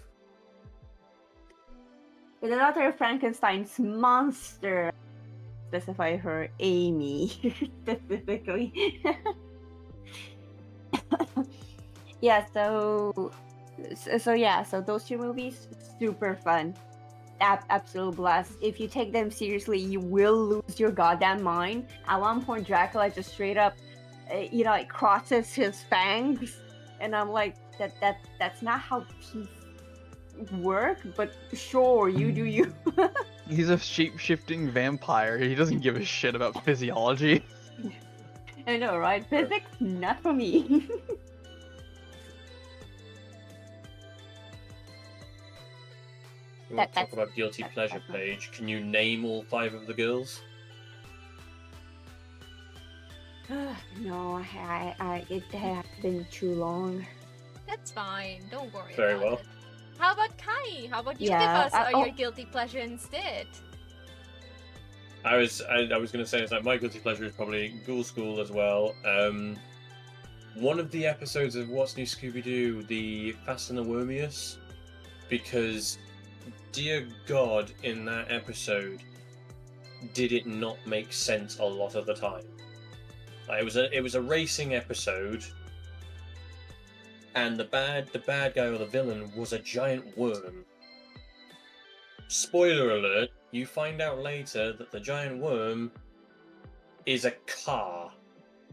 with the daughter of Frankenstein's monster, specify her Amy specifically. Yeah, so those two movies, super fun. Absolute blast. If you take them seriously, you will lose your goddamn mind. At one point, Dracula just straight up, like crosses his fangs, and I'm like, that's not how teeth work. But sure, you do you. He's a shape-shifting vampire. He doesn't give a shit about physiology. I know, right? Physics, not for me. You want to That's- talk about guilty that's pleasure, definitely- Paige? Can you name all 5 of the girls? No, it has been too long. That's fine. Don't worry Very about well. it. How about Kai? How about you Yeah, give us oh. your guilty pleasure instead? I was gonna say it's like my guilty pleasure is probably Ghoul School as well. One of the episodes of What's New Scooby Doo, the Fast and the Wormius, because dear God, in that episode, did it not make sense a lot of the time? Like, it was a racing episode, and the bad guy or the villain was a giant worm. Spoiler alert, you find out later that the giant worm is a car,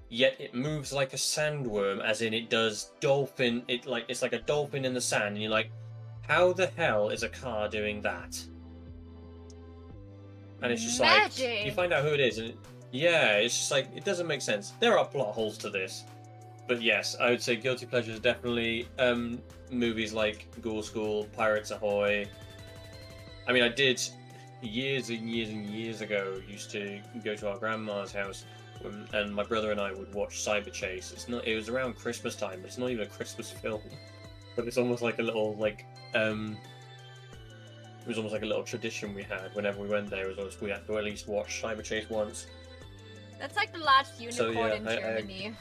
yet it moves like a sandworm, as in it does dolphin, it's like a dolphin in the sand, and you're like, how the hell is a car doing that? And it's just like, Magic! you find out who it is, and it's just like, it doesn't make sense. There are plot holes to this. But yes, I would say guilty pleasure is definitely movies like Ghoul School, Pirates Ahoy. I mean, I did years and years and years ago used to go to our grandma's house, and my brother and I would watch Cyber Chase. It was around Christmas time, but it's not even a Christmas film. But it's almost like a little it was almost like a little tradition we had whenever we went there. We had to at least watch Cyber Chase once. That's like the last unicorn So, yeah, in Germany.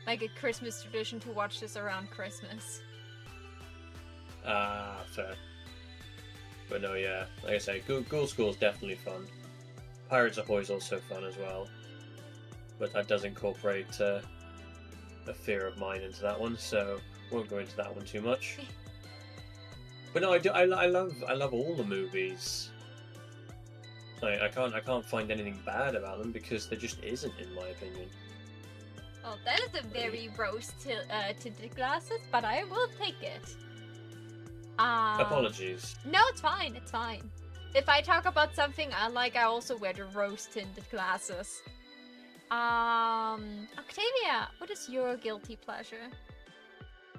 Like a Christmas tradition to watch this around Christmas. Ah, fair. But no, yeah, like I say, Ghoul School is definitely fun. Pirates Ahoy is also fun as well, but that does incorporate a fear of mine into that one, so won't go into that one too much. But no, I love all the movies. I can't find anything bad about them because there just isn't, in my opinion. Well, that is a very rose-tinted glasses, but I will take it. Apologies. No, it's fine. It's fine. If I talk about something I like, I also wear the rose-tinted glasses. Octavia, what is your guilty pleasure?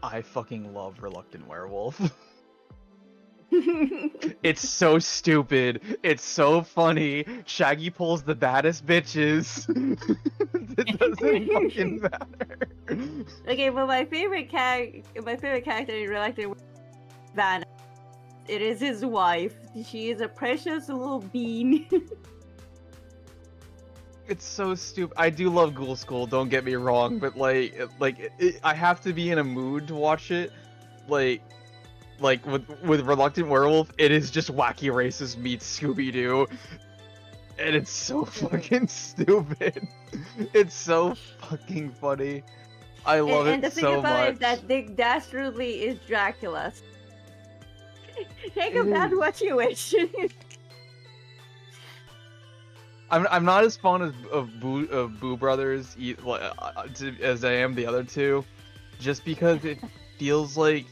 I fucking love Reluctant Werewolf. It's so stupid. It's so funny. Shaggy pulls the baddest bitches. It doesn't fucking matter. Okay, but my favorite character in Reluctant Van. It is his wife. She is a precious little bean. It's so stupid. I do love Ghoul School, don't get me wrong, but I have to be in a mood to watch it. Like with Reluctant Werewolf, it is just Wacky Races meets Scooby Doo, and it's so fucking stupid. It's so fucking funny. I love and it the thing so about it much. is that Dick Dastardly is Dracula. Take a bad what you wish. I'm not as fond of Boo Brothers as I am the other two, just because it feels like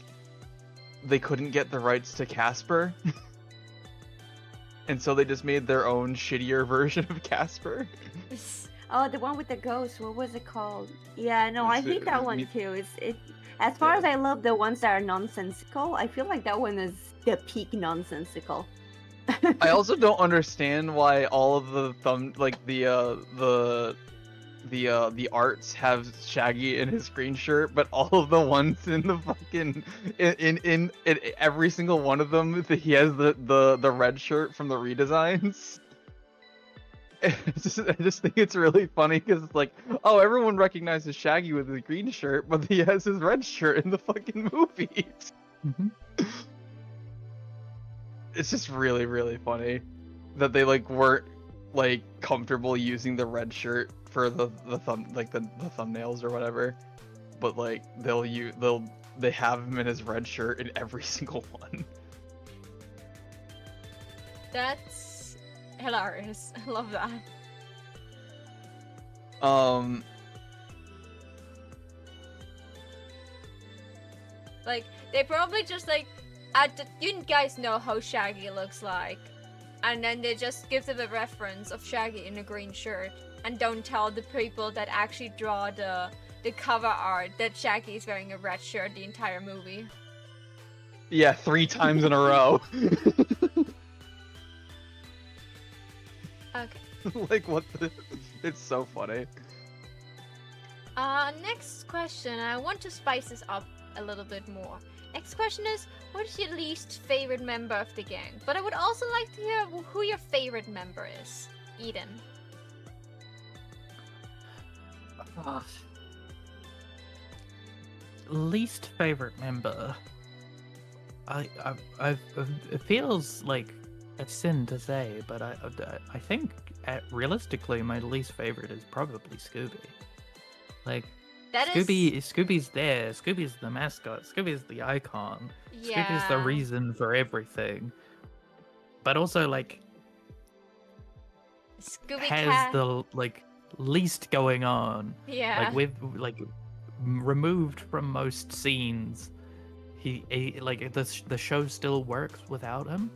they couldn't get the rights to Casper. And so they just made their own shittier version of Casper. Oh, the one with the ghost. What was it called? Yeah, no, I hate that one too. As far as I love the ones that are nonsensical, I feel like that one is the peak nonsensical. I also don't understand why all of the the arts have Shaggy in his green shirt, but all of the ones in the fucking in every single one of them he has the red shirt from the redesigns. I just think it's really funny because it's like, oh, everyone recognizes Shaggy with his green shirt, but he has his red shirt in the fucking movies. Mm-hmm. It's just really, really funny that they like weren't like comfortable using the red shirt for the thumbnails or whatever, but like they have him in his red shirt in every single one. That's hilarious. I love that. Like they probably just like you guys know how Shaggy looks like, and then they just give them a reference of Shaggy in a green shirt, and don't tell the people that actually draw the cover art that Shaggy is wearing a red shirt the entire movie. Yeah, 3 times in a row. Okay. Like what the? It's so funny. Next question. I want to spice this up a little bit more. Next question is, what is your least favorite member of the gang? But I would also like to hear who your favorite member is. Eden. Least favorite member. It feels like a sin to say, but I think realistically my least favorite is probably Scooby. Like Scooby's there. Scooby's the mascot. Scooby's the icon. Yeah. Scooby's the reason for everything. But also like Scooby has the like least going on. Yeah. Like we've like removed from most scenes. He like the show still works without him.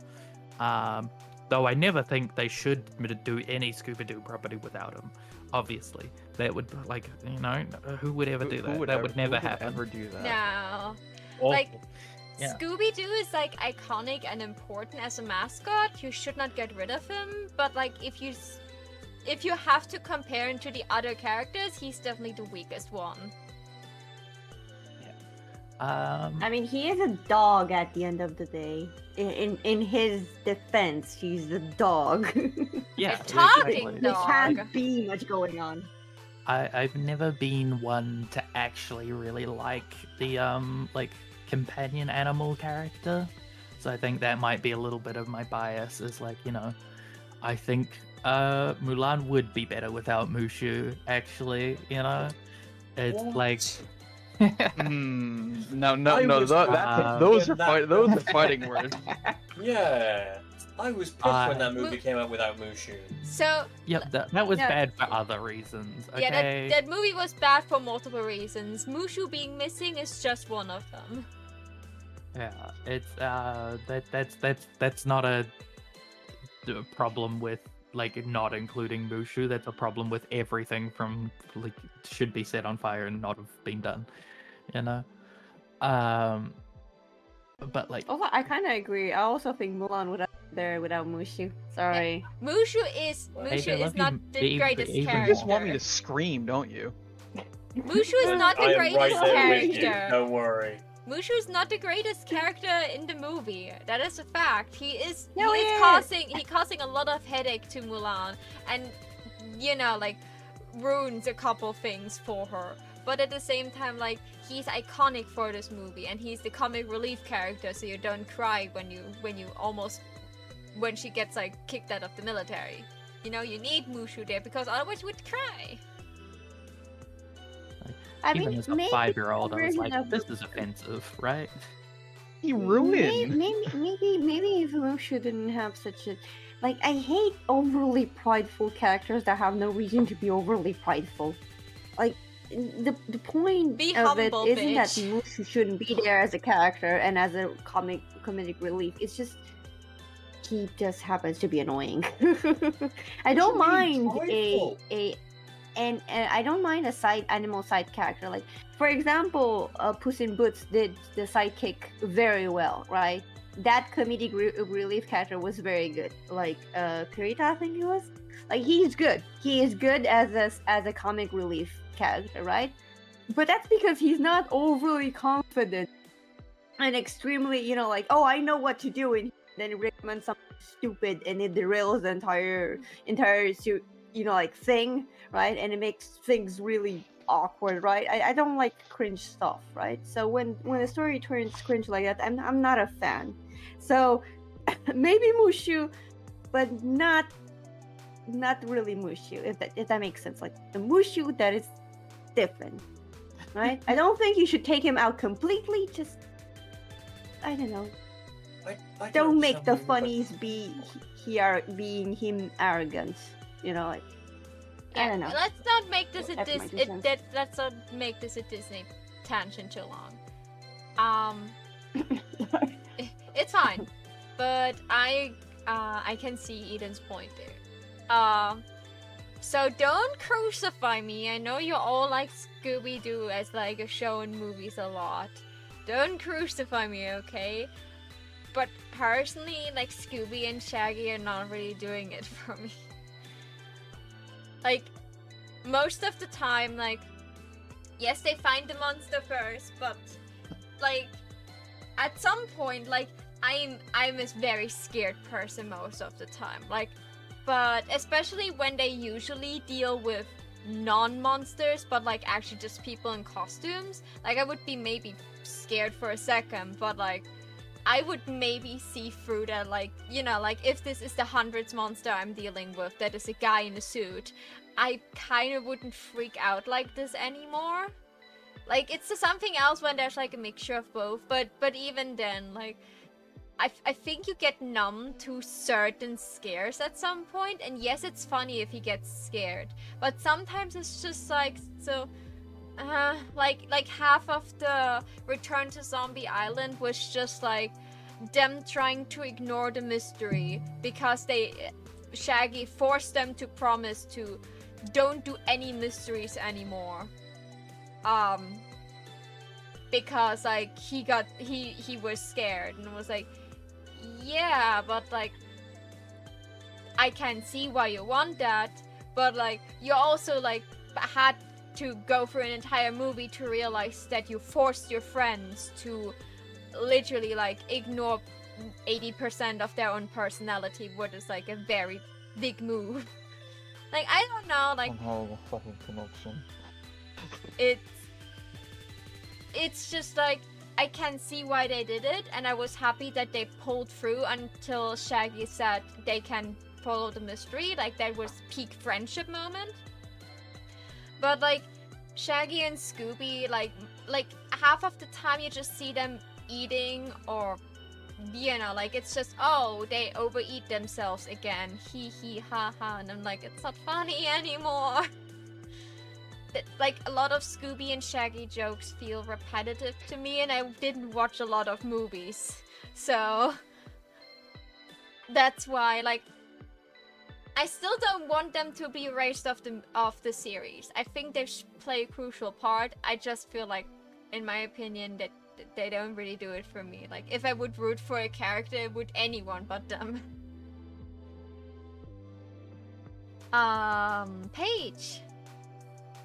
Though I never think they should do any Scooby Doo property without him. Obviously, that would like who would ever do that? That would never happen. Ever do that? No. Awful. Like Yeah. Scooby Doo is like iconic and important as a mascot. You should not get rid of him. But like if you have to compare him to the other characters, he's definitely the weakest one. I mean, he is a dog at the end of the day. In his defense, he's a dog. Yeah, A talking exactly. There dog. can't be much going on. I've never been one to actually really like the like companion animal character, so I think that might be a little bit of my bias. Is like I think Mulan would be better without Mushu. Actually, it's What? like. No, I was those are fighting words. Yeah, I was pissed when that movie came out without Mushu. So Yep, that was No. bad for other reasons. Okay. yeah, that movie was bad for multiple reasons. Mushu being missing is just one of them. Yeah, it's that's not a problem with like not including Mushu. That's a problem with everything from like should be set on fire and not have been done. But like Oh, I kind of agree. I also think Mulan would have been there without Mushu. Sorry. Mushu is Hey, I love not you, the babe, greatest babe. You character. You just want me to scream, don't you? Mushu is not the I am greatest right there with you. character. Don't worry. Mushu is not the greatest character in the movie. That is a fact. He is causing a lot of headache to Mulan, and like ruins a couple things for her. But at the same time, like he's iconic for this movie, and he's the comic relief character, so you don't cry when she gets like kicked out of the military. You need Mushu there because otherwise you would cry. I even mean, as a maybe 5-year-old, I was version like, of this is offensive, right? He ruined. Maybe if Mushu didn't have such a like, I hate overly prideful characters that have no reason to be overly prideful. Like the point Be of humble, it isn't that bitch. Mushu shouldn't be there as a character and as a comedic relief. It's just he just happens to be annoying. I don't mind and I don't mind a animal side character. Like, for example, Puss in Boots did the sidekick very well, right? That comedic relief character was very good. Like Kurita, I think he was. Like, he's good. He is good as a comic relief character, right? But that's because he's not overly confident and extremely, like, oh, I know what to do, and then he recommends something stupid and it derails the entire like thing, right? And it makes things really awkward, right? I don't like cringe stuff, right? So when a story turns cringe like that, I'm not a fan. So maybe Mushu, but not really Mushu, if that makes sense. Like the Mushu that is different, right? I don't think you should take him out completely. Just, I don't know. I Don't make the understand what you- funnies being him arrogant. Like, I don't know. Let's not make this a That's my Disney. 2 cents. Let's not make this a Disney tangent too long. It's fine, but I can see Eden's point there. So don't crucify me. I know you all like Scooby Doo as like a show in movies a lot. Don't crucify me, okay? But personally, like Scooby and Shaggy are not really doing it for me. Like, most of the time, like, yes, they find the monster first, but like at some point, like, I'm a very scared person most of the time. Like, but especially when they usually deal with non-monsters, but like actually just people in costumes. Like, I would be maybe scared for a second, but like I would maybe see through that. Like, like if this is the 100th monster I'm dealing with, that is a guy in a suit, I kind of wouldn't freak out like this anymore. Like, it's something else when there's like a mixture of both, but even then, like, I think you get numb to certain scares at some point, and yes, it's funny if he gets scared, but sometimes it's just like, so, like half of the Return to Zombie Island was just like them trying to ignore the mystery because Shaggy forced them to promise to don't do any mysteries anymore. Because like he was scared and was like, yeah, but like I can see why you want that, but like you also like had to go through an entire movie to realize that you forced your friends to literally like ignore 80% of their own personality, which is like a very big move. Like, I don't know, like Somehow a fucking connection. it's just like I can see why they did it, and I was happy that they pulled through until Shaggy said they can follow the mystery. Like, that was peak friendship moment. But like Shaggy and Scooby, like half of the time you just see them eating, or like it's just, oh, they overeat themselves again, hee hee ha ha, and I'm like, it's not funny anymore. Like, a lot of Scooby and Shaggy jokes feel repetitive to me, and I didn't watch a lot of movies, so that's why, like, I still don't want them to be erased off the series. I think they play a crucial part. I just feel like, in my opinion, that they don't really do it for me. Like, if I would root for a character, it would anyone but them. Paige.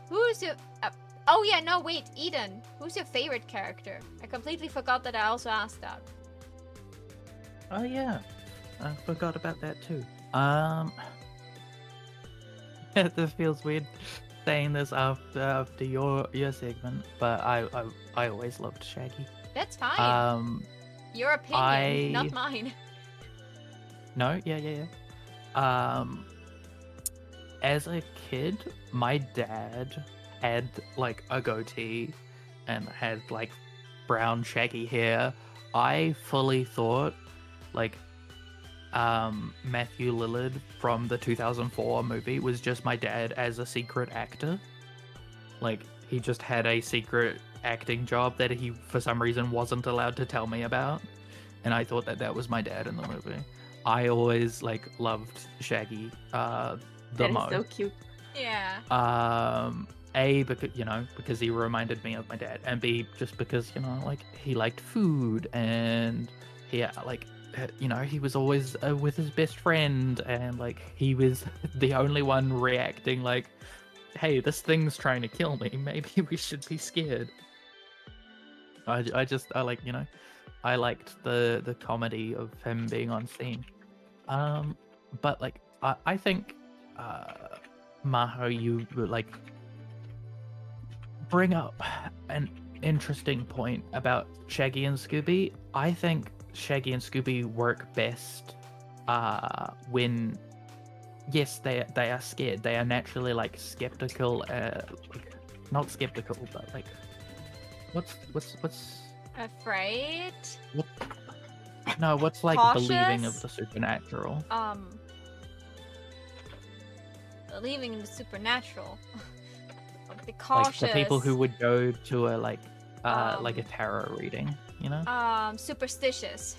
Who's your... oh yeah, no, wait, Eden. Who's your favorite character? I completely forgot that I also asked that. Oh yeah, I forgot about that too. This feels weird saying this after your segment, but I always loved Shaggy. That's fine. Your opinion, not mine. No, yeah. As a kid, my dad had like a goatee and had like brown shaggy hair. I fully thought like Matthew Lillard from the 2004 movie was just my dad as a secret actor. Like, he just had a secret acting job that he, for some reason, wasn't allowed to tell me about. And I thought that was my dad in the movie. I always, like, loved Shaggy the That is most. so cute. Yeah. A, because he reminded me of my dad, and B, just because, like, he liked food, and he, like, he was always with his best friend, and, like, he was the only one reacting like, hey, this thing's trying to kill me, maybe we should be scared. I liked the comedy of him being on scene. But, like, I think, Maho, you, like, bring up an interesting point about Shaggy and Scooby. I think Shaggy and Scooby work best when, yes, they are scared. They are naturally, like, skeptical, not skeptical, but, like, what's Afraid? no, what's, like, believing of Cautious? the supernatural? Believing in the supernatural. The cautious. Like the people who would go to a like a tarot reading, Superstitious.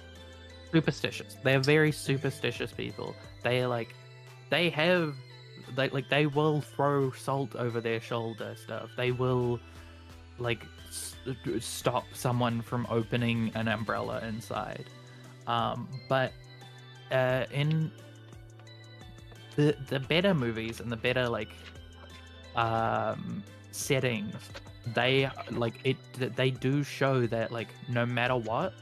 Superstitious. They're very superstitious people. They will throw salt over their shoulder stuff. They will, like, stop someone from opening an umbrella inside. But in the better movies and the better, like, settings, they do show that, like, no matter what,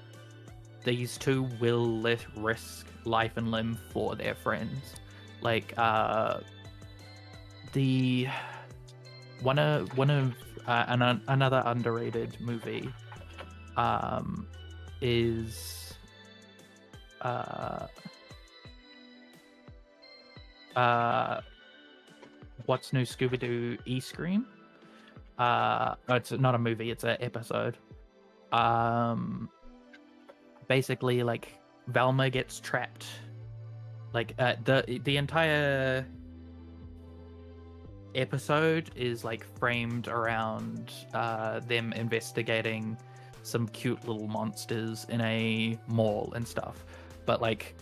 these two will risk life and limb for their friends. Like, another underrated movie is What's New Scooby Doo E-Scream? It's not a movie, it's an episode. Basically, like, Velma gets trapped. Like, the entire episode is, like, framed around them investigating some cute little monsters in a mall and stuff. But, like,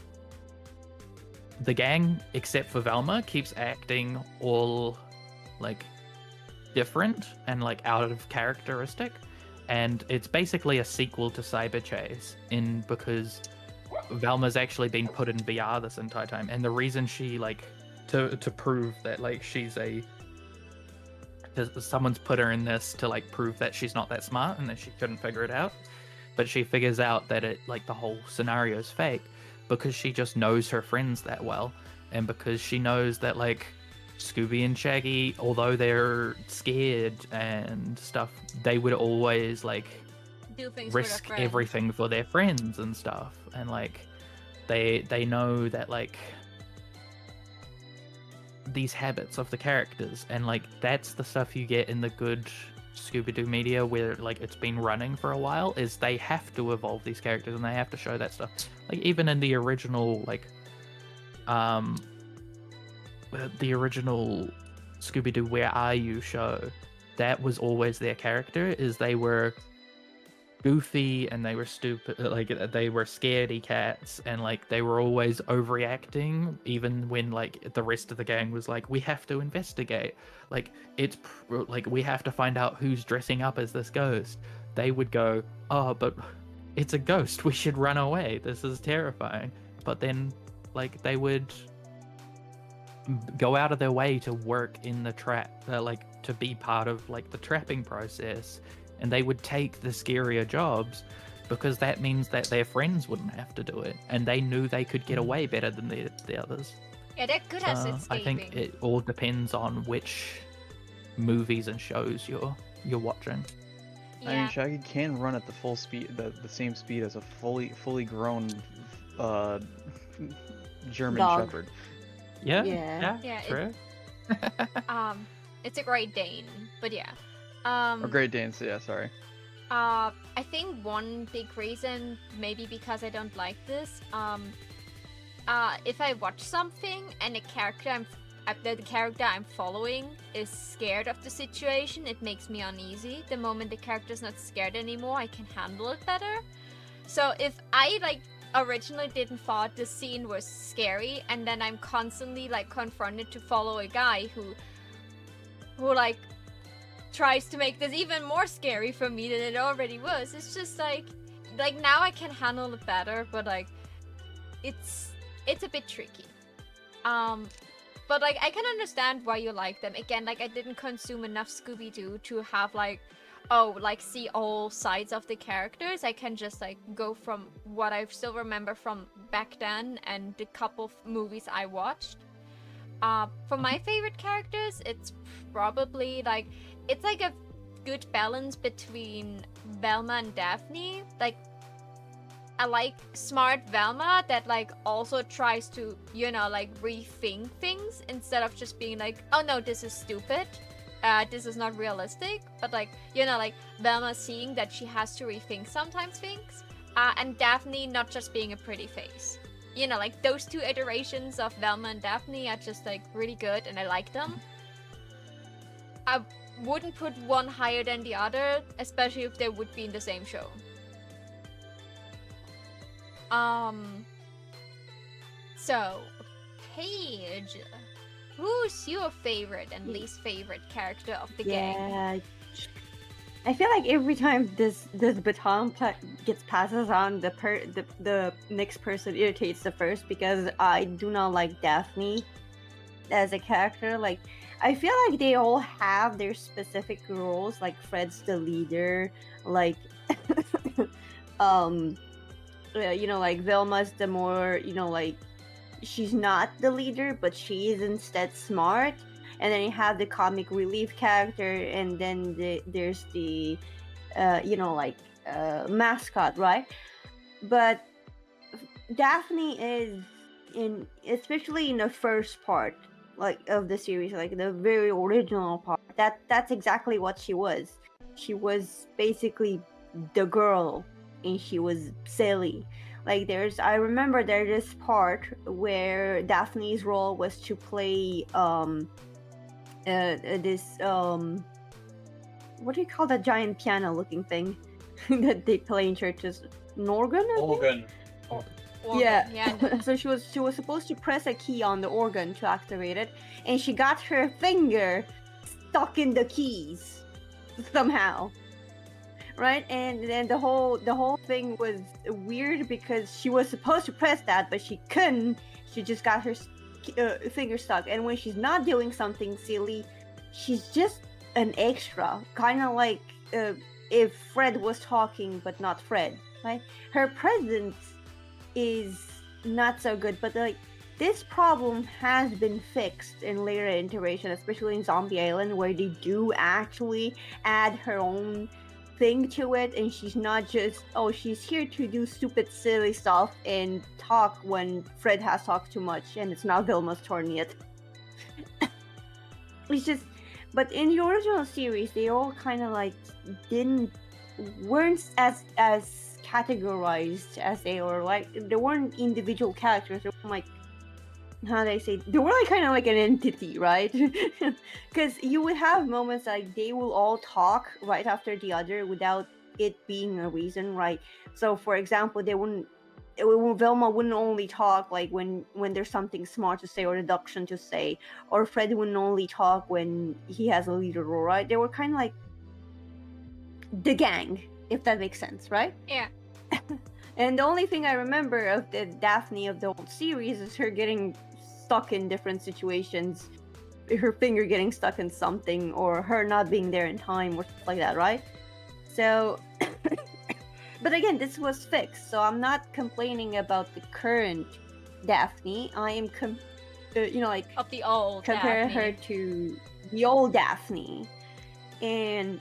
the gang, except for Velma, keeps acting all, like, different and, like, out of characteristic. And it's basically a sequel to Cyber Chase, because Velma's actually been put in VR this entire time. And the reason she, like, to prove that, like, someone's put her in this to, like, prove that she's not that smart and that she couldn't figure it out. But she figures out that it, like, the whole scenario is fake, because she just knows her friends that well, and because she knows that, like, Scooby and Shaggy, although they're scared and stuff, they would always, like, Do things risk for their friends. everything for their friends and stuff. And, like, they know that, like, these habits of the characters, and, like, that's the stuff you get in the good Scooby-Doo media, where, like, it's been running for a while, is they have to evolve these characters and they have to show that stuff. Like, even in the original, like, the original Scooby-Doo Where Are You show, that was always their character, is they were goofy and they were stupid, like, they were scaredy cats, and, like, they were always overreacting, even when, like, the rest of the gang was like, we have to investigate, like, it's like, we have to find out who's dressing up as this ghost. They would go, oh, but it's a ghost, we should run away, this is terrifying. But then, like, they would go out of their way to work in the trap, like, to be part of, like, the trapping process. And they would take the scarier jobs because that means that their friends wouldn't have to do it, and they knew they could get away better than the others. Yeah, they're good at I escaping. think it all depends on which movies and shows you're watching. Yeah. I mean, Shaggy can run at the full speed, the same speed as a fully grown German Dog. Shepherd. Yeah, Yeah, true. It's a Great Dane, but yeah. Or Great Danes, yeah, sorry. I think one big reason, maybe because I don't like this, if I watch something and a character I'm the character I'm following is scared of the situation, it makes me uneasy. The moment the character's not scared anymore, I can handle it better. So if I like originally didn't thought the scene was scary, and then I'm constantly like confronted to follow a guy who like tries to make this even more scary for me than it already was, it's just like now I can handle it better, but like it's a bit tricky. But like I can understand why you like them. Again, like I didn't consume enough Scooby Doo to have like see all sides of the characters. I can just like go from what I still remember from back then and the couple of movies I watched. For my favorite characters, it's probably like it's like a good balance between Velma and Daphne. Like I like smart Velma that like also tries to, you know, like rethink things instead of just being like, oh no, this is stupid. This is not realistic. But like, you know, like Velma seeing that she has to rethink sometimes things. And Daphne not just being a pretty face. You know, like those two iterations of Velma and Daphne are just like really good and I like them. I wouldn't put one higher than the other, especially if they would be in the same show. So, Paige, who's your favorite and least favorite character of the gang? I feel like every time this baton gets passes on, the next person irritates the first, because I do not like Daphne as a character. Like, I feel like they all have their specific roles. Like Fred's the leader, like you know, like Velma's the more, you know, like she's not the leader, but she is instead smart. And then you have the comic relief character, and then there's the you know, like mascot, right? But Daphne is especially in the first part, like of the series, like the very original part, that's exactly what she was. She was basically the girl, and she was silly. Like I remember there's this part where Daphne's role was to play this what do you call that giant piano looking thing that they play in churches? An organ? Organ. Yeah. So she was supposed to press a key on the organ to activate it, and she got her finger stuck in the keys somehow. Right, and then the whole thing was weird because she was supposed to press that, but she couldn't. She just got her finger stuck, and when she's not doing something silly, she's just an extra, kind of like if Fred was talking but not Fred. Right, her presence is not so good, but like this problem has been fixed in later iteration, especially in Zombie Island, where they do actually add her own thing to it, and she's not just, oh, she's here to do stupid silly stuff and talk when Fred has talked too much, and it's not Vilma's turn yet. It's just, but in the original series they all kind of like weren't as categorized as they were. Like they weren't individual characters, they were like, how do I say, they were like kind of like an entity, right? Because you would have moments like they will all talk right after the other without it being a reason, right? So for example, Velma wouldn't only talk like when there's something smart to say or deduction to say, or Fred wouldn't only talk when he has a leader role, right? They were kind of like the gang, if that makes sense, right? Yeah. And the only thing I remember of the Daphne of the old series is her getting stuck in different situations, her finger getting stuck in something, or her not being there in time, or stuff like that, right? So, but again, this was fixed, so I'm not complaining about the current Daphne. I am, you know, like of the old compare Daphne. her to the old Daphne, and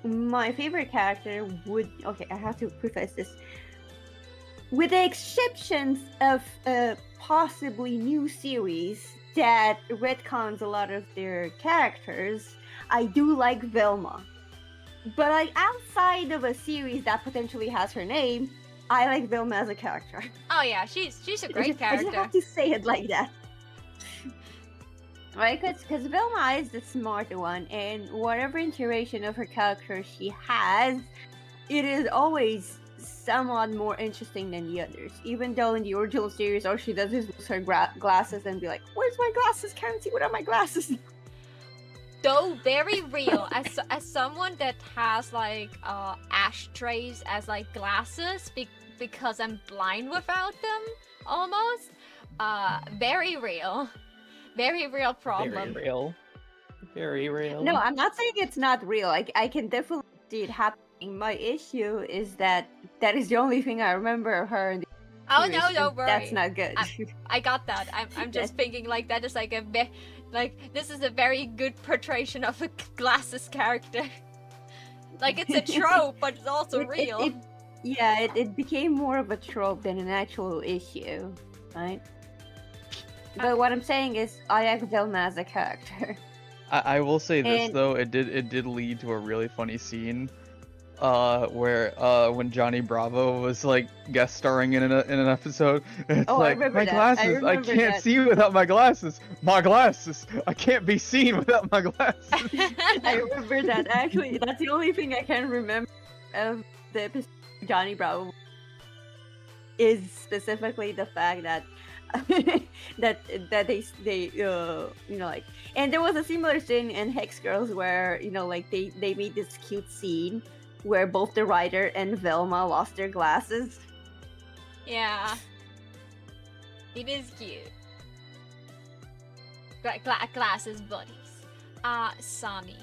my favorite character would, okay, I have to preface this. With the exceptions of possibly new series that retcons a lot of their characters, I do like Velma. But like outside of a series that potentially has her name, I like Velma as a character. Oh yeah, she's a great character. I just have to say it like that. Right, because Velma is the smart one, and whatever iteration of her character she has, it is always somewhat more interesting than the others. Even though in the original series, all she does is lose her glasses and be like, "Where's my glasses? Can't see without my glasses." Though very real, as someone that has like ashtrays as like glasses because I'm blind without them, almost. Very real. Very real problem. Very real. Very real. No, I'm not saying it's not real. I can definitely see it happening. My issue is that is the only thing I remember of her in the Oh series, no, don't and worry. that's not good. I got that. I'm just thinking like that is like this is a very good portrayal of a glasses character. Like it's a trope, but it's also real. It became more of a trope than an actual issue, right? But what I'm saying is, I like Velma as a character. I will say this though, it did lead to a really funny scene, where when Johnny Bravo was like guest starring in an episode. It's I like remember my that. glasses, I can't that. see without my glasses. My glasses, I can't be seen without my glasses. I remember that. Actually, that's the only thing I can remember of the episode of Johnny Bravo. Is specifically the fact that that they like, and there was a similar scene in Hex Girls where like they made this cute scene where both the writer and Velma lost their glasses. Yeah. It is cute. Glasses buddies. Sami,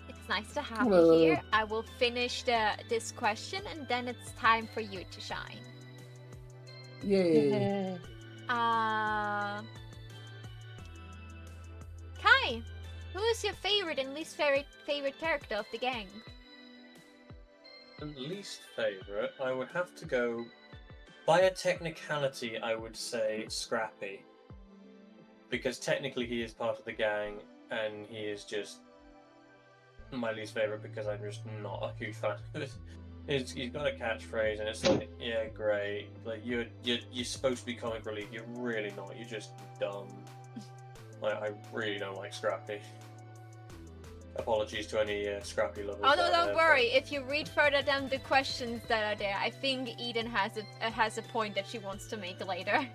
it's nice to have you here. I will finish this question and then it's time for you to shine. Yay. Kai, who is your favorite and least favorite character of the gang? And least favorite, I would have to go by a technicality. I would say Scrappy, because technically he is part of the gang, and he is just my least favorite because I'm just not a huge fan of it. He's got a catchphrase, and it's like, yeah, great. Like you're supposed to be comic relief. You're really not. You're just dumb. Like I really don't like Scrappy. Apologies to any Scrappy lovers. Oh no, don't worry. If you read further down the questions that are there, I think Eden has a point that she wants to make later.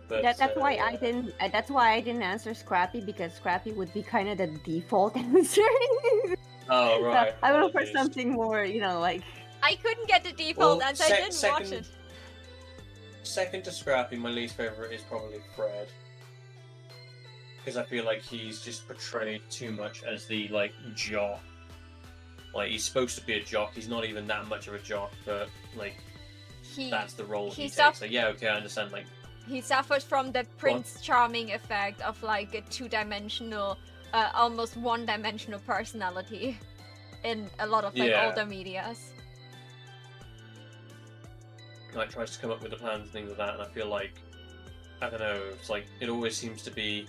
But, That's why I didn't. That's why I didn't answer Scrappy, because Scrappy would be kind of the default answer. Oh right. So I will look for something more, like. I couldn't get the default answer. I didn't watch it. Second to Scrappy, my least favorite is probably Fred, because I feel like he's just portrayed too much as the like jock. Like he's supposed to be a jock. He's not even that much of a jock, but like that's the role he takes. Like, yeah, okay, I understand. Like he suffers from the Prince Charming effect of like a two-dimensional, almost one-dimensional personality in a lot of like older medias. Like tries to come up with the plans and things like that, and I feel like, I don't know, it's like it always seems to be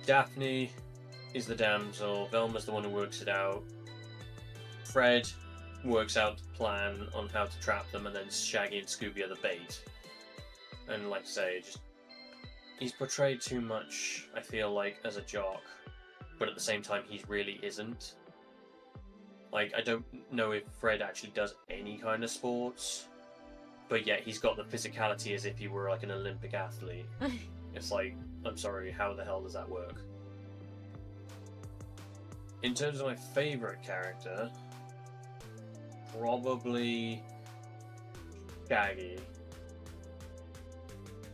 Daphne is the damsel, Velma's the one who works it out, Fred works out the plan on how to trap them, and then Shaggy and Scooby are the bait. And like I say, he's portrayed too much, I feel like, as a jock, but at the same time he really isn't. Like, I don't know if Fred actually does any kind of sports, but yet he's got the physicality as if he were like an Olympic athlete. It's like, I'm sorry, how the hell does that work? In terms of my favourite character, probably Shaggy,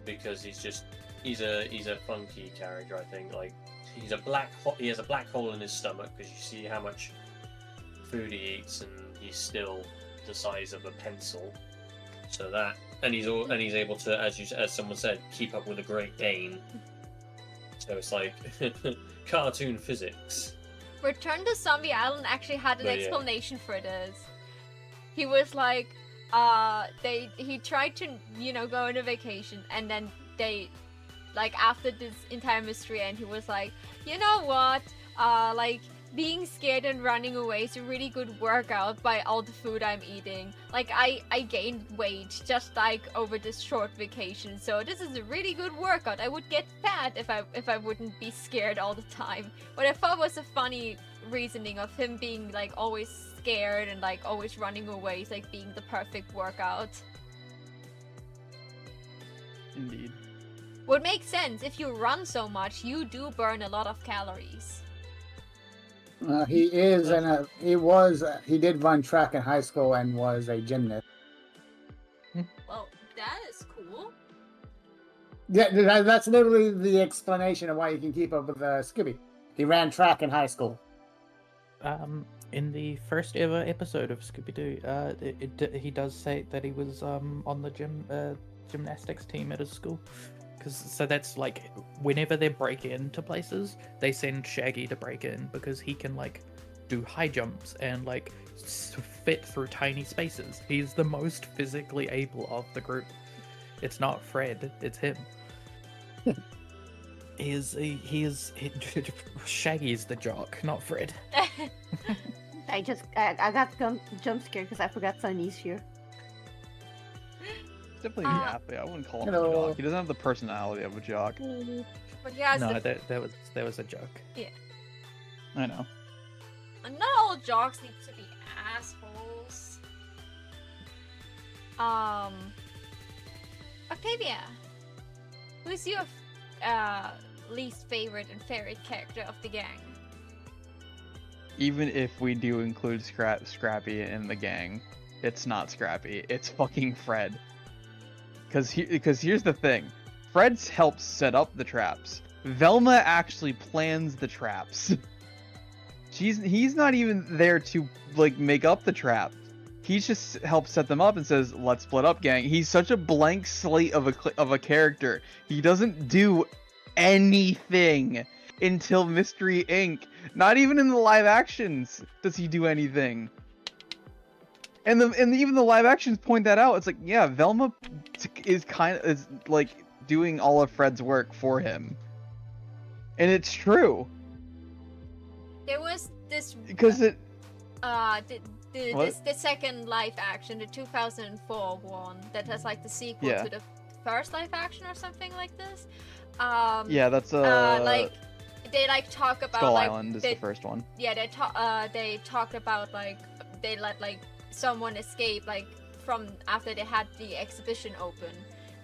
because he's a funky character. I think like he has a black hole in his stomach, because you see how much food he eats, and he's still the size of a pencil. So that, and he's able to, as someone said, keep up with a Great Dane. So it's like cartoon physics. Return to Zombie Island actually had an explanation for this. He was like, he tried to, go on a vacation, and then they, like, after this entire mystery end, he was like, you know what, like, being scared and running away is a really good workout by all the food I'm eating. Like I gained weight just like over this short vacation, so this is a really good workout. I would get fat if I wouldn't be scared all the time. What I thought was a funny reasoning of him being like always scared and like always running away is like being the perfect workout. Indeed. Would make sense. If you run so much, you do burn a lot of calories. He is, and he did run track in high school and was a gymnast. Well, that is cool. Yeah, that's literally the explanation of why you can keep up with Scooby. He ran track in high school. In the first ever episode of Scooby Doo, he does say that he was on the gymnastics team at his school. So that's like whenever they break into places, they send Shaggy to break in because he can like do high jumps and like fit through tiny spaces. He's the most physically able of the group. It's not Fred, it's him. Shaggy is the jock, not Fred. I got jump scared because I forgot Sunny's here. Definitely happy. I wouldn't call him Hello. a jock. He doesn't have the personality of a jock. But he has No, that was a joke. Yeah. I know. And not all jocks need to be assholes. Octavia, who's your least favorite and favorite character of the gang? Even if we do include Scrappy in the gang, it's not Scrappy. It's fucking Fred. Because here's the thing. Fred helps set up the traps. Velma actually plans the traps. He's not even there to like make up the traps. He just helps set them up and says, "Let's split up, gang." He's such a blank slate of a character. He doesn't do anything until Mystery Inc. Not even in the live actions does he do anything. And even the live actions point that out. It's like, yeah, Velma is like doing all of Fred's work for him, and it's true. There was this Because it. the second live action, the 2004 one that has like the sequel to the first live action or something like this. Yeah, that's like they like talk about Skull like Island is they, the first one. Yeah, they talked about like they let like someone escape like from after they had the exhibition open,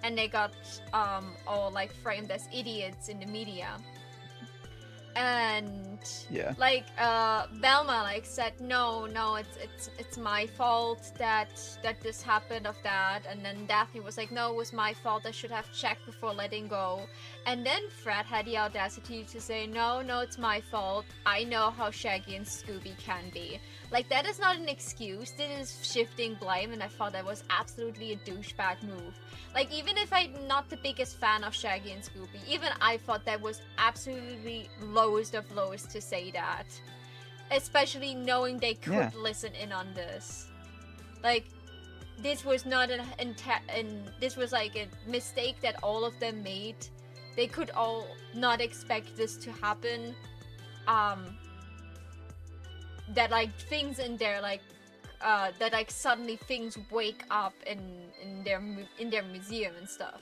and they got all like framed as idiots in the media. And like Velma like said no it's my fault that this happened of that, and then Daphne was like, no, it was my fault, I should have checked before letting go. And then Fred had the audacity to say, no, it's my fault, I know how Shaggy and Scooby can be. Like, that is not an excuse, this is shifting blame, and I thought that was absolutely a douchebag move. Like, even if I'm not the biggest fan of Shaggy and Scooby, even I thought that was absolutely lowest of lowest to say that. Especially knowing they could listen in on this. Like, this was not this was like a mistake that all of them made. They could all not expect this to happen. That like things in there like that like suddenly things wake up in their museum and stuff.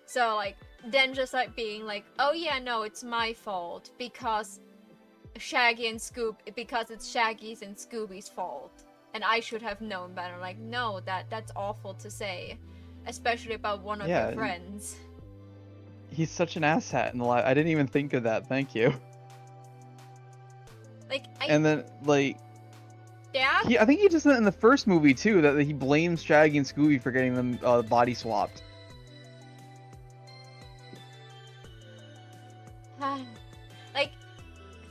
So like then just like being like, oh yeah, no, it's my fault because Shaggy and because it's Shaggy's and Scooby's fault, and I should have known better. Like, no, that's awful to say, especially about one of your friends. He's such an asshat in the live. I didn't even think of that. Thank you. Like, and then like, yeah, I think he does that in the first movie too. That he blames Shaggy and Scooby for getting them body swapped. Like,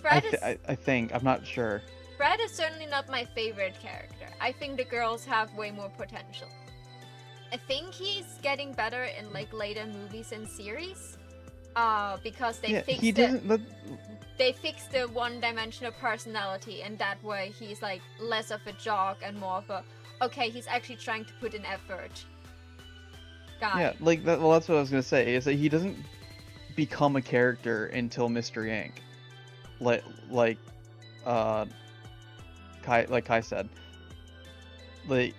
Fred I think, I'm not sure. Fred is certainly not my favorite character. I think the girls have way more potential. I think he's getting better in like later movies and series, because they fixed the one-dimensional personality, and that way he's like less of a jock and more of a, okay, he's actually trying to put in effort guy. Yeah, like that. Well, that's what I was gonna say. Is that he doesn't become a character until Mystery Inc. Like Kai said, like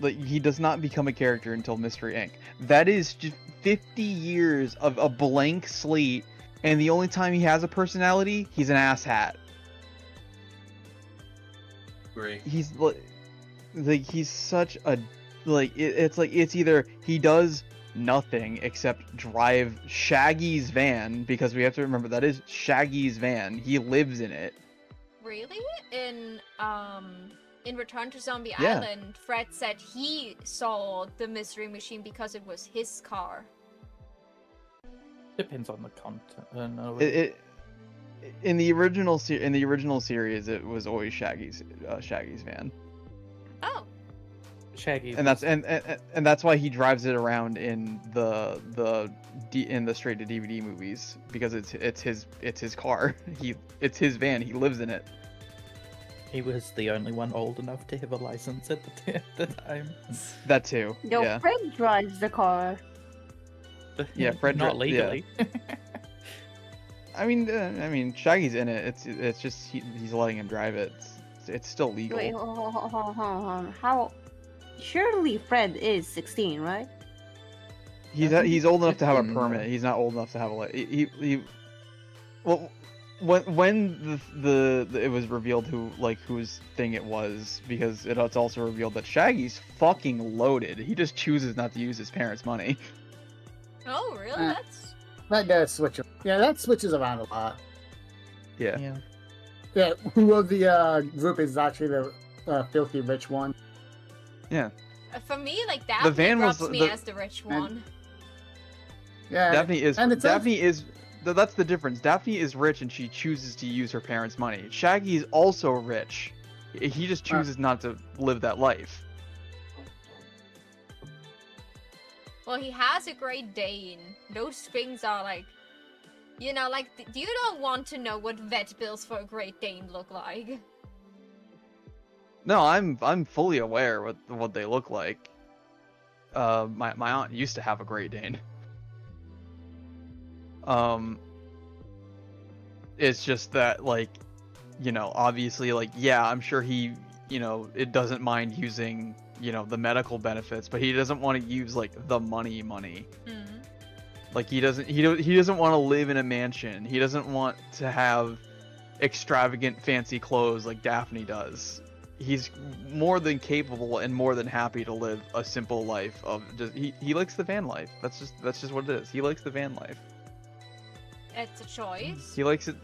he does not become a character until Mystery Inc. That is just 50 years of a blank slate, and the only time he has a personality, he's an asshat. Agree. He's like he's such a it's either he does nothing except drive Shaggy's van, because we have to remember that is Shaggy's van. He lives in it. Really? In Return to Zombie Yeah. Island, Fred said he saw the Mystery Machine because it was his car. Depends on the content. No, In the original series, it was always Shaggy's van. Oh. Shaggy. And that's why he drives it around in the straight to DVD movies, because it's his car. It's his van. He lives in it. He was the only one old enough to have a license at the time. That too. No, Yeah. Fred drives the car. Yeah, Fred not yeah. legally. I mean, Shaggy's in it. It's just he's letting him drive it. It's still legal. Wait, hold on. How? Surely Fred is 16, right? He's old enough to have a 15, permit. He's not old enough to have a well, when it was revealed whose thing it was, because it's also revealed that Shaggy's fucking loaded. He just chooses not to use his parents' money. Oh, really? That does switch. Yeah, that switches around a lot. Yeah. Yeah, who of the group is actually the filthy rich one? Yeah. For me, like that The van was rubs me as the rich one. Yeah, Daphne is. and it's Daphne is. That's the difference. Daphne is rich and she chooses to use her parents' money. Shaggy is also rich. He just chooses not to live that life. Well, he has a Great Dane. Those things are like, you don't want to know what vet bills for a Great Dane look like. No, I'm fully aware what they look like. My aunt used to have a Great Dane. It's just that, obviously, I'm sure he, it doesn't mind using, the medical benefits, but he doesn't want to use the money. Mm. He doesn't want to live in a mansion. He doesn't want to have extravagant fancy clothes like Daphne does. He's more than capable and more than happy to live a simple life of just he likes the van life. That's just what it is. He likes the van life. It's a choice. He likes it.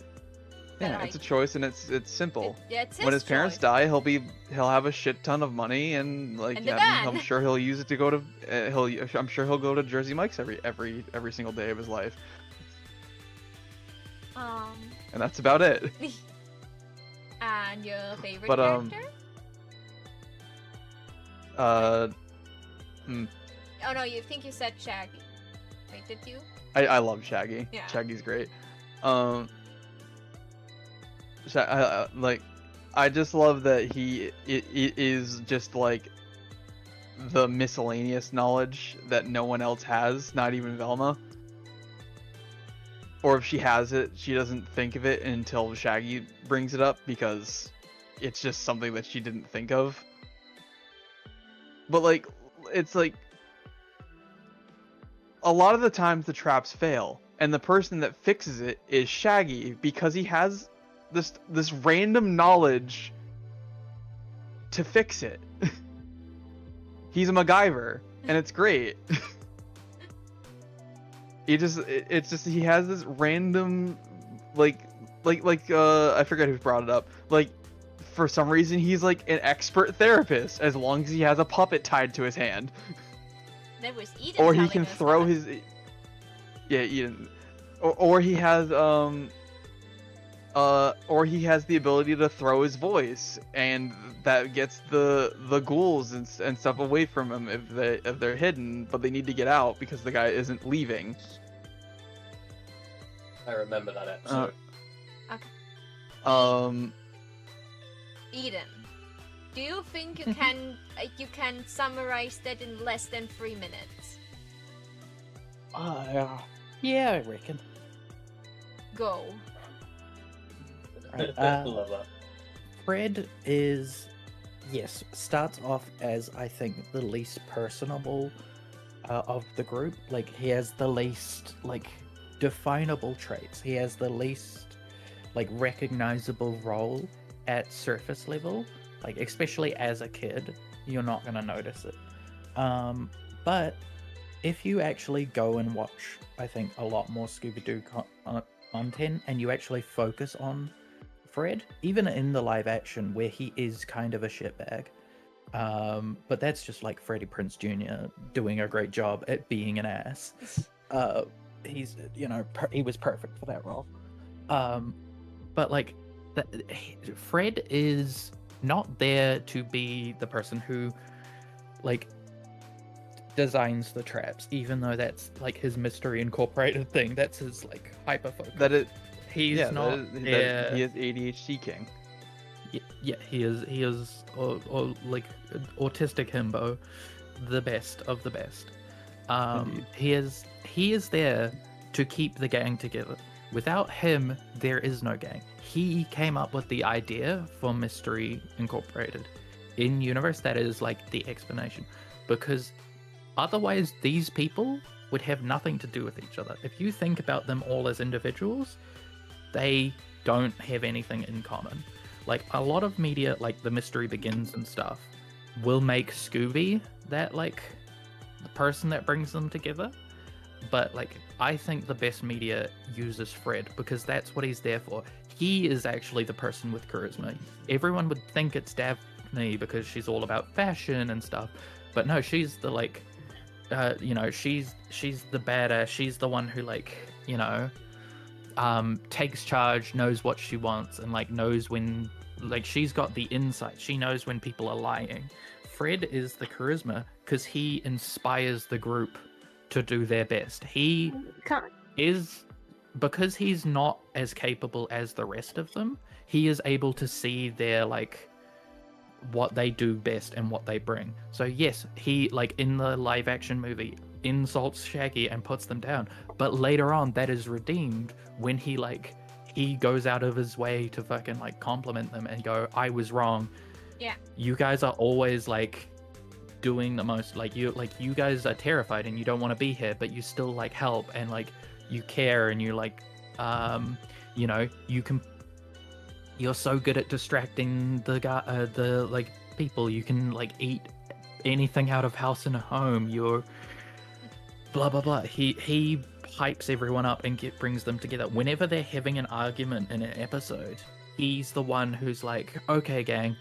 Yeah, But it's a choice and it's simple. It's When his parents choice. die, he'll have a shit ton of money and And the van. I'm sure he'll use it to go to I'm sure he'll go to Jersey Mike's every single day of his life. And that's about it. And your favorite But, character? Uh, Oh no, you think you said Shaggy. Wait, did you? I love Shaggy. Yeah. Shaggy's great. I just love that he is just the miscellaneous knowledge that no one else has, not even Velma. Or if she has it, she doesn't think of it until Shaggy brings it up, because it's just something that she didn't think of. But it's a lot of the times the traps fail, and the person that fixes it is Shaggy, because he has this random knowledge to fix it. He's a MacGyver, and it's great. He has this random I forget who brought it up. For some reason he's an expert therapist as long as he has a puppet tied to his hand. That was Eden. Or he telling can us throw that. his Eden. Or he has he has the ability to throw his voice, and that gets the ghouls and stuff away from him if they're hidden, but they need to get out because the guy isn't leaving. I remember that episode. Eden, do you think you can summarize that in less than 3 minutes? Yeah, I reckon. Go. Right, I love that. Fred is, yes, starts off as, I think, the least personable of the group. Like, he has the least, like, definable traits. He has the least, like, recognizable role at surface level. Like, especially as a kid, you're not going to notice it. But if you actually go and watch, I think, a lot more Scooby-Doo content, and you actually focus on Fred, even in the live action where he is kind of a shitbag, but that's just like Freddie Prinze Jr. doing a great job at being an ass. He's, you know, he was perfect for that role. But like, Fred is not there to be the person who, like, designs the traps, even though that's like his Mystery Incorporated thing. That's his like hyper focus. That is. He's not. He is ADHD king. Yeah, he is, or like autistic himbo, the best of the best. He is there to keep the gang together. Without him, there is no gang. He came up with the idea for Mystery Incorporated in universe. That is like the explanation, because otherwise these people would have nothing to do with each other. If you think about them all as individuals, they don't have anything in common. Like, a lot of media, like The Mystery Begins and stuff, will make Scooby that, like, the person that brings them together. But, like, I think the best media uses Fred, because that's what he's there for. He is actually the person with charisma. Everyone would think it's Daphne because she's all about fashion and stuff. But no, she's the, like, you know, she's the badass. She's the one who, like, you know, takes charge, knows what she wants, and like knows when, like, she's got the insight. She knows when people are lying. Fred is the charisma because he inspires the group to do their best. He is, because he's not as capable as the rest of them, he is able to see their, like, what they do best and what they bring. So yes, he, like, in the live action movie, insults Shaggy and puts them down, but later on that is redeemed when he, like, he goes out of his way to fucking, like, compliment them and go, I was wrong. Yeah. You guys are always, like, doing the most, like, you guys are terrified and you don't want to be here, but you still, like, help and, like, you care, and you're like, you know, you're so good at distracting the like people. You can, like, eat anything out of house and home. You're blah blah blah. He hypes everyone up and brings them together. Whenever they're having an argument in an episode, he's the one who's like, okay gang,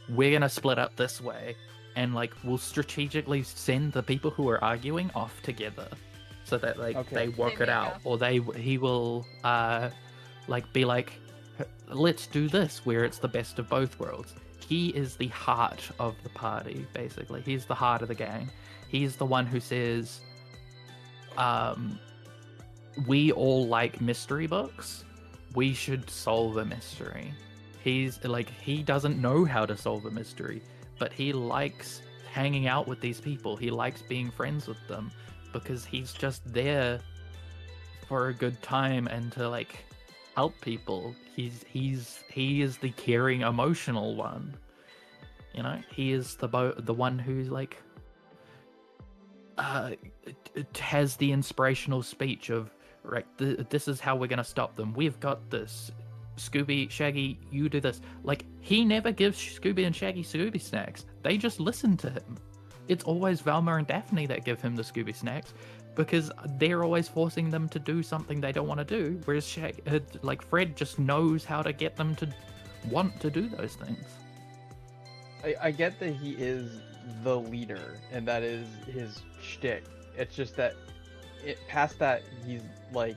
we're gonna split up this way, and, like, we'll strategically send the people who are arguing off together so that, like, they work it out. Or he will like be like, let's do this where it's the best of both worlds. He is the heart of the party, basically. He's the heart of the gang. He's the one who says, we all like mystery books. We should solve a mystery. He's like, he doesn't know how to solve a mystery, but he likes hanging out with these people. He likes being friends with them because he's just there for a good time and to, like, help people. He is the caring, emotional one. You know, he is the one who's, like, has the inspirational speech of, right, this is how we're gonna stop them. We've got this. Scooby, Shaggy, you do this. Like, he never gives Scooby and Shaggy Scooby snacks. They just listen to him. It's always Velma and Daphne that give him the Scooby snacks because they're always forcing them to do something they don't want to do. Whereas like, Fred just knows how to get them to want to do those things. I get that he is the leader and that is his shtick. It's just that past that, he's like,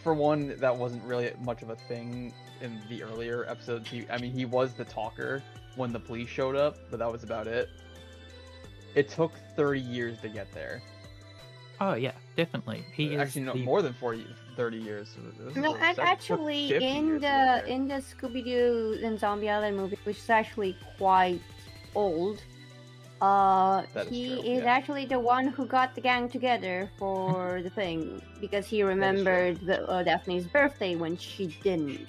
for one, that wasn't really much of a thing in the earlier episodes. He was the talker when the police showed up, but that was about it. It took 30 years to get there. Oh yeah, definitely. He actually is no, more than 30 years. No, and actually in the Scooby Doo and Zombie Island movie, which is actually quite old, he is actually the one who got the gang together for the thing because he remembered Daphne's birthday when she didn't.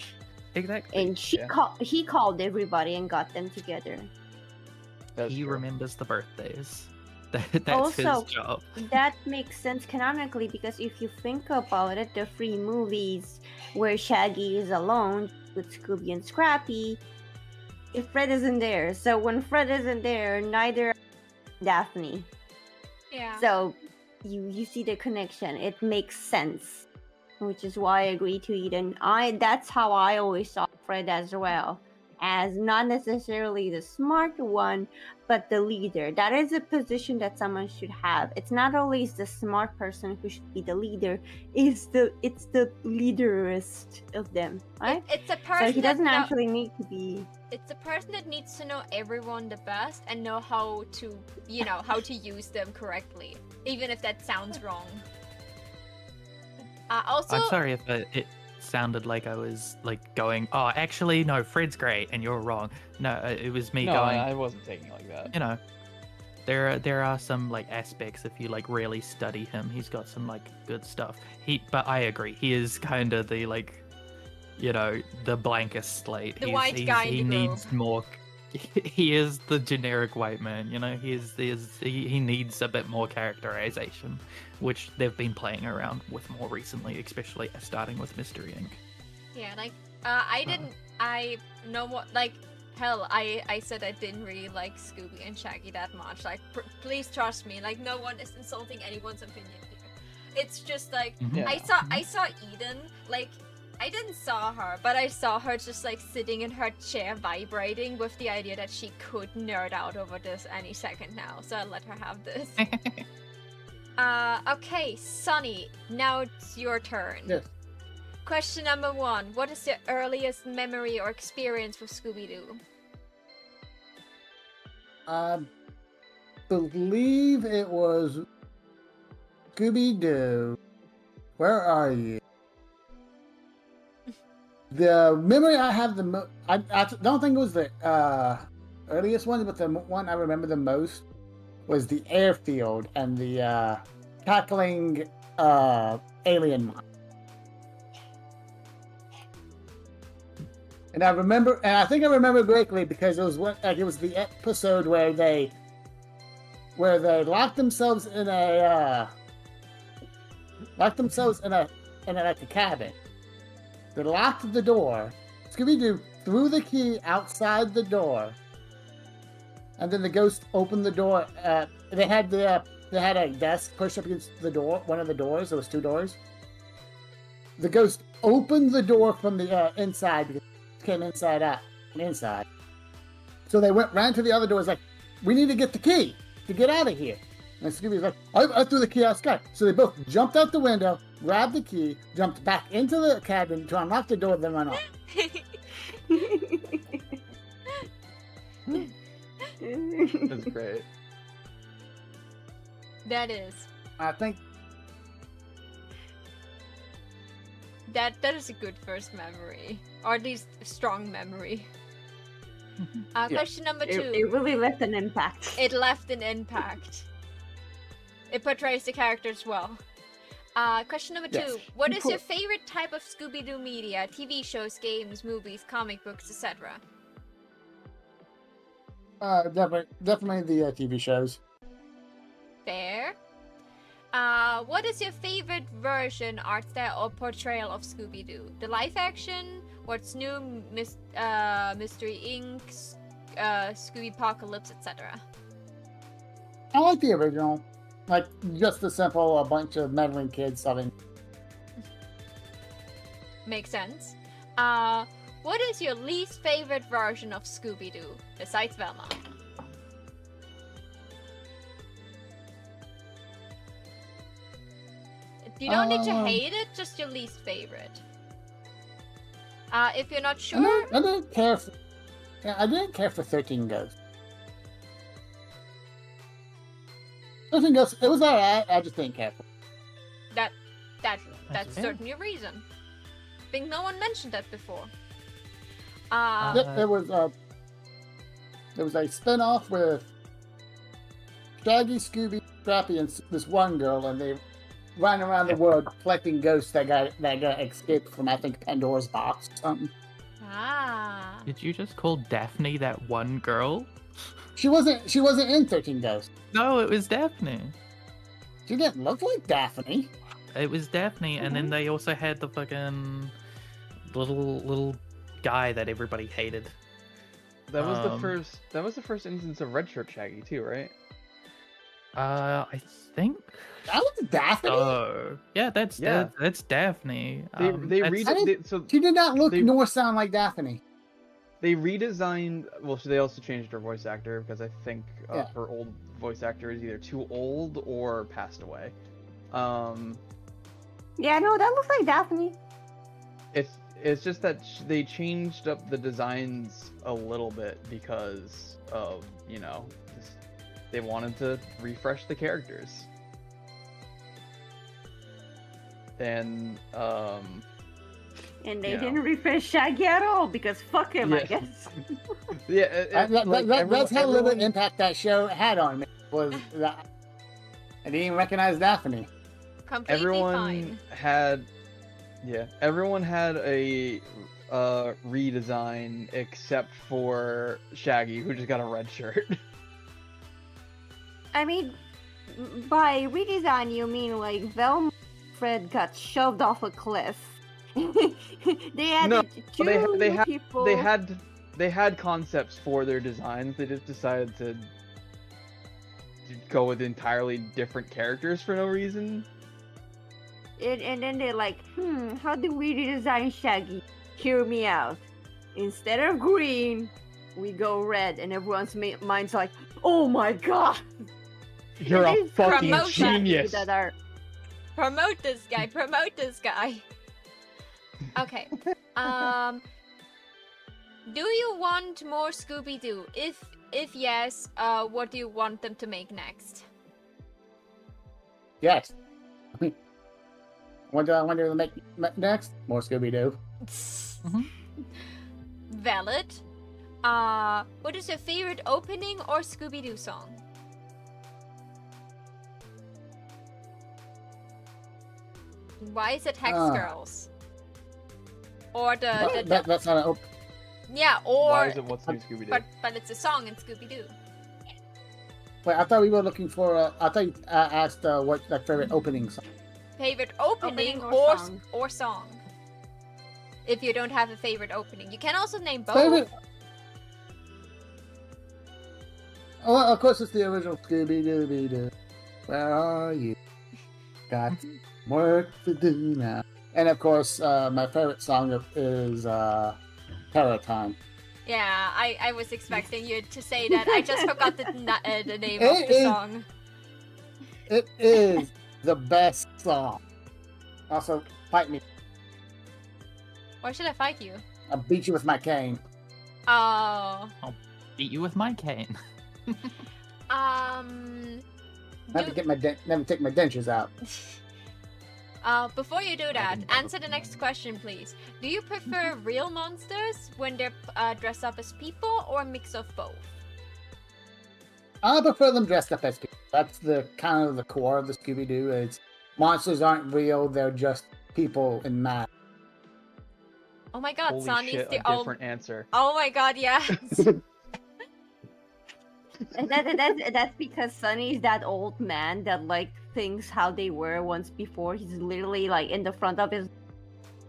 Exactly. And he called everybody and got them together. He remembers the birthdays. That's Also, his job. That makes sense canonically because if you think about it, the 3 movies where Shaggy is alone with Scooby and Scrappy, if Fred isn't there. So when Fred isn't there, neither Daphne. Yeah. So you see the connection. It makes sense, which is why I agree to Eden. That's how I always saw Fred as well, as not necessarily the smart one, but the leader. That is a position that someone should have. It's not always the smart person who should be the leader. It's the leaderist of them, right? It's a person. So he doesn't actually need to be. It's a person that needs to know everyone the best and know how to, how to use them correctly, even if that sounds wrong. Also, I'm sorry if it sounded like I was like going, oh, actually, no, Fred's great and you're wrong. No, it was me going. I wasn't taking it like that. There are some like aspects if you like really study him, he's got some like good stuff. But I agree, he is kind of the like, the blankest slate. The white guy in the He needs more. He is the generic white man. He needs a bit more characterization, which they've been playing around with more recently, especially starting with Mystery Inc. Yeah, I know what, hell, I said I didn't really like Scooby and Shaggy that much. Please trust me, no one is insulting anyone's opinion here. It's just I saw Eden, I didn't saw her, but I saw her just sitting in her chair vibrating with the idea that she could nerd out over this any second now, so I let her have this. Okay, Sunny, now it's your turn. Yes. Question number 1. What is your earliest memory or experience with Scooby-Doo? I believe it was Scooby Doo. Where are you? The memory I have I don't think it was the earliest one, but the one I remember the most was the airfield and the tackling alien mine. And I think I remember greatly because it was the episode where they locked themselves in a cabin. They locked the door. Scooby-Doo threw the key outside the door, and then the ghost opened the door. They had a desk pushed up against the door, one of the doors. There was 2 doors. The ghost opened the door from the inside because it came inside out and inside. So they ran to the other doors we need to get the key to get out of here. And Scooby was I threw the key outside. So they both jumped out the window, grabbed the key, jumped back into the cabin to unlock the door, then run off. That's great. That is. I think that is a good first memory, or at least a strong memory. Question number 2. It really left an impact. It left an impact. It portrays the characters well. Question number 2. Yes. What is your favorite type of Scooby-Doo media? TV shows, games, movies, comic books, etc. definitely the TV shows. Fair. What is your favorite version, art style, or portrayal of Scooby-Doo? The live action, What's New, Mystery Inc., Scooby Apocalypse, etc. I like the original. Just the simple, a bunch of meddling kids solving. Makes sense. What is your least favorite version of Scooby-Doo, besides Velma? You don't need to hate it, just your least favorite. If you're not sure... I didn't care for 13 Ghosts. 13 Ghosts, it was alright, I just didn't care for it. That's certainly a reason. I think no one mentioned that before. There was a spin-off with Shaggy, Scooby, Scrappy, and this one girl, and they ran around the world collecting ghosts that got escaped from, I think, Pandora's box or something. Ah. Did you just call Daphne that one girl? She wasn't in 13 Ghosts. No, it was Daphne. She didn't look like Daphne. It was Daphne, and then they also had the fucking little guy that everybody hated. That was the first instance of red shirt Shaggy too, right? I think. That was Daphne. Oh, yeah, that's Daphne. She did not look nor sound like Daphne. They redesigned. Well, so they also changed her voice actor because I think her old voice actor is either too old or passed away. Yeah, no, that looks like Daphne. It's just that they changed up the designs a little bit because of they wanted to refresh the characters. And they didn't refresh Shaggy at all because fuck him, I guess. That's how little impact that show had on me. Was that I didn't even recognize Daphne. Completely fine. Everyone had a redesign except for Shaggy, who just got a red shirt. I mean, by redesign you mean like Velma and Fred got shoved off a cliff. They had people. They had concepts for their designs. They just decided to go with entirely different characters for no reason. And then they're like, how do we redesign Shaggy? Hear me out. Instead of green, we go red, and everyone's mind's like, oh my god! You're a fucking genius! Promote this guy! Okay. Do you want more Scooby Doo? If yes, what do you want them to make next? Yes. What do I want to make next? More Scooby Doo. Valid. What is your favorite opening or Scooby Doo song? Why is it Hex Girls? Or that's not an open. Yeah, or why is it What's New Scooby Doo? But it's a song in Scooby Doo. Wait, I thought we were looking for. I thought you asked what like favorite opening song. Favorite opening or song. If you don't have a favorite opening, you can also name both. Favorite... Oh, of course, it's the original Scooby Dooby Doo. Where are you? Got work to do now. And of course, my favorite song is Terror Time. Yeah, I was expecting you to say that. I just forgot the name of the song. It is the best song. Also, fight me. Why should I fight you? I'll beat you with my cane. Oh. I'll beat you with my cane. Never take my dentures out. Before you do that, answer the next question, please. Do you prefer real monsters when they're dressed up as people, or a mix of both? I prefer them dressed up as people. That's the kind of the core of the Scooby Doo. It's monsters aren't real; they're just people in masks. Oh my god, Holy Sonny's shit, the a different answer. Oh my god, yeah. That's because Sonny's that old man that like thinks how they were once before. He's literally like in the front of his,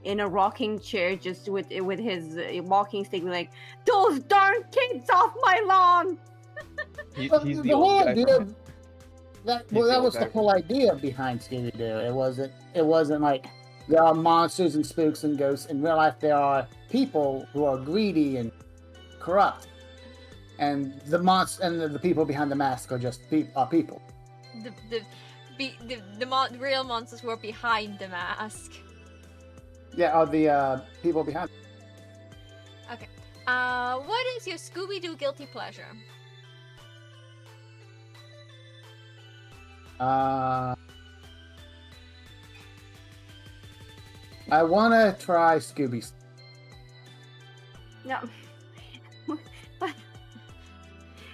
in a rocking chair, just with his walking stick, like, those darn kids off my lawn. He's the the whole old guy. idea. That was the whole idea behind Scooby Doo. It wasn't like there are monsters and spooks and ghosts. In real life, there are people who are greedy and corrupt. And the people behind the mask are just people. The real monsters were behind the mask. Yeah, are the people behind. Okay. What is your Scooby-Doo guilty pleasure? I want to try Scooby. No.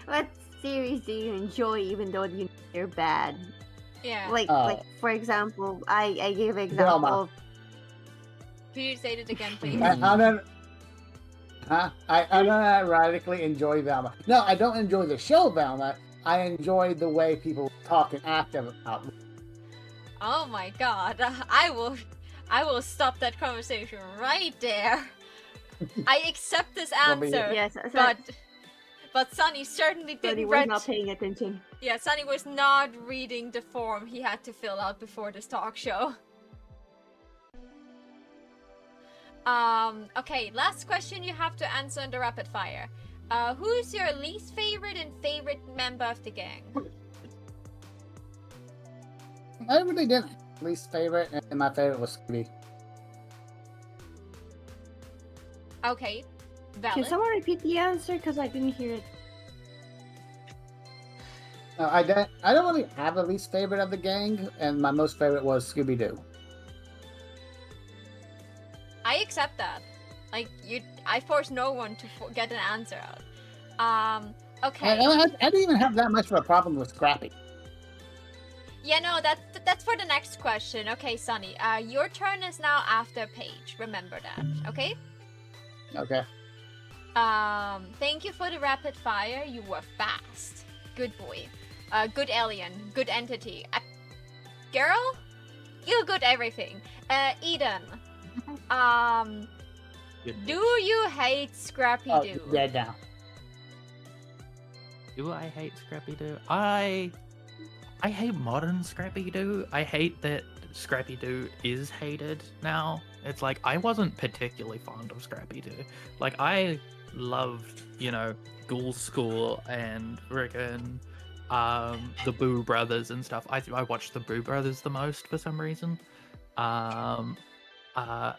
What series do you enjoy even though they're bad? Yeah. Like for example, I gave an example. Velma. Could you say it again, please? I unironically enjoy Velma. No, I don't enjoy the show Velma. I enjoy the way people talk and act about. Oh my god, I will stop that conversation right there. I accept this answer, Yes, but Sunny certainly but he didn't was read. not paying attention. Yeah, Sunny was not reading the form he had to fill out before this talk show. Okay, last question you have to answer in the rapid fire. Who's your least favorite and favorite member of the gang? I really didn't. Least favorite, and my favorite was Scooby. Okay, valid. Can someone repeat the answer? Because I didn't hear it. No, I don't really have a least favorite of the gang, and my most favorite was Scooby Doo. I accept that. Like, I force no one to get an answer out. Okay. I didn't even have that much of a problem with Scrappy. Yeah, no, that's for the next question. Okay, Sunny. Your turn is now after Paige. Remember that, okay? Okay. Thank you for the rapid fire. You were fast. Good boy. Good alien. Good entity. Girl? You're good everything. Eden. Do you hate Scrappy Doo? Yeah, now. Do I hate Scrappy Doo? I hate modern Scrappy Doo. I hate that Scrappy Doo is hated now. It's like, I wasn't particularly fond of Scrappy Doo. Like, I loved, Ghoul School and frickin' the Boo Brothers and stuff. I watched the Boo Brothers the most for some reason. And the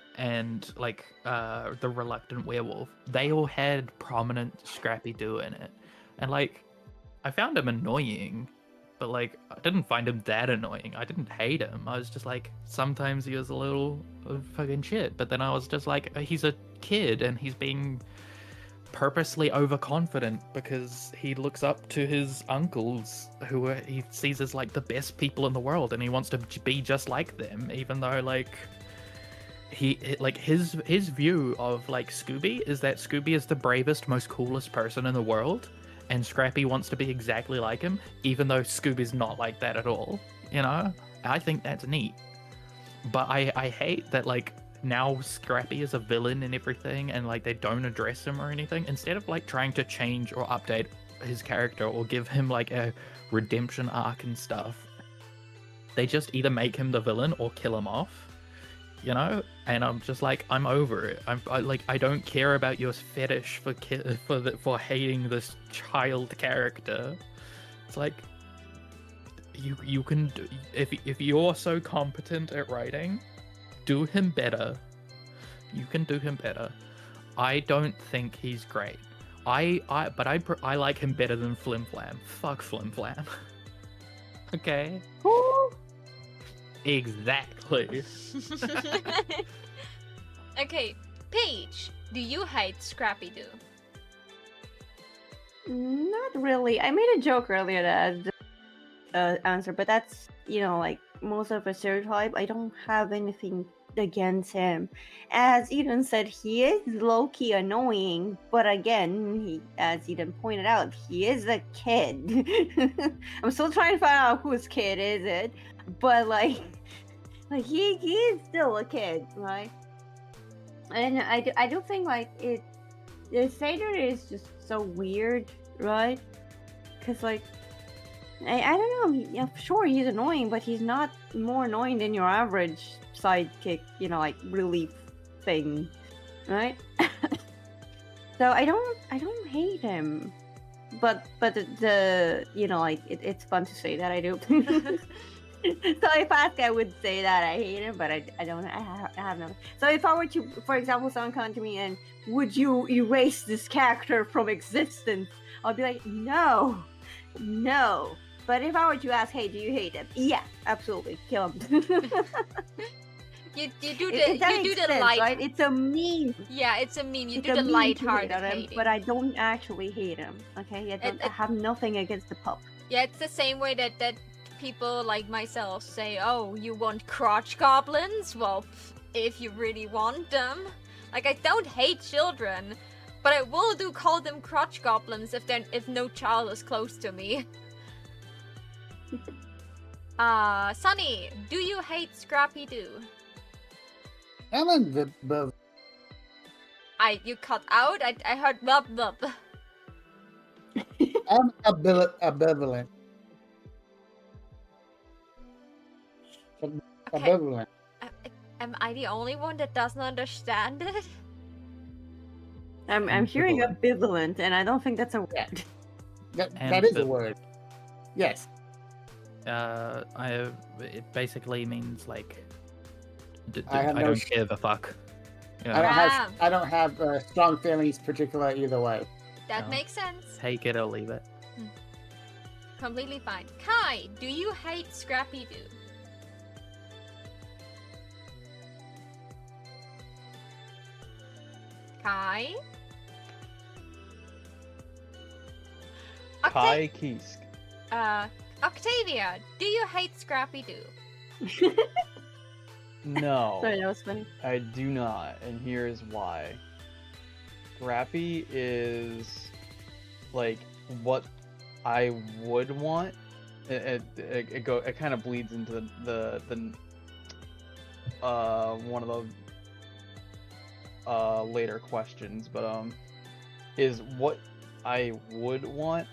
Reluctant Werewolf. They all had prominent Scrappy Doo in it. And I found him annoying, but I didn't find him that annoying. I didn't hate him. I was just sometimes he was a little fucking shit, but then I was just he's a kid and he's being purposely overconfident because he looks up to his uncles who he sees as the best people in the world, and he wants to be just like them, even though his view of Scooby is that Scooby is the bravest, most coolest person in the world, and Scrappy wants to be exactly like him, even though Scooby's not like that at all. I think that's neat. But I hate that now Scrappy is a villain and everything, and they don't address him or anything. Instead of trying to change or update his character or give him a redemption arc and stuff, they just either make him the villain or kill him off. And I'm just I'm over it. I don't care about your fetish for hating this child character. It's you can do, if you're so competent at writing, do him better. You can do him better. I don't think he's great. I like him better than Flim Flam. Fuck Flim Flam. Okay. Ooh. Exactly. Okay, Paige, do you hate Scrappy Doo? Not really. I made a joke earlier that answer, but that's most of a stereotype. I don't have anything against him. As Eden said, he is low-key annoying, but again, as Eden pointed out, he is a kid. I'm still trying to find out whose kid is it, but he is still a kid, right? And I do think the Seder is just so weird, right? Because I don't know. Yeah, sure, he's annoying, but he's not more annoying than your average sidekick, relief thing, right? So I don't hate him, but it's fun to say that I do. So if asked, I would say that I hate him, but I don't. I have no. So if I were to, for example, someone come to me and would you erase this character from existence? I'd be like, no. But if I were to ask, hey, do you hate him? Yeah, absolutely, kill him. You do the light, right? It's a meme. Yeah, it's a meme. You do the light-hearted hating. But I don't actually hate him. Okay, I have nothing against the pup. Yeah, it's the same way that people like myself say, oh, you want crotch goblins? Well, if you really want them. I don't hate children, but I will call them crotch goblins if no child is close to me. Sunny, do you hate Scrappy Doo? You cut out? I heard blub blub. I'm ambivalent. Okay. Ambivalent. Am I the only one that doesn't understand it? I'm hearing ambivalent, and I don't think that's a word. That is a word. Yes. It basically means like I don't give a fuck. I don't have strong feelings, particular either way. That makes sense. Take it or leave it. Completely fine. Kai, do you hate Scrappy Doo? Kai? Kai Kisk. Octavia, do you hate Scrappy Doo? No. Sorry, that was funny. I do not, and here's why. Scrappy is like what I would want. It kind of bleeds into the one of the later questions, but is what I would want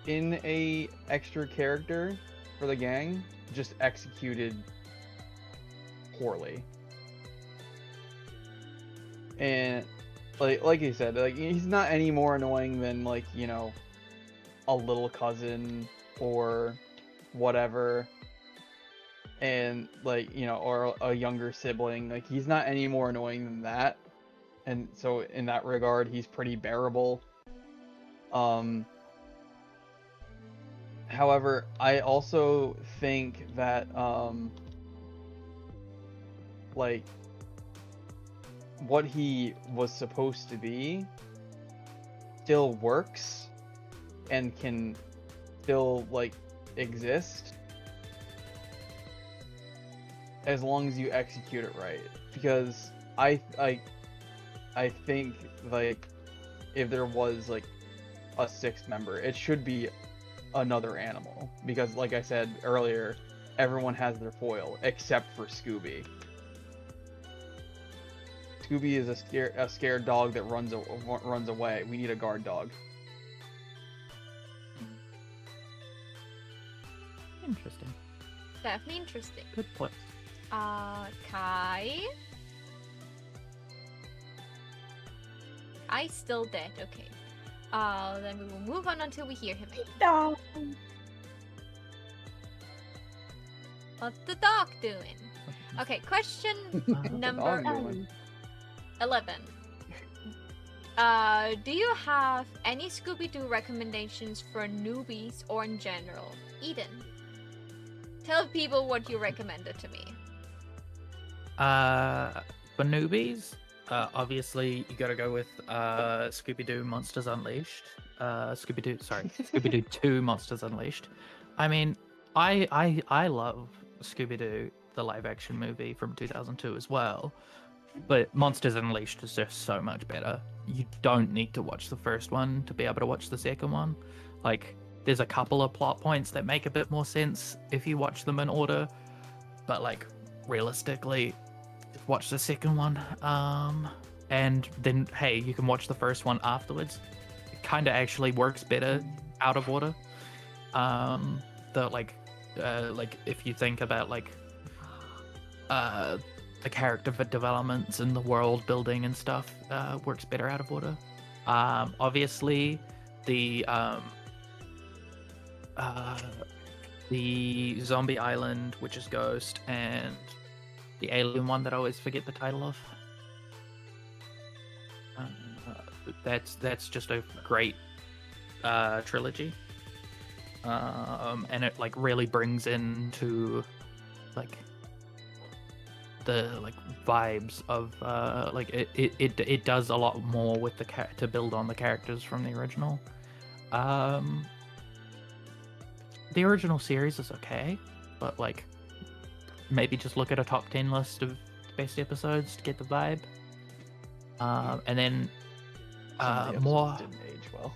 in a extra character for the gang, just executed poorly. And like you said, like he's not any more annoying than, like, you know, a little cousin or whatever, and like, you know, or a younger sibling. Like, he's not any more annoying than that, and so in that regard he's pretty bearable. However, I also think that like what he was supposed to be still works and can still like exist as long as you execute it right. Because I think like if there was like a sixth member, it should be another animal, because like I said earlier, everyone has their foil except for Scooby. Scooby is a scared dog that runs away. We need a guard dog. Interesting. Definitely interesting. Good point. Kai? Kai's still dead, okay. Then we will move on until we hear him again. Dog. What's the dog doing? Okay, question number 11. Do you have any Scooby-Doo recommendations for newbies or in general? Eden, tell people what you recommended to me. For newbies, obviously you gotta go with Scooby-Doo Monsters Unleashed. Scooby-Doo 2 Monsters Unleashed. I mean, I love Scooby-Doo, the live-action movie from 2002 as well, but Monsters Unleashed is just so much better. You don't need to watch the first one to be able to watch the second one. Like, there's a couple of plot points that make a bit more sense if you watch them in order, but like, realistically, watch the second one, and then hey, you can watch the first one afterwards. It kind of actually works better out of order. Like if you think about like the character developments and the world building and stuff, works better out of order. Obviously the Zombie Island, which is Ghost, and the alien one that I always forget the title of. That's just a great trilogy, and it like really brings into like the like vibes of like it does a lot more with the to build on the characters from the original. The original series is okay, but like maybe just look at a top 10 list of best episodes to get the vibe. And then Some of the more. episodes didn't age well.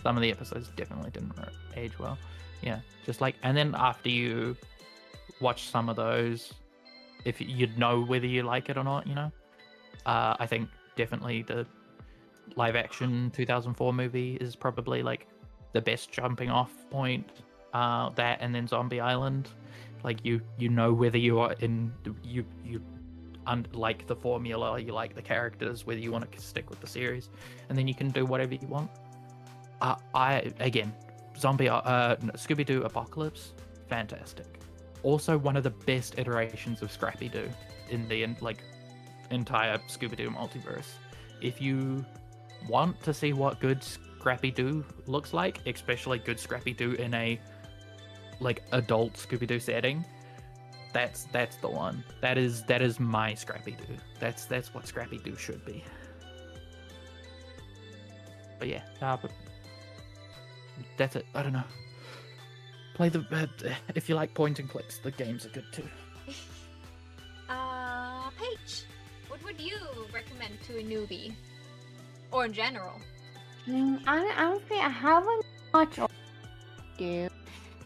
Some of the episodes definitely didn't age well. Yeah, just like, and then after you watch some of those, if you'd know whether you like it or not, you know. I think definitely the live action 2004 movie is probably like the best jumping off point. That and then Zombie Island, like you know whether you are in you like the formula, you like the characters, whether you want to stick with the series, and then you can do whatever you want. Scooby Doo Apocalypse, fantastic. Also one of the best iterations of Scrappy Doo in the entire Scooby Doo multiverse. If you want to see what good Scrappy Doo looks like, especially good Scrappy Doo in a like adult Scooby Doo setting, that's the one. That is my Scrappy Doo. That's what Scrappy Doo should be. But yeah, but that's it. I don't know. Play the if you like point and clicks, the games are good too. Paige, what would you recommend to a newbie, or in general? Honestly, I haven't watched Scooby-Doo,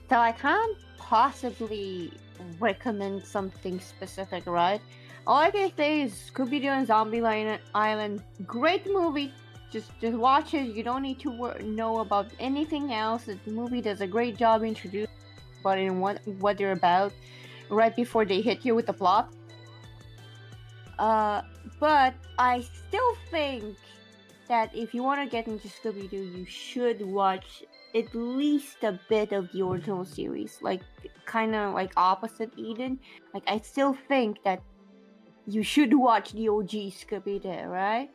so I can't possibly recommend something specific, right? All I can say is Scooby-Doo and Zombie Island, great movie. Just watch it. You don't need to know about anything else. The movie does a great job introducing what they're about right before they hit you with the plot. But I still think that if you want to get into Scooby-Doo, you should watch at least a bit of the original series, like kind of like opposite Eden. Like I still think that you should watch the OG Scooby-Doo, right?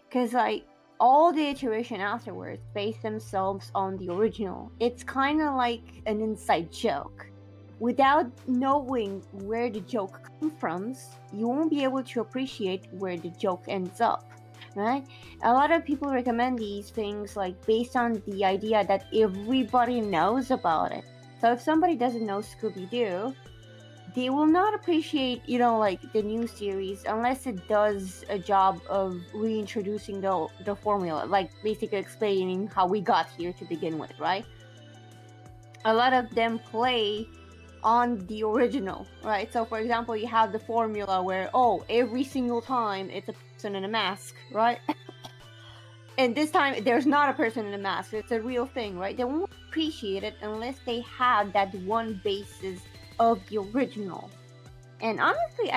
Because like all the iteration afterwards base themselves on the original. It's kind of like an inside joke. Without knowing where the joke comes from, you won't be able to appreciate where the joke ends up, right? A lot of people recommend these things like based on the idea that everybody knows about it. So if somebody doesn't know Scooby-Doo, they will not appreciate, like the new series unless it does a job of reintroducing the formula, like basically explaining how we got here to begin with, right? A lot of them play on the original, right? So for example, you have the formula where, every single time it's a person in a mask, right? And this time there's not a person in a mask, it's a real thing, right? They won't appreciate it unless they have that one basis of the original. And honestly,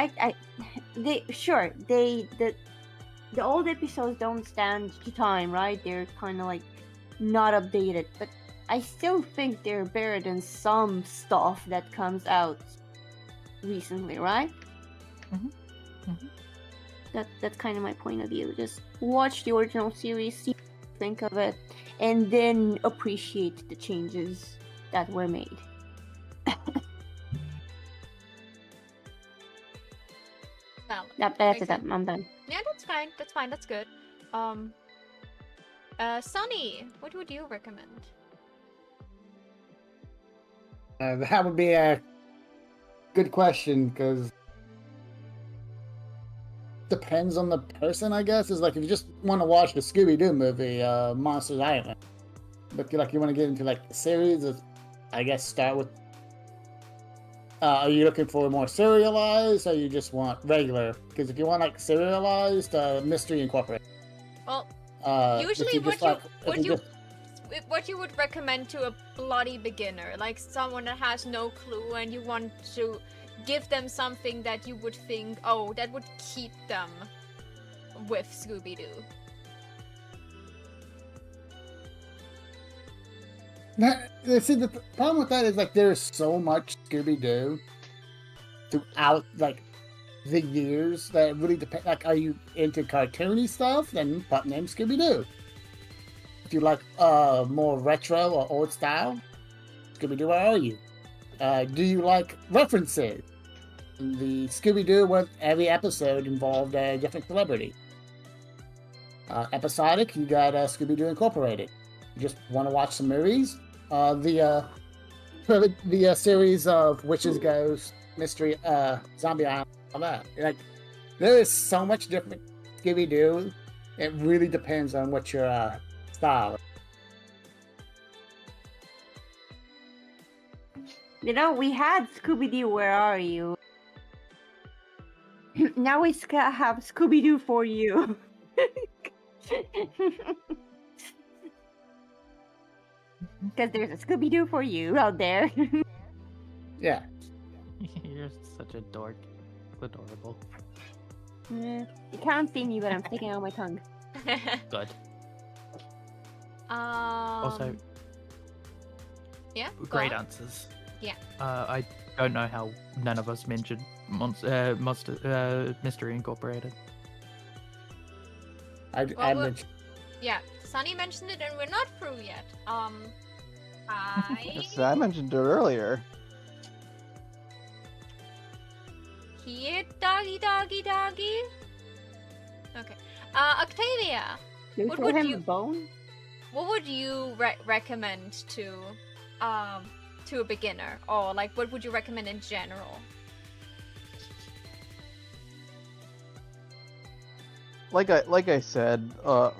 the old episodes don't stand the time, right? They're kind of like not updated, but I still think they're better than some stuff that comes out recently, right? Mm-hmm. Mm-hmm. That's kind of my point of view. Just watch the original series, see what you think of it, and then appreciate the changes that were made. That's it. I'm done. Yeah, that's fine. That's good. Sunny, what would you recommend? That would be a good question, because depends on the person, I guess. Is like if you just want to watch the Scooby Doo movie, Monsters Island, but you want to get into like the series, I guess start with. Are you looking for more serialized, or you just want regular? Because if you want like serialized, Mystery Incorporated. Well, usually what you would recommend to a bloody beginner, like someone that has no clue, and you want to give them something that you would think, that would keep them with Scooby-Doo. See, the problem with that is like there's so much Scooby-Doo throughout like the years that it really depends. Like, are you into cartoony stuff? Then put name Scooby-Doo. If you like more retro or old style, Scooby-Doo, where are you? Do you like references? The Scooby-Doo, where every episode involved a different celebrity. Episodic, you got Scooby-Doo Incorporated. You just want to watch some movies? The series of Witches, Ghosts, Mystery, Zombie Island, all that. Like, there is so much different Scooby-Doo It really depends on what your style. You know, we had Scooby Doo. Where are you? Now we have Scooby Doo for you. Because there's a Scooby Doo for you out there. Yeah. You're such a dork. It's adorable. You can't see me, but I'm sticking out my tongue. Good. Also, yeah. Great answers. Yeah. I don't know how none of us mentioned Mystery Incorporated. I mentioned. Yeah, Sunny mentioned it, and we're not through yet. Yes, I mentioned it earlier. Here, doggy. Okay. Octavia, Can we What throw would him you- a bone? what would you recommend to a beginner, or like what would you recommend in general? Like I said, not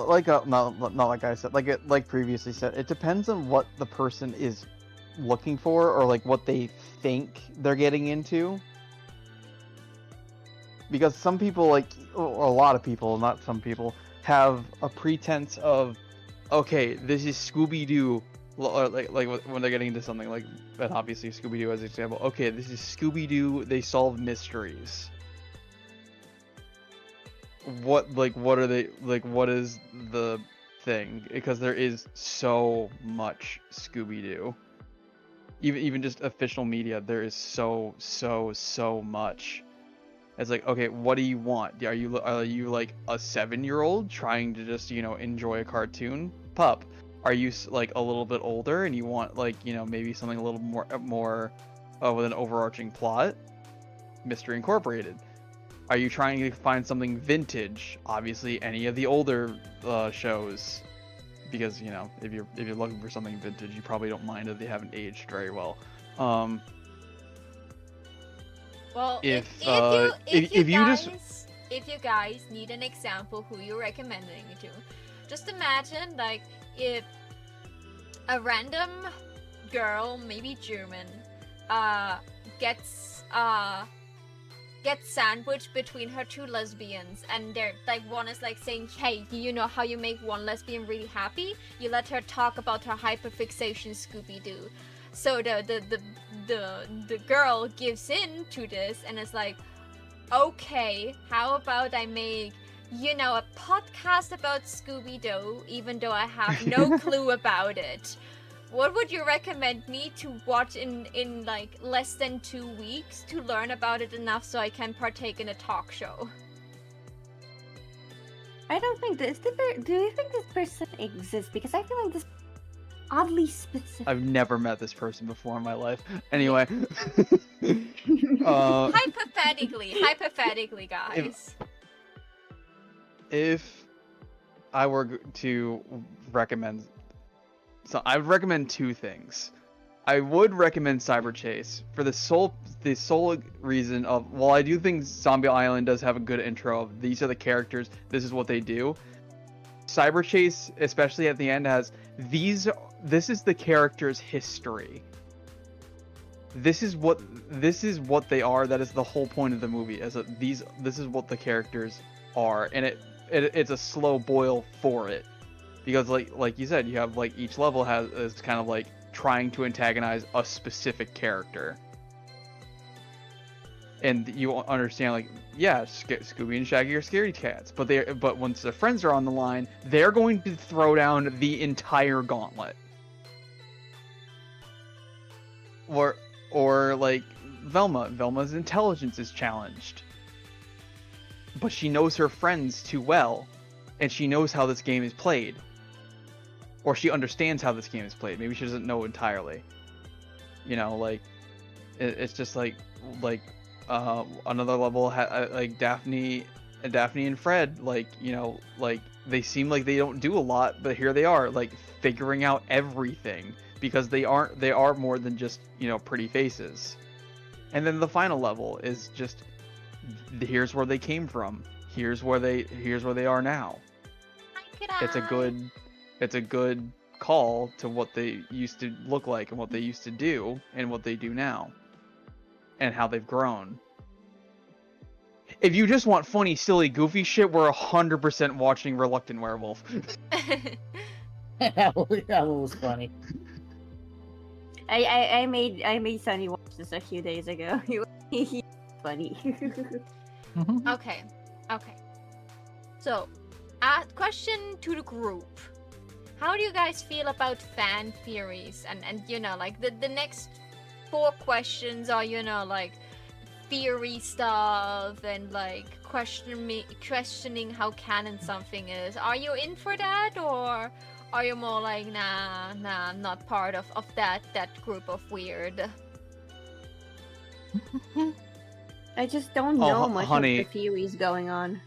like I said, like previously said, it depends on what the person is looking for, or like what they think they're getting into. Because some people, like, or a lot of people, not some people, have a pretense of, okay, this is Scooby Doo, or like when they're getting into something like, and obviously Scooby Doo as an example. Okay, this is Scooby Doo. They solve mysteries. What are they, like, what is the thing? Because there is so much Scooby Doo. Even just official media, there is so much. It's like, okay, what do you want? Are you like a 7-year-old trying to just, enjoy a cartoon? Pup. Are you like a little bit older and you want, like, maybe something a little more with an overarching plot? Mystery Incorporated. Are you trying to find something vintage? Obviously, any of the older shows, because if you're looking for something vintage, you probably don't mind if they haven't aged very well. Well, If you guys need an example who you're recommending it to, just imagine like if a random girl, maybe German, gets sandwiched between her two lesbians, and they're like, one is like saying, hey, do you know how you make one lesbian really happy? You let her talk about her hyperfixation Scooby-Doo. So the girl gives in to this and is like, okay, how about I make, a podcast about Scooby-Doo, even though I have no clue about it. What would you recommend me to watch in like less than 2 weeks to learn about it enough so I can partake in a talk show? I don't think this. Do you think this person exists? Because I feel like this oddly specific. I've never met this person before in my life. Anyway. Hypothetically, guys. If I were to recommend, so I would recommend 2 things. I would recommend Cyber Chase for the sole reason of, while I do think Zombie Island does have a good intro of these are the characters, this is what they do. Cyber Chase, especially at the end, has this is the character's history. This is what they are. That is the whole point of the movie. This is what the characters are, and it's a slow boil for it, because like you said, you have like each level is kind of like trying to antagonize a specific character, and you understand, like, yeah, Scooby and Shaggy are scaredy cats, but once their friends are on the line, they're going to throw down the entire gauntlet. Or like Velma's intelligence is challenged, but she knows her friends too well, and she knows how this game is played, or she understands how this game is played. Maybe she doesn't know entirely. Like it's just like another level like Daphne and Fred, like they seem like they don't do a lot, but here they are, like, figuring out everything, because they are more than just pretty faces. And then the final level is just, here's where they came from, here's where they are now. it's a good call to what they used to look like and what they used to do and what they do now and how they've grown. If you just want funny, silly, goofy shit, we're 100% watching Reluctant Werewolf. That one was funny. I made Sunny watch this a few days ago. He's funny. Okay. So, question to the group. How do you guys feel about fan theories? And you know, like the next 4 questions are, you know, like theory stuff and like questioning how canon something is. Are you in for that, or are you more like nah, I'm not part of that group of weird? I just don't know much of the theories going on.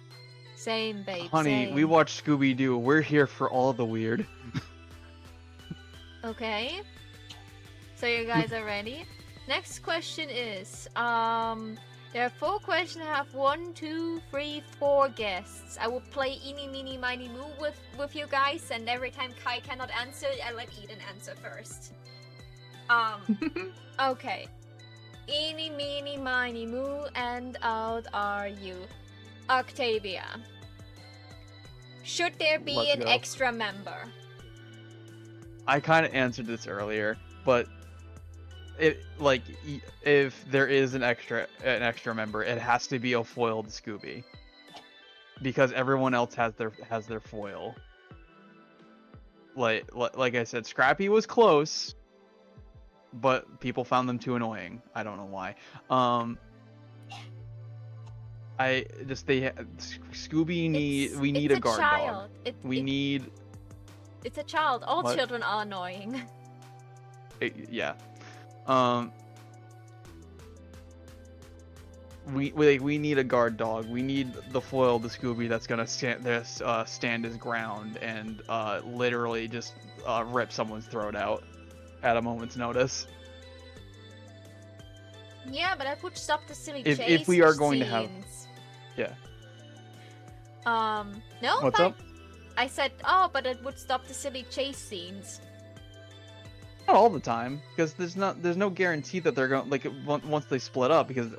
Same, babe. Honey, same. we watch Scooby Doo. We're here for all the weird. Okay. So you guys are ready? Next question is, there are 4 questions. I have 1, 2, 3, 4 guests. I will play Eeny, Meeny, Miny, Moo with you guys, and every time Kai cannot answer, I let Eden answer first. Okay. Eeny, Meeny, Miny, Moo, and out are you. Octavia. Should there be Let's an go. extra member? I kind of answered this earlier, but if there is an extra member, it has to be a foiled Scooby, because everyone else has their foil. Like I said, Scrappy was close, but people found them too annoying. I don't know why. Scooby we need a guard dog. It's a child. All What? children are annoying. Yeah. We need a guard dog. We need the foil, the Scooby that's gonna stand his ground and literally just rip someone's throat out at a moment's notice. Yeah, but that would stop the silly If chase we are going to have- scenes. Yeah. No. What's fine. up? I said, but it would stop the silly chase scenes. Not all the time, because there's no guarantee that they're going once they split up, because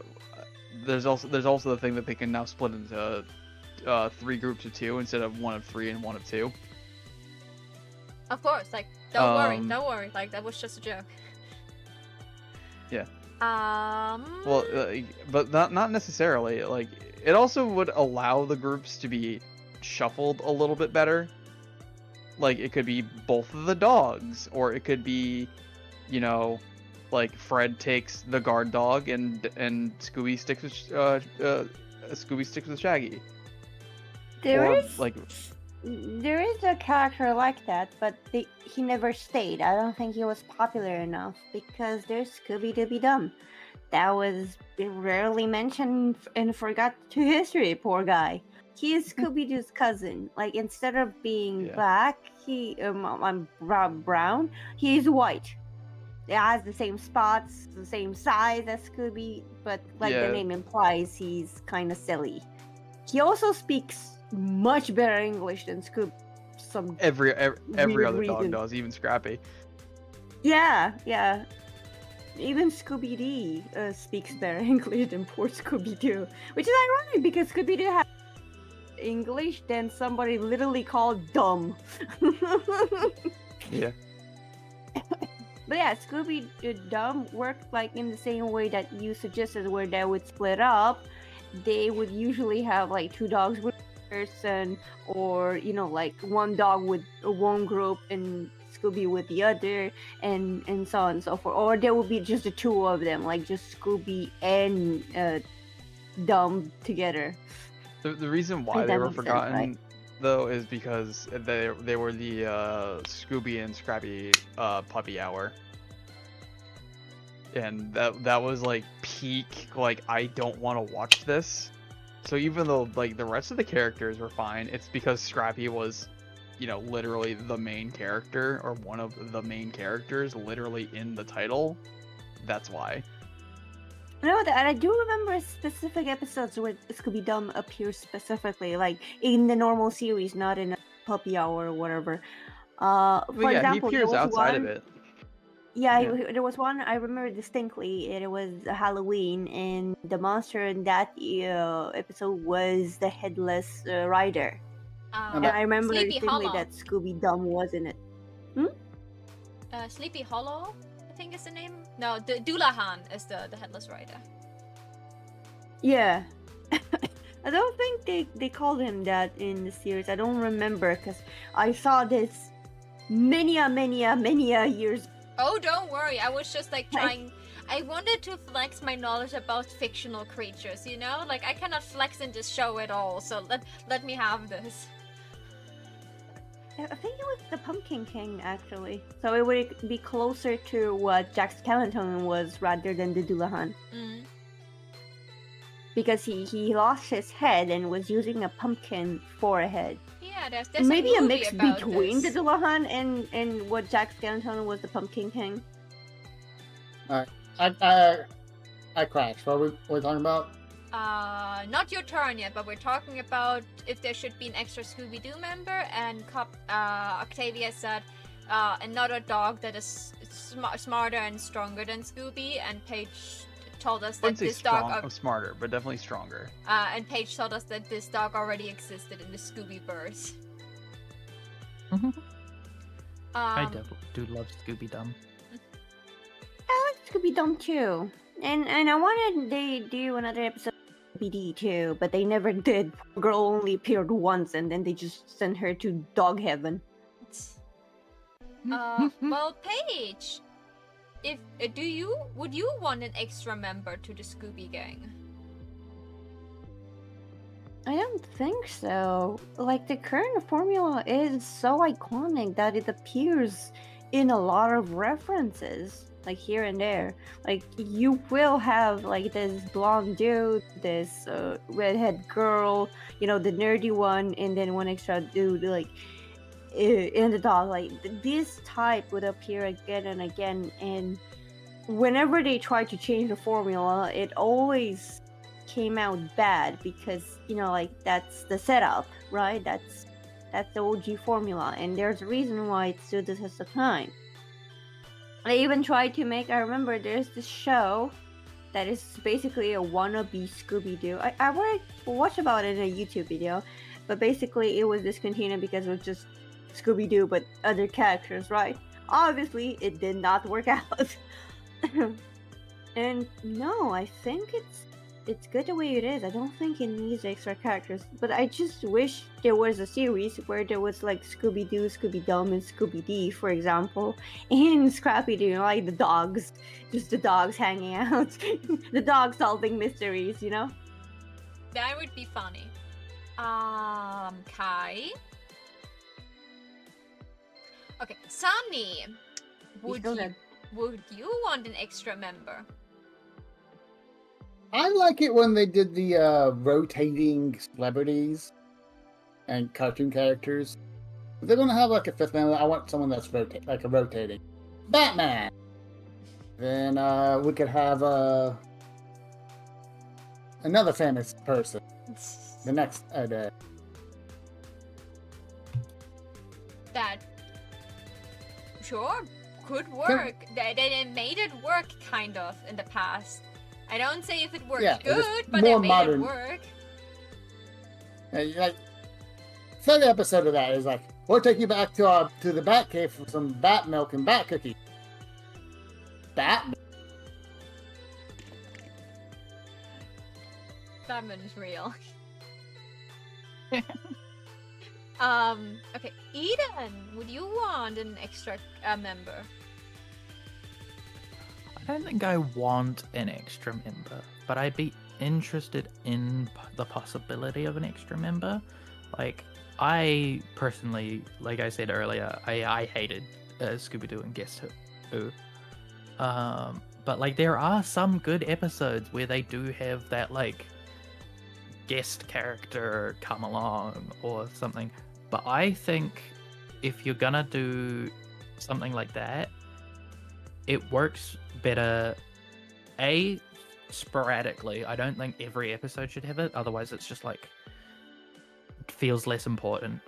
there's also the thing that they can now split into 3 groups of 2 instead of 1 of 3 and 1 of 2. Of course, like don't worry, like that was just a joke. Yeah. Um. Well, but not necessarily. Like, it also would allow the groups to be shuffled a little bit better. Like, it could be both of the dogs, or it could be, you know, like Fred takes the guard dog and Scooby sticks with Shaggy. There is a character like that, but he never stayed. I don't think he was popular enough, because there's Scooby Dooby Doo. That was rarely mentioned and forgot to history, poor guy. He is Scooby Doo's cousin. Like, instead of being black, I'm brown, he's white. It has the same spots, the same size as Scooby, but like the name implies, he's kind of silly. He also speaks much better English than Scooby. Every other reason. dog does, even Scrappy. Yeah. Even Scooby Doo speaks better English than poor Scooby Doo, which is ironic because Scooby Doo has English than somebody literally called dumb. Yeah. But yeah, Scooby Doo worked like in the same way that you suggested, where they would split up. They would usually have like 2 dogs with one person, or you know, like 1 dog with one group and Scooby with the other, and so on and so forth. Or there would be just the 2 of them, like just Scooby and Dumb together. The reason why they were forgotten, right? Though, is because they were the Scooby and Scrappy puppy hour, and that was like peak. Like, I don't want to watch this. So even though like the rest of the characters were fine, it's because Scrappy was, you know, literally the main character, or one of the main characters, literally in the title. That's why. No, and I do remember specific episodes where Scooby Doo appears specifically, like in the normal series, not in puppy hour or whatever. Well, For yeah, example, he there appears was outside one. of it. Yeah, Yeah. there was one I remember distinctly. It was Halloween, and the monster in that episode was the headless rider. And I remember Sleepy distinctly Hollow. that Scooby Dum was in it. Sleepy Hollow, I think is the name. No, the Doulahan is the headless rider. Yeah. I don't think they called him that in the series. I don't remember because I saw this many years. Oh, don't worry. I was just like trying. I wanted to flex my knowledge about fictional creatures. You know, like I cannot flex in this show at all. So let me have this. I think it was the Pumpkin King actually. So it would be closer to what Jack Skellington was rather than the Doulahan. Mm. Because he lost his head and was using a pumpkin for a head. Yeah, there's maybe a a mix about between this. the Doulahan and what Jack Skellington was the Pumpkin King. I crashed. What are we talking about? Not your turn yet, but we're talking about if there should be an extra Scooby-Doo member, and Octavia said another dog that is smarter and stronger than Scooby, and Paige told us that this dog... smarter, but definitely stronger. And Paige told us that this dog already existed in the Scooby-verse. I do love Scooby Dum. I like Scooby Dum too. And I wanted they do another episode of BD too, but they never did. Girl only appeared once and then they just sent her to dog heaven. Well, Paige, if would you want an extra member to the Scooby Gang? I don't think so. Like, the current formula is so iconic that it appears in a lot of references, like here and there. Like, you will have like this blonde dude, this redhead girl, you know, the nerdy one, and then one extra dude, like in the dog. Like, this type would appear again and again, and whenever they try to change the formula, it always came out bad because, you know, like, that's the setup, right? That's the OG formula, and there's a reason why it stood the test of time. I even tried to make, I remember there's this show that is basically a wannabe Scooby-Doo. I watched about it in a YouTube video, but basically it was discontinued because it was just Scooby-Doo but other characters, right? Obviously it did not work out. And no, I think it's good the way it is. I don't think it needs extra characters, but I just wish there was a series where there was like Scooby-Doo, Scooby-Dum, and Scooby-Dee, for example, and Scrappy-Doo, like the dogs, just the dogs hanging out, the dogs solving mysteries, you know? That would be funny. Kai? Okay, Sunny, would you want an extra member? I like it when they did the rotating celebrities and cartoon characters. If they're gonna have like a fifth member, I want someone that's rotating. Batman. Then we could have another famous person the next day. That sure could work. They made it work kind of in the past. I don't say if it worked good, but they made it work. Like, second episode of that is like, we'll take you back to the Batcave for some bat milk and bat cookie. Batman. Batman is real. Okay, Eden, would you want an extra member? I don't think I want an extra member, but I'd be interested in the possibility of an extra member. Like, I personally, like I said earlier, I hated Scooby-Doo and Guess Who. But like, there are some good episodes where they do have that like guest character come along or something. But I think if you're gonna do something like that, it works better sporadically. I don't think every episode should have it, otherwise it's just like, it feels less important.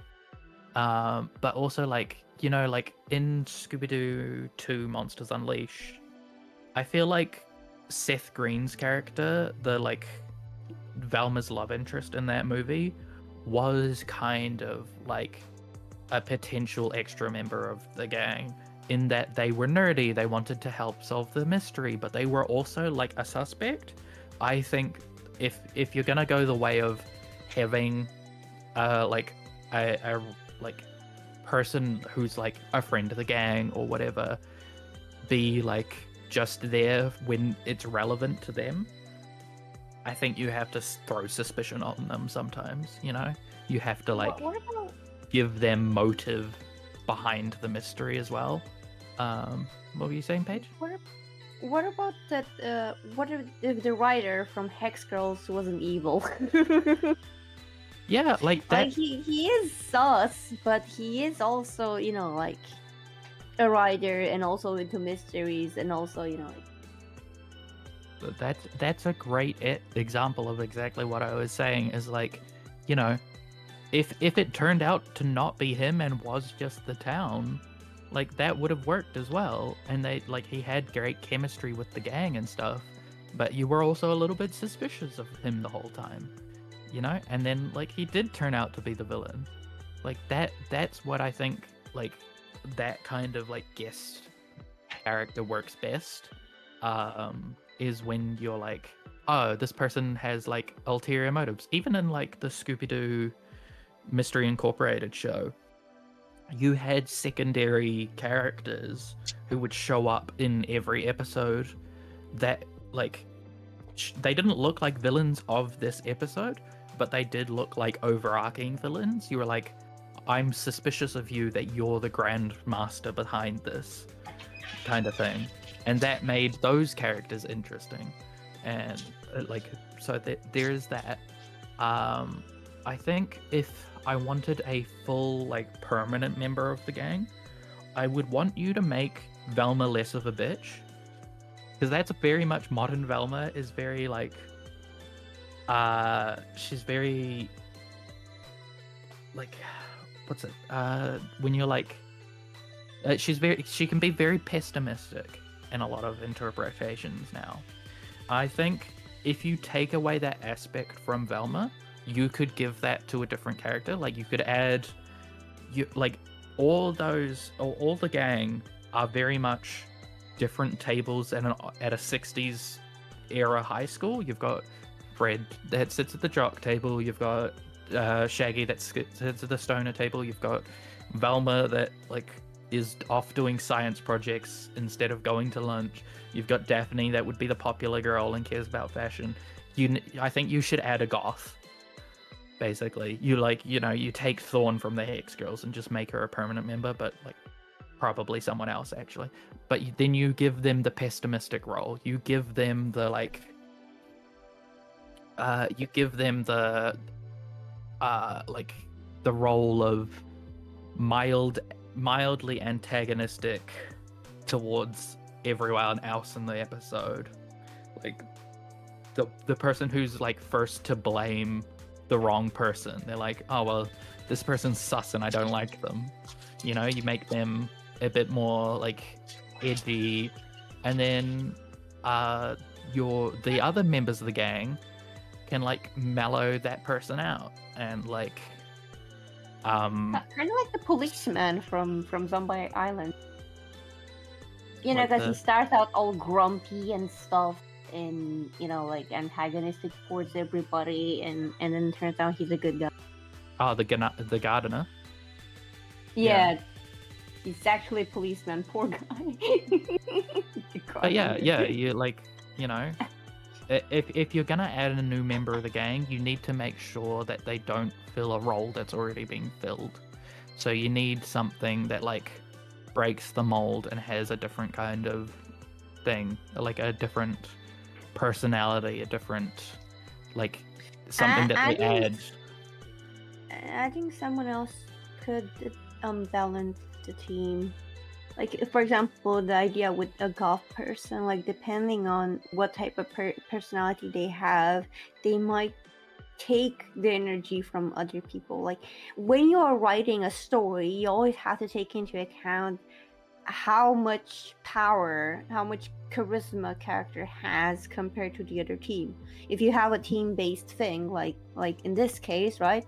But also like, you know, like in Scooby Doo 2 Monsters Unleashed, I feel like Seth Green's character, the like Velma's love interest in that movie, was kind of like a potential extra member of the gang, in that they were nerdy, they wanted to help solve the mystery, but they were also like a suspect. I think if you're gonna go the way of having like a like person who's like a friend of the gang or whatever be like just there when it's relevant to them, I think you have to throw suspicion on them sometimes, you know? You have to like What about give them motive behind the mystery as well. What were you saying, Paige? what about that? What if the writer from Hex Girls wasn't evil? Yeah, like that. Like he is sus, but he is also, you know, like a writer and also into mysteries and also, you know, like... That's a great example of exactly what I was saying. Is like, you know, if it turned out to not be him and was just the town, like that would have worked as well. And they like he had great chemistry with the gang and stuff, but you were also a little bit suspicious of him the whole time, you know. And then like he did turn out to be the villain. Like that's what I think, like that kind of like guest character works best. Is when you're like, oh, this person has like ulterior motives. Even in like the Scooby Doo Mystery Incorporated show, you had secondary characters who would show up in every episode that like they didn't look like villains of this episode, but they did look like overarching villains. You were like, I'm suspicious of you that you're the grand master behind this kind of thing. And that made those characters interesting. And like, so there's that. I think if I wanted a full, like, permanent member of the gang, I would want you to make Velma less of a bitch. Because that's very much modern Velma is very, like, she's very, like, what's it? When you're like, she can be very pessimistic in a lot of interpretations now. I think if you take away that aspect from Velma, you could give that to a different character. Like you could add, all the gang are very much different tables at a 60s era high school. You've got Fred that sits at the jock table. You've got Shaggy that sits at the stoner table. You've got Velma that like is off doing science projects instead of going to lunch. You've got Daphne that would be the popular girl and cares about fashion. I think you should add a goth. Basically, you take Thorn from the Hex Girls and just make her a permanent member, but like probably someone else actually. But then you give them the pessimistic role. You give them the like. You give them the the role of mildly antagonistic towards everyone else in the episode, like the person who's like first to blame the wrong person. They're like, oh well, this person's sus and I don't like them, you know. You make them a bit more like edgy, and then the other members of the gang can like mellow that person out and like kind of like the policeman from Zombie Island. You know, because he starts out all grumpy and stuff, and you know, like antagonistic towards everybody, and then turns out he's a good guy. Oh, the gardener. Yeah, he's actually a policeman. Poor guy. But yeah, you like, you know, if you're gonna add a new member of the gang, you need to make sure that they don't fill a role that's already been filled. So you need something that like breaks the mold and has a different kind of thing, like a different personality, a different like something that they add. I think someone else could balance the team. Like, for example, the idea with a goth person, like, depending on what type of personality they have, they might take the energy from other people. Like when you are writing a story, you always have to take into account how much power, how much charisma a character has compared to the other team. If you have a team-based thing, like in this case, right?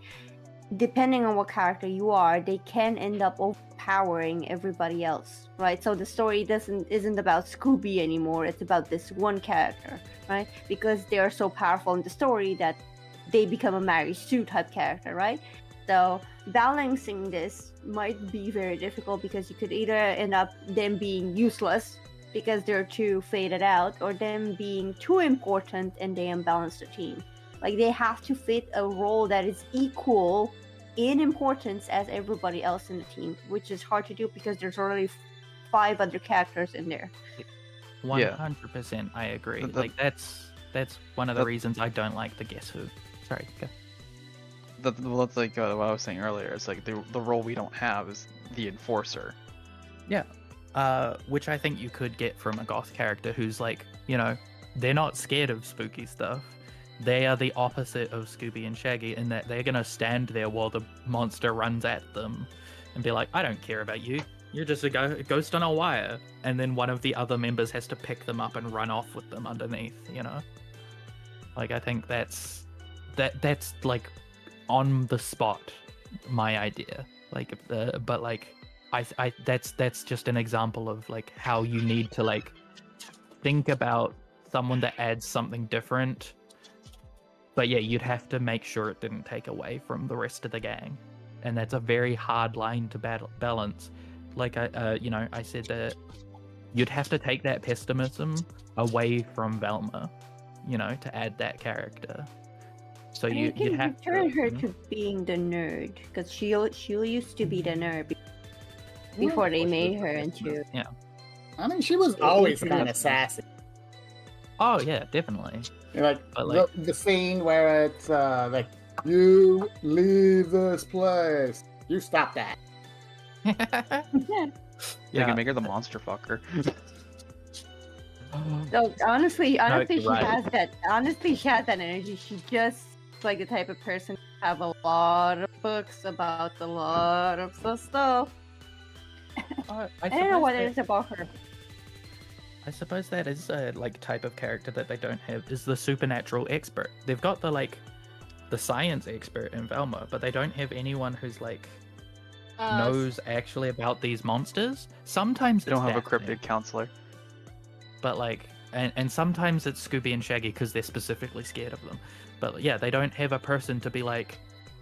Depending on what character you are, they can end up overpowering everybody else, right? So the story isn't about Scooby anymore. It's about this one character, right? Because they are so powerful in the story that they become a Mary Sue type character, right? So balancing this might be very difficult because you could either end up them being useless because they're too faded out, or them being too important and they unbalance the team. Like they have to fit a role that is equal in importance as everybody else in the team, which is hard to do because there's already 5 other characters in there. 100%, I agree. Like that's one of the reasons I don't like the Guess Who. Sorry, go. That's like what I was saying earlier. It's like the role we don't have is the enforcer. Yeah, which I think you could get from a goth character who's like, you know, they're not scared of spooky stuff. They are the opposite of Scooby and Shaggy in that they're gonna stand there while the monster runs at them and be like, I don't care about you. You're just a ghost on a wire. And then one of the other members has to pick them up and run off with them underneath, you know? Like, I think that's like on the spot my idea. Like, but like, I that's just an example of like how you need to like think about someone that adds something different. But yeah, you'd have to make sure it didn't take away from the rest of the gang, and that's a very hard line to balance. Like I said that you'd have to take that pessimism away from Velma, you know, to add that character. So you have to turn her to being the nerd, because she used to be the nerd before they made her into. Yeah. I mean, she was always kind of sassy. Oh yeah, definitely. Like, the scene where it's like, you leave this place. You stop that. They can make her the monster fucker. So honestly, she right. has that. Honestly, she has that energy. She just like the type of person to have a lot of books about a lot of stuff. I don't know what it is about her. I suppose that is a like type of character that they don't have, is the supernatural expert. They've got the science expert in Velma, but they don't have anyone who's like knows actually about these monsters. Sometimes they don't have a cryptid counselor. But like, and sometimes it's Scooby and Shaggy because they're specifically scared of them. But yeah, they don't have a person to be like,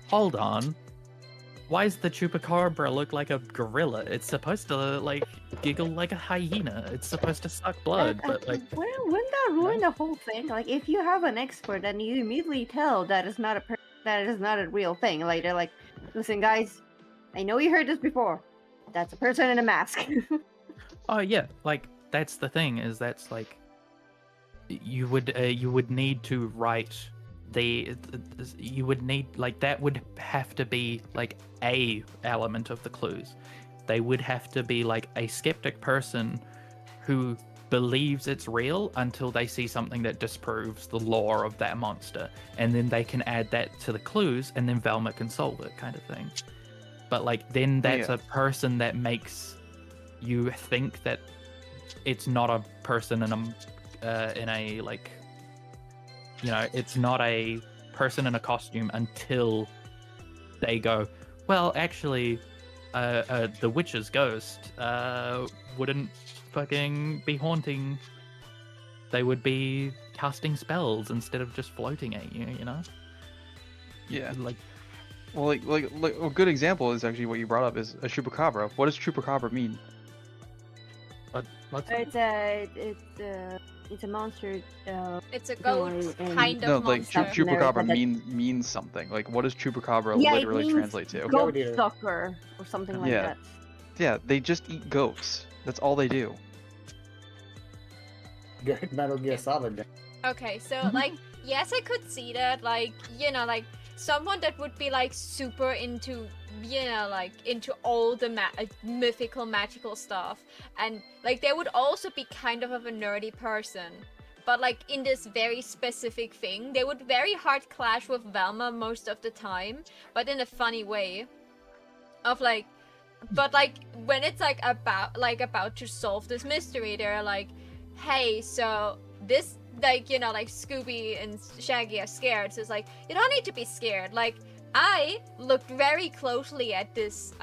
hold on, why does the chupacabra look like a gorilla? It's supposed to like giggle like a hyena. It's supposed to suck blood, but like, wouldn't that ruin the whole thing? Like, if you have an expert and you immediately tell that is not a real thing. Like, they're like, listen, guys, I know you heard this before. That's a person in a mask. Oh yeah, like that's the thing, is that's like you would need to write you would need, like, that would have to be like a element of the clues. They would have to be like a skeptic person who believes it's real until they see something that disproves the lore of that monster, and then they can add that to the clues, and then Velma can solve it, kind of thing. But like, then that's a person that makes you think that it's not a person in a like, you know, it's not a person in a costume until they go, well, actually, the witch's ghost wouldn't fucking be haunting. They would be casting spells instead of just floating at you, you know? Yeah. Like, well, like a good example is actually what you brought up is a chupacabra. What does chupacabra mean? It's a monster. It's a goat kind of no, monster. like chupacabra means something. Like, what does chupacabra literally translate to? Goat sucker or something like that. Yeah, they just eat goats. That's all they do. Good Metal Gear Solid. Okay, so like, yes, I could see that. Like, you know, like someone that would be like super into, you know, like into all the mythical, magical stuff, and like they would also be kind of a nerdy person, but like in this very specific thing. They would very hard clash with Velma most of the time, but in a funny way. Of like, but like when it's like about to solve this mystery, they're like, hey, so this, like, you know, like Scooby and Shaggy are scared, so it's like, you don't need to be scared. Like, I looked very closely at this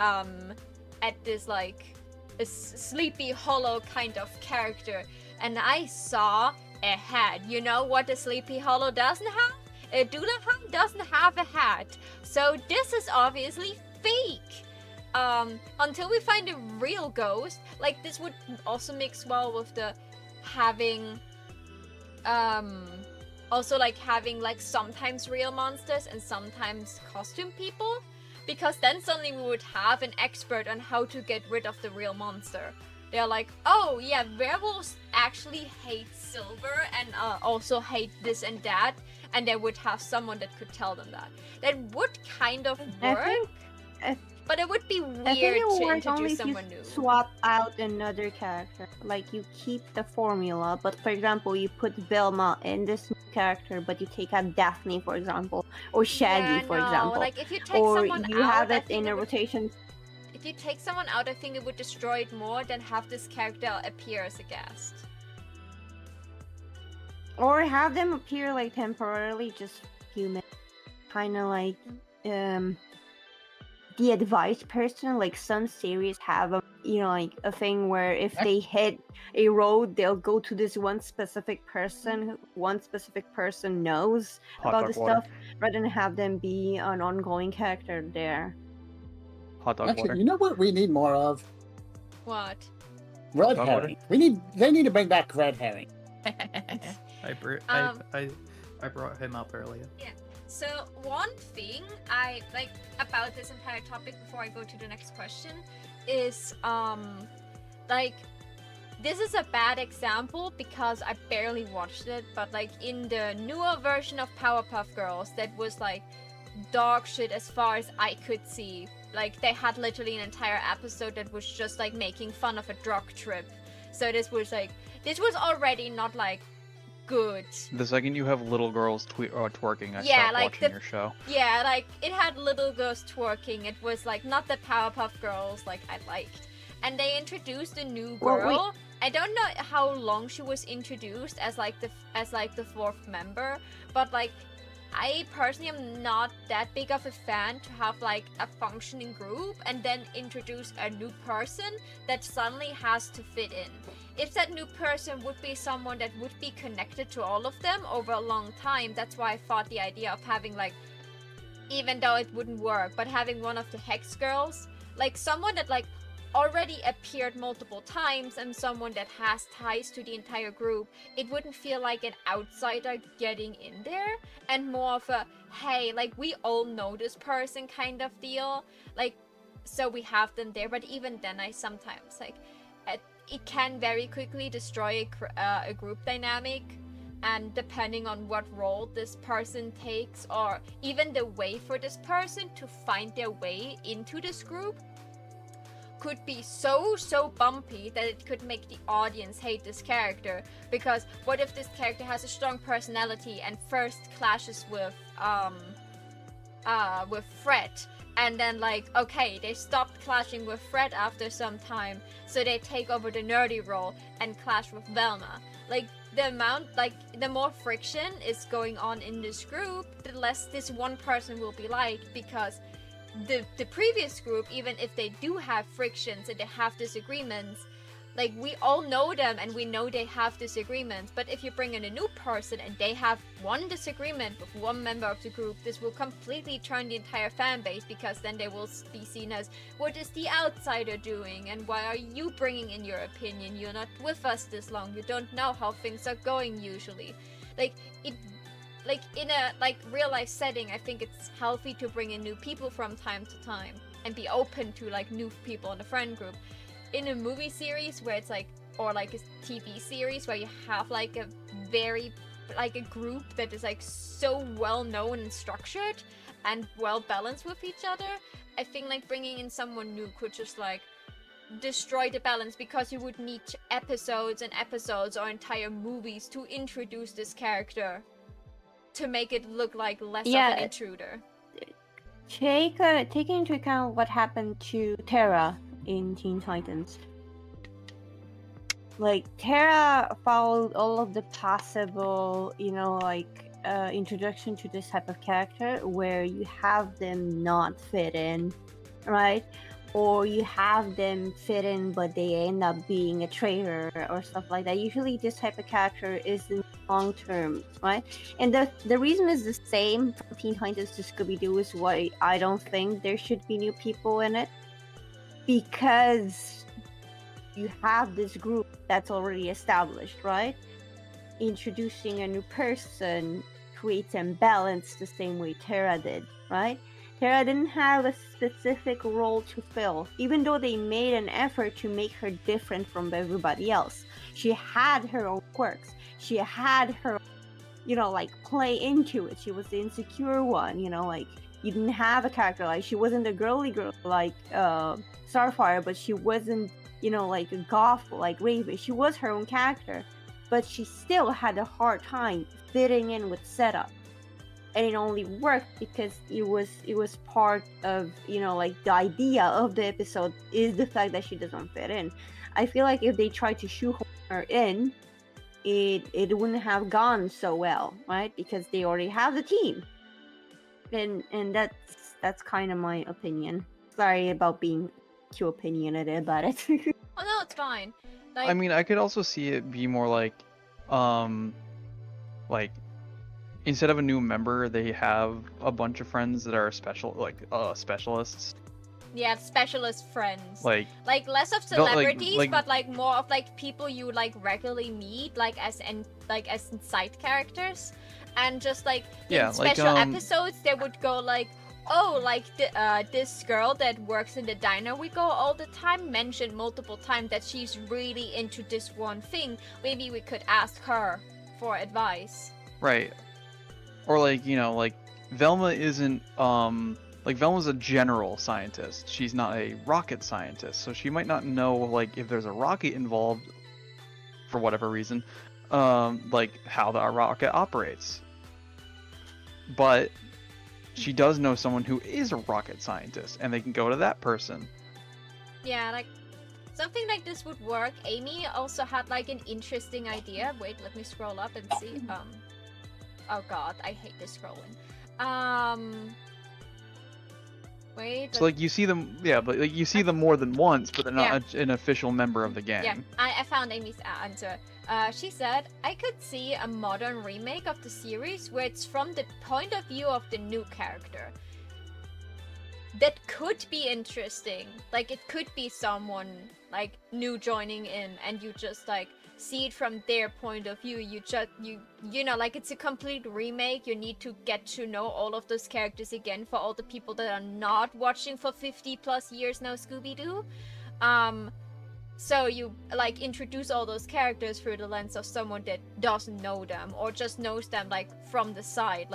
like a sleepy hollow kind of character, and I saw a hat. You know what the sleepy hollow doesn't have? A Doodleham doesn't have a hat, so this is obviously fake. Until we find a real ghost, like this would also mix well with the having also like having like sometimes real monsters and sometimes costume people, because then suddenly we would have an expert on how to get rid of the real monster. They're like, oh yeah, werewolves actually hate silver and also hate this and that, and they would have someone that could tell them that. That would kind of work. But it would be weird to introduce someone new. Swap out another character. Like, you keep the formula, but for example, you put Velma in this character, but you take out Daphne, for example, or Shaggy, for example. Like, if you take or someone you out, have it in a rotation. If you take someone out, I think it would destroy it more than have this character appear as a guest. Or have them appear like temporarily, just human, kind of like the advice person. Like some series have a, you know, like a thing where if they hit a road, they'll go to this one specific person knows about the stuff, rather than have them be an ongoing character there. Hot dog Actually, water. you know what we need more of? What? Red herring. They need to bring back red herring. I brought him up earlier. Yeah. So one thing I like about this entire topic before I go to the next question is like, this is a bad example because I barely watched it, but like in the newer version of Powerpuff Girls, that was like dog shit as far as I could see. Like, they had literally an entire episode that was just like making fun of a drug trip. So this was already not like good. The second you have little girls twerking, I Yeah, stopped like watching your show. Yeah, like it had little girls twerking. It was like not the Powerpuff Girls like I liked. And they introduced a new girl. I don't know how long she was introduced as like the fourth member, but like I personally am not that big of a fan to have like a functioning group and then introduce a new person that suddenly has to fit in. If that new person would be someone that would be connected to all of them over a long time, that's why I thought the idea of having like, even though it wouldn't work, but having one of the Hex girls, like someone that like already appeared multiple times and someone that has ties to the entire group, it wouldn't feel like an outsider getting in there, and more of a, hey, like we all know this person kind of deal, like, so we have them there. But even then, I sometimes like it can very quickly destroy a group dynamic, and depending on what role this person takes, or even the way for this person to find their way into this group, could be so bumpy that it could make the audience hate this character. Because what if this character has a strong personality and first clashes with Fred, and then like, okay, they stopped clashing with Fred after some time, so they take over the nerdy role and clash with Velma. Like, the more friction is going on in this group, the less this one person will be liked, because the previous group, even if they do have frictions and they have disagreements, like we all know them and we know they have disagreements. But if you bring in a new person and they have one disagreement with one member of the group, this will completely turn the entire fan base, because then they will be seen as, what is the outsider doing and why are you bringing in your opinion? You're not with us this long, you don't know how things are going usually. Like in a real life setting, I think it's healthy to bring in new people from time to time and be open to like new people in the friend group. In a movie series where it's like, or like a TV series where you have like a very like a group that is like so well known and structured and well balanced with each other, I think like bringing in someone new could just like destroy the balance because you would need episodes and episodes or entire movies to introduce this character to make it look like less of an intruder. Take into account what happened to Terra in Teen Titans. Like, Terra followed all of the possible, introduction to this type of character where you have them not fit in, right? Or you have them fit in but they end up being a traitor or stuff like that. Usually this type of character is in long term, right? And the reason is the same from Teen Titans to Scooby-Doo is why I don't think there should be new people in it. Because you have this group that's already established, right? Introducing a new person creates imbalance the same way Terra did, right? Terra didn't have a specific role to fill, even though they made an effort to make her different from everybody else. She had her own quirks. She had her, play into it. She was the insecure one, you didn't have a character like, she wasn't a girly girl like Starfire, but she wasn't, like a goth like Raven. She was her own character, but she still had a hard time fitting in with setup. And it only worked because it was part of, the idea of the episode is the fact that she doesn't fit in. I feel like if they tried to shoehorn her in, it wouldn't have gone so well, right? Because they already have the team. And that's kind of my opinion. Sorry about being too opinionated about it. Oh no, it's fine. I mean, I could also see it be more like instead of a new member, they have a bunch of friends that are specialists. Yeah, specialist friends. Like less of celebrities, but more of people you regularly meet, as side characters, and just in special episodes they would go this girl that works in the diner we go all the time mentioned multiple times that she's really into this one thing. Maybe we could ask her for advice. Right. Or Velma isn't Velma's a general scientist. She's not a rocket scientist, so she might not know if there's a rocket involved for whatever reason, how the rocket operates. But she does know someone who is a rocket scientist, and they can go to that person. Yeah, something like this would work. Amy also had an interesting idea. Wait, let me scroll up and see. Oh god, I hate this scrolling. Wait. So you see them, but you see them more than once, but they're not an official member of the gang. Yeah, I found Amy's answer. She said, I could see a modern remake of the series where it's from the point of view of the new character. That could be interesting. It could be someone new joining in, and you just see it from their point of view. It's a complete remake. You need to get to know all of those characters again for all the people that are not watching for 50 plus years now Scooby-Doo. So you introduce all those characters through the lens of someone that doesn't know them or just knows them from the side.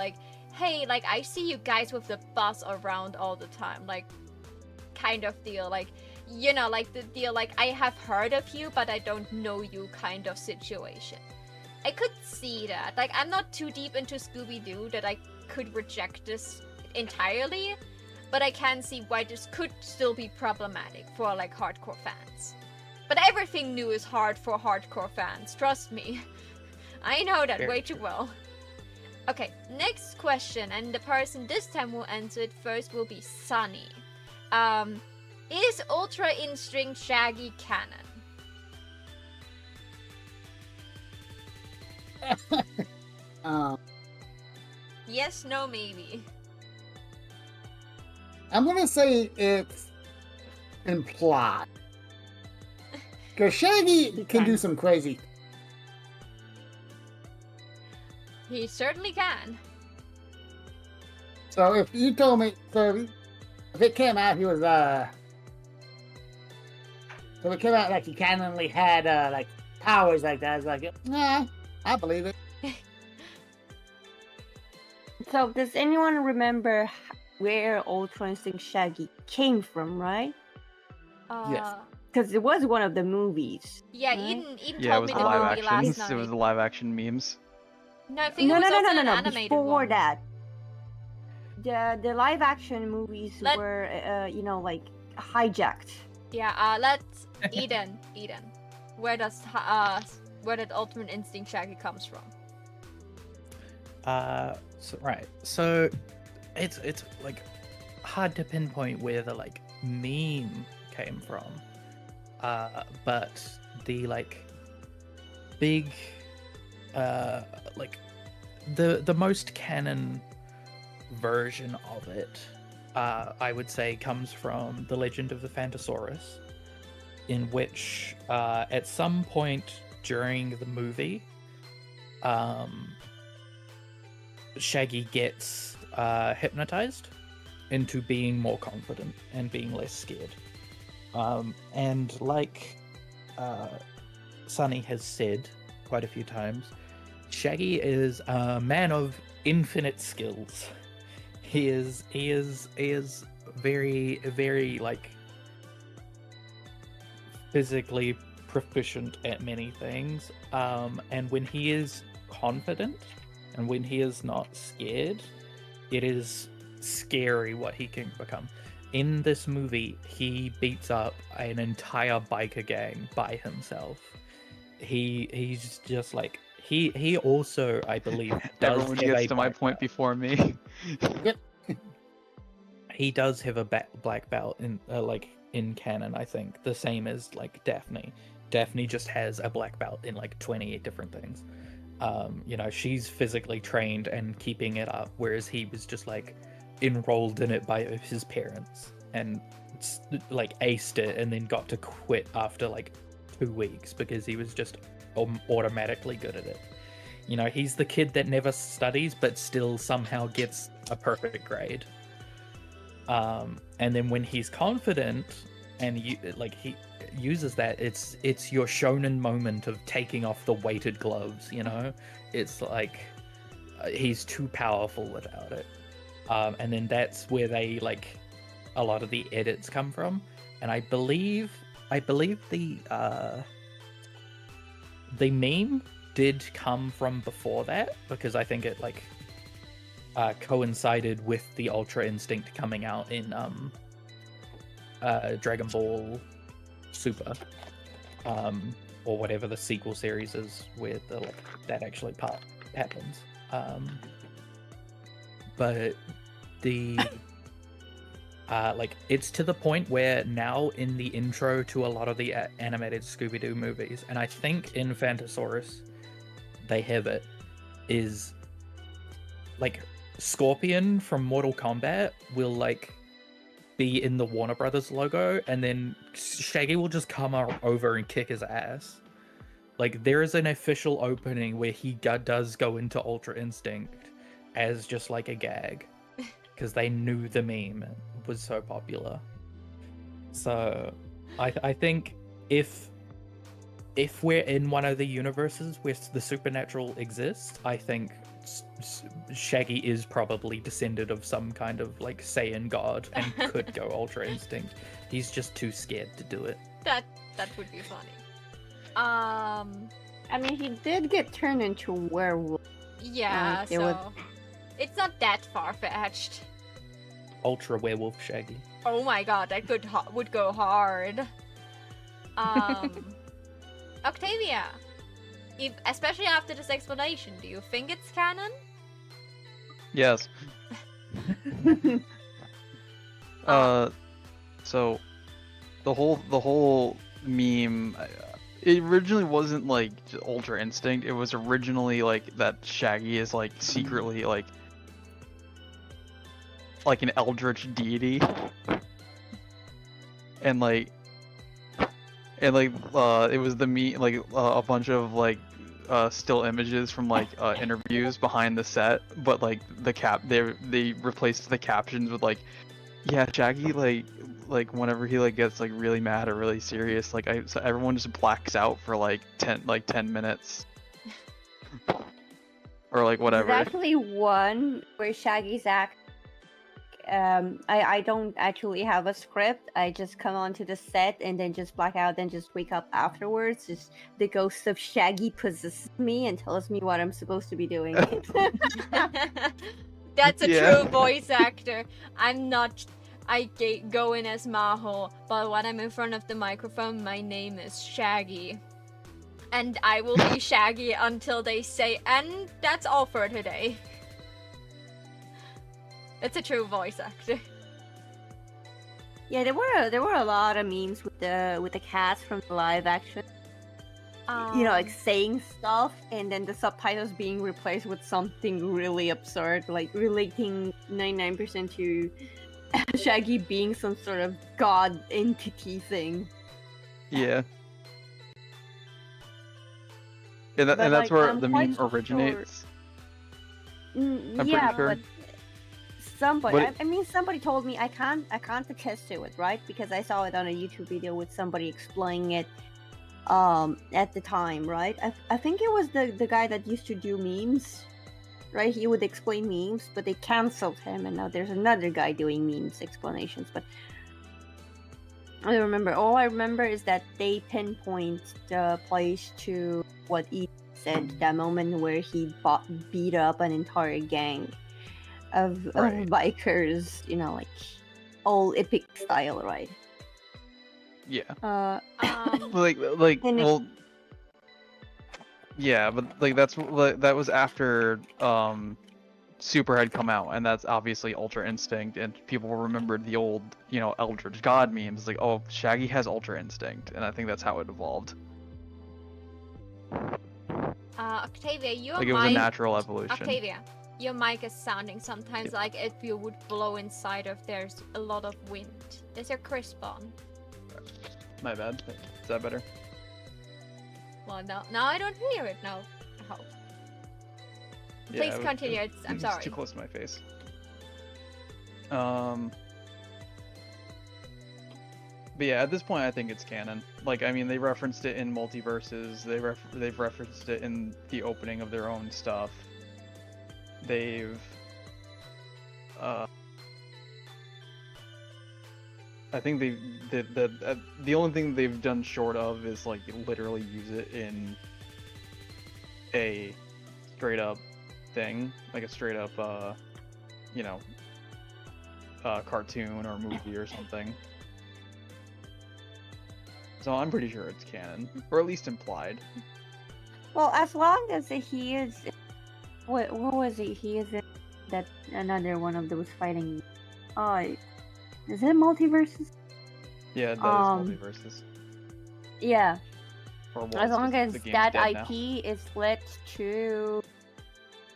Hey, I see you guys with the bus around all the time, kind of deal. The deal I have heard of you but I don't know you kind of situation. I could see that. I'm not too deep into Scooby-Doo that I could reject this entirely, but I can see why this could still be problematic for hardcore fans. But everything new is hard for hardcore fans, trust me. I know that way too well. Okay, next question, and the person this time who answer it first will be Sunny. Is Ultra Instinct Shaggy canon? Yes, no, maybe. I'm gonna say it's implied. Because Shaggy can do some crazy. He certainly can. So if you told me, if it came out he was so it came out he canonly had powers like that, I was nah, I believe it. So does anyone remember where Ultra Instinct Shaggy came from, right? Yes. because it was one of the movies. Yeah, right? Eden Yeah, it told was me the the live movie last actions. night. It was the live action memes. No, I think No, it was no, no, also no, an no. animated Before one. that, the live action movies were like hijacked. Yeah, let's Eden. Where did Ultimate Instinct Shaggy comes from? So it's like hard to pinpoint where the like meme came from. But the like big like the most canon version of it, I would say, comes from The Legend of the Phantosaurus, in which at some point during the movie, Shaggy gets hypnotized into being more confident and being less scared. And like Sunny has said quite a few times, Shaggy is a man of infinite skills. He is very, very like physically proficient at many things. And when he is confident and when he is not scared, it is scary what he can become. In this movie, he beats up an entire biker gang by himself. He's just like he also, I believe, does Everyone have gets a to my black point belt. before me. He does have a black belt in like in canon, I think, the same as like Daphne. Daphne just has a black belt in like 28 different things. She's physically trained and keeping it up, whereas he was just like enrolled in it by his parents and like aced it and then got to quit after like 2 weeks because he was just automatically good at it. He's the kid that never studies but still somehow gets a perfect grade. And then when he's confident and he uses that, it's your shonen moment of taking off the weighted gloves. It's like he's too powerful without it. And then that's where they like a lot of the edits come from. And I believe the meme did come from before that, because I think it like coincided with the Ultra Instinct coming out in Dragon Ball Super, or whatever the sequel series is where that actually happens. But the it's to the point where now in the intro to a lot of the animated Scooby Doo movies, and I think in Phantosaurus they have it, is like Scorpion from Mortal Kombat will like be in the Warner Brothers logo, and then Shaggy will just come over and kick his ass. Like there is an official opening where he does go into Ultra Instinct as just like a gag, because they knew the meme was so popular. So I think if we're in one of the universes where the supernatural exists, I think Shaggy is probably descended of some kind of like Saiyan god and could go Ultra Instinct. He's just too scared to do it. That would be funny. I mean, he did get turned into a werewolf. Yeah, so it's not that far-fetched. Ultra werewolf Shaggy. Oh my god, that would go hard. Octavia, especially after this explanation, do you think it's canon? Yes. So the whole meme, it originally wasn't like Ultra Instinct. It was originally like that Shaggy is like secretly like an eldritch deity, and it was a bunch of like still images from like interviews behind the set, but like they replaced the captions with like, yeah, Shaggy like whenever he like gets like really mad or really serious, so everyone just blacks out for like 10 minutes or like whatever. There's actually one where Shaggy's I don't actually have a script. I just come onto the set and then just black out, and just wake up afterwards. Just the ghost of Shaggy possesses me and tells me what I'm supposed to be doing. That's a Yeah. true voice actor. I'm not. I go in as Maho, but when I'm in front of the microphone, my name is Shaggy. And I will be Shaggy until they say, and that's all for today. It's a true voice actor. Yeah, there were a lot of memes with the cast from the live action. You know, like saying stuff and then the subtitles being replaced with something really absurd, like relating 99% to Shaggy being some sort of god entity thing. Yeah. And, But, and that's like, where I'm the quite meme sure- originates. I'm yeah, pretty sure. but somebody, But I mean, somebody told me I can't attest to it, right? Because I saw it on a YouTube video with somebody explaining it at the time, right? I think it was the guy that used to do memes, right? He would explain memes, but they canceled him, and now there's another guy doing memes explanations. But I don't remember. All I remember is that they pinpoint the place to what he said, that moment where he beat up an entire gang of bikers, you know, like all epic style, right? Yeah. Um, Like, And it- well, yeah, but like that was after Super had come out, and that's obviously Ultra Instinct, and people remembered the old, you know, Eldritch God memes. Like, oh, Shaggy has Ultra Instinct, and I think that's how it evolved. Octavia, your Like, it was a mic. natural evolution. Octavia, your mic is sounding sometimes like if you would blow inside of there's a lot of wind. Is your crisp on? My bad. Is that better? Well, no, now I don't hear it now. I hope. Yeah, Please continue. I'm It's sorry. too close to my face. But yeah, at this point, I think it's canon. Like, I mean, they referenced it in multiverses. They've referenced it in the opening of their own stuff. They've, I think the only thing they've done short of is like literally use it in a straight up thing, like a straight up, you know, cartoon or movie or something. So I'm pretty sure it's canon, or at least implied. Well, as long as he is, what was it? He is in that another one of those fighting. Is it multiverses? Yeah, that is multiverses. Yeah. Or was, As long 'cause as the game's that dead now. IP is lit to,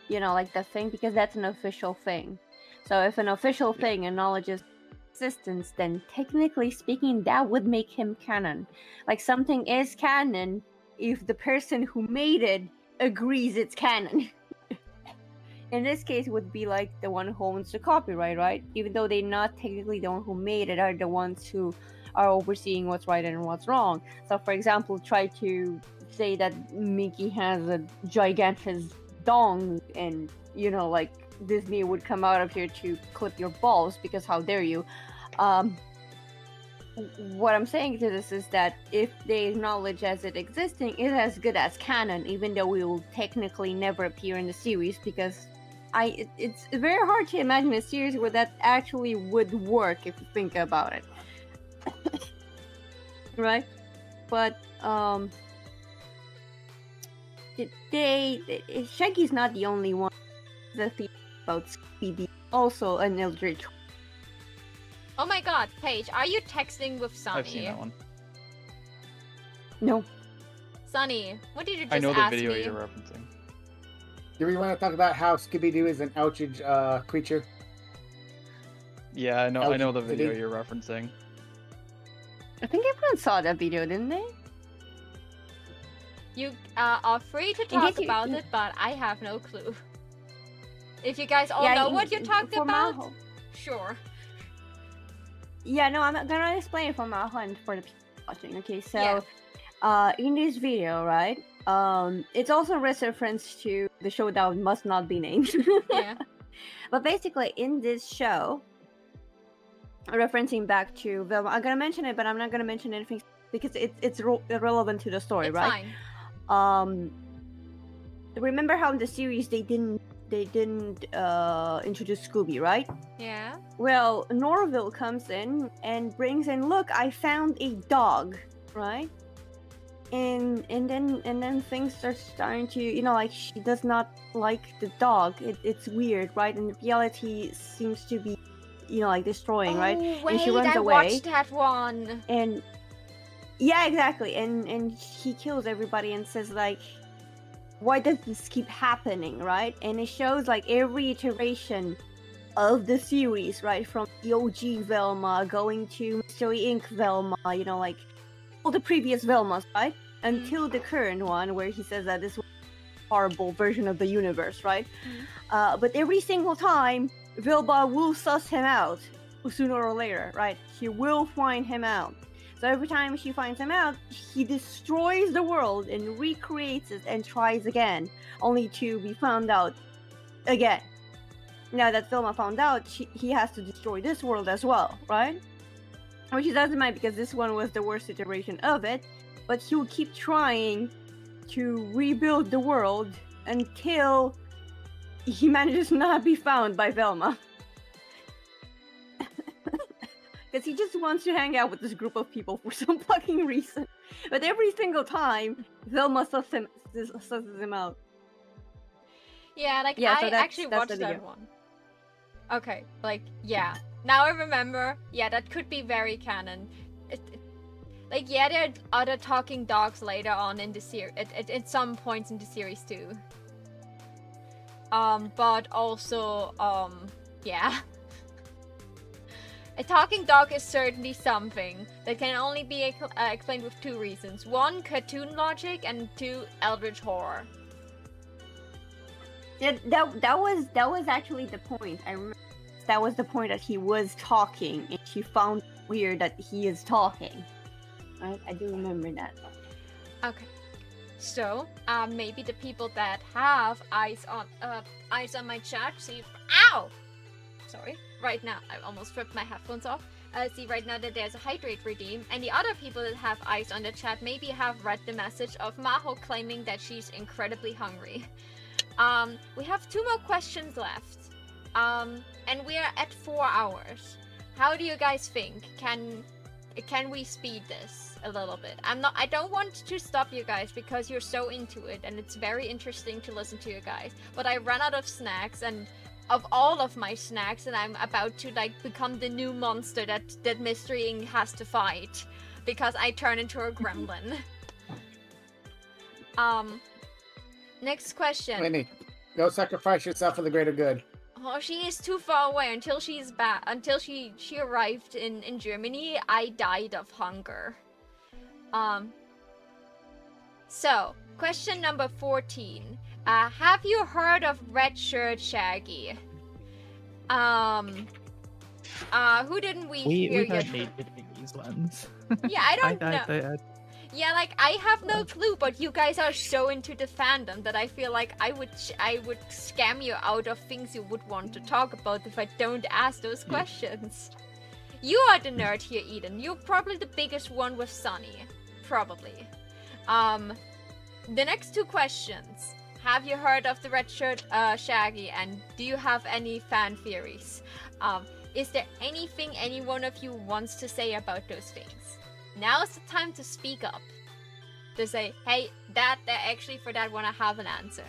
you know, like the thing, because that's an official thing. So if an official thing acknowledges existence, then technically speaking, that would make him canon. Like, something is canon if the person who made it agrees it's canon. In this case, it would be like the one who owns the copyright, right? Even though they're not technically the one who made it, are the ones who are overseeing what's right and what's wrong. So, for example, try to say that Mickey has a gigantic dong, and, you know, like, Disney would come out of here to clip your balls, because how dare you. What I'm saying to this is that if they acknowledge as it existing, it's as good as canon, even though we will technically never appear in the series, because it's very hard to imagine a series where that actually would work if you think about it. Right? But Shaggy's not the only one. The thing about Scooby Doo, also an Eldritch. Oh my God, Paige, are you texting with Sunny? I've seen that one. No. Sunny, what did you just I know the ask video me? you're referencing. Do we want to talk about how Scooby Doo is an Eldritch creature? Yeah, I know the Did video he- you're referencing. I think everyone saw that video, didn't they? You are free to In talk case you- about it, but I have no clue. If you guys all Yeah, know in- what you're talking for about, Maho. sure. Yeah, no, I'm gonna explain it for Maho and for the people watching. Okay, so Yeah. in this video, right? It's also a reference to the show that must not be named. Yeah. But basically, in this show, referencing back to Velma. I'm gonna mention it, but I'm not gonna mention anything because it's irrelevant to the story, It's right? fine. Remember how in the series they didn't introduce Scooby, right? Yeah. Well, Norville comes in and brings in, look, I found a dog, right? And then things start starting to, like, she does not like the dog. It's weird, right? And reality seems to be, like, destroying, right? Wait, and she runs I away. watched that one. And yeah, exactly. And he kills everybody and says, like, why does this keep happening, right? And it shows, like, every iteration of the series, right? From the OG Velma going to Mystery Inc. Velma, like all the previous Velmas, right? Until the current one where he says that this was a horrible version of the universe, right? But every single time, Velma will suss him out sooner or later, right? She will find him out. So every time she finds him out, he destroys the world and recreates it and tries again, only to be found out again. Now that Velma found out, he has to destroy this world as well, right? Which he doesn't mind because this one was the worst iteration of it, but he'll keep trying to rebuild the world until he manages to not be found by Velma. Because he just wants to hang out with this group of people for some fucking reason. But every single time, Velma susses him out. Yeah, like, Yeah, I so actually that's watched the that video. one. Okay, like, yeah. Now I remember, yeah, that could be very canon. Like, yeah, there are other talking dogs later on in the series, at some points in the series too. But also, yeah. A talking dog is certainly something that can only be explained with two reasons. One, cartoon logic, and two, eldritch horror. Yeah, that was actually the point. I remember that was the point that he was talking, and she found it weird that he is talking. Right? I do remember that. Okay, so maybe the people that have eyes on my chat see. Ow! Sorry. Right now, I almost ripped my headphones off. See right now that there's a hydrate redeem, and the other people that have eyes on the chat maybe have read the message of Maho claiming that she's incredibly hungry. We have 2 more questions left. And we are at 4 hours. How do you guys think? Can we speed this a little bit? I don't want to stop you guys because you're so into it and it's very interesting to listen to you guys. But I ran out of snacks and of all of my snacks, and I'm about to like become the new monster that Mystery Inc. has to fight because I turn into a gremlin. Next question. Winnie, go sacrifice yourself for the greater good. Oh, she is too far away until she's back. Until she arrived in Germany, I died of hunger. So, question number 14. Have you heard of Red Shirt Shaggy? Who didn't we hear We yet? don't need these ones. Yeah, I don't know. I Yeah, like, I have no clue, but you guys are so into the fandom that I feel like I would scam you out of things you would want to talk about if I don't ask those questions. You are the nerd here, Eden. You're probably the biggest one with Sunny. Probably. The next 2 questions. Have you heard of the Red Shirt Shaggy, and do you have any fan theories? Is there anything any one of you wants to say about those things? Now's the time to speak up. To say, hey, actually for that one I have an answer.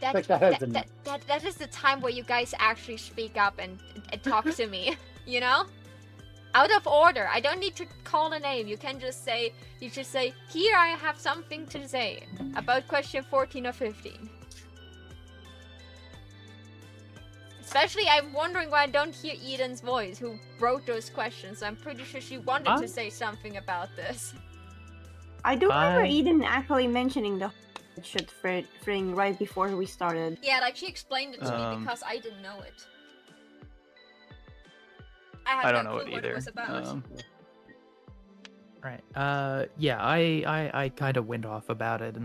That is the time where you guys actually speak up and talk to me, you know? Out of order. I don't need to call a name. You can just say, here I have something to say about question 14 or 15. Especially, I'm wondering why I don't hear Eden's voice, who wrote those questions. I'm pretty sure she wanted to say something about this. I do remember Eden actually mentioning the shit thing right before we started. Yeah, like she explained it to me because I didn't know it. I don't know it either. It was about. Right. Yeah, I kind of went off about it,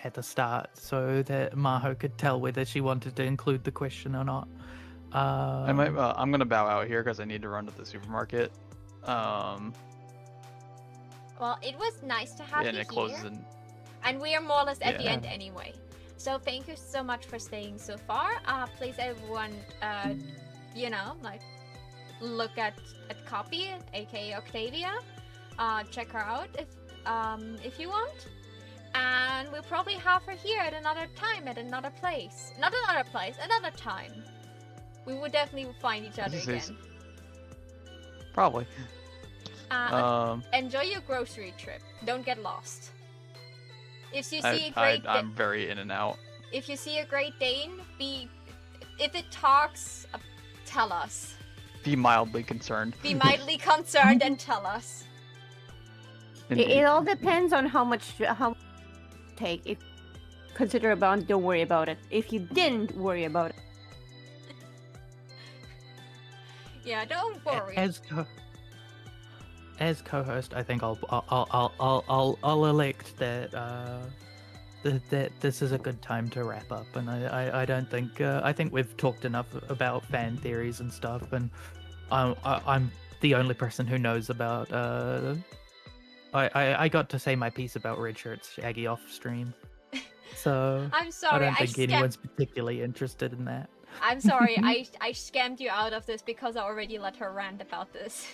at the start so that Maho could tell whether she wanted to include the question or not. I'm gonna bow out here because I need to run to the supermarket. Well, it was nice to have And you it closes here. in. And we are more or less at the Yeah. end anyway. So thank you so much for staying so far. Please everyone, like look at Copy, aka Octavia. Check her out if you want. And we'll probably have her here at another time, at another place. Not another place, another time. We will definitely find each other again. Probably. Enjoy your grocery trip. Don't get lost. If you see I'm very in and out. If you see a Great Dane, if it talks, tell us. Be mildly concerned. Be mildly concerned and tell us. It all depends on how much take. If consider about, don't worry about it. If you didn't worry about it. Yeah, don't worry. As co-host, I think I'll elect that that this is a good time to wrap up, and I don't think I think we've talked enough about fan theories and stuff, and I'm the only person who knows about. I got to say my piece about Red Shirt's Shaggy off stream, so I'm sorry. I don't think anyone's particularly interested in that. I'm sorry. I scammed you out of this because I already let her rant about this.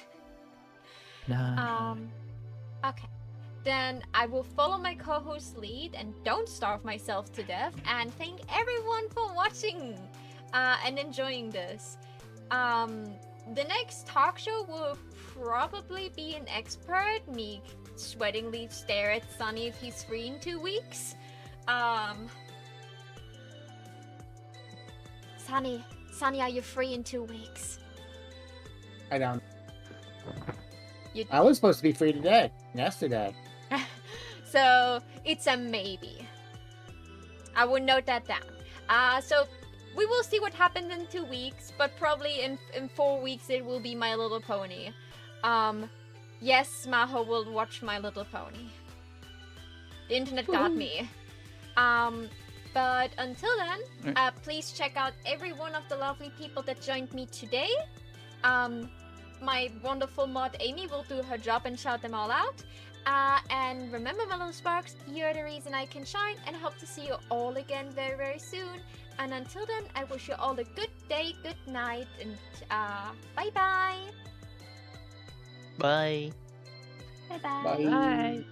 No. Okay. Then I will follow my co-host's lead and don't starve myself to death. And thank everyone for watching and enjoying this. The next talk show will probably be an expert. Me sweatingly stare at Sunny if he's free in 2 weeks. Sunny, are you free in 2 weeks? I don't. I was supposed to be free yesterday. So it's a maybe. I will note that down. So we will see what happens in 2 weeks, but probably in 4 weeks it will be My Little Pony. Yes, Maho will watch My Little Pony. The internet got me. But until then, please check out every one of the lovely people that joined me today. My wonderful mod Amy will do her job and shout them all out. And remember, my little sparks, you're the reason I can shine, and hope to see you all again very, very soon. And until then, I wish you all a good day, good night, and bye-bye. Bye. Bye-bye. Bye. Bye.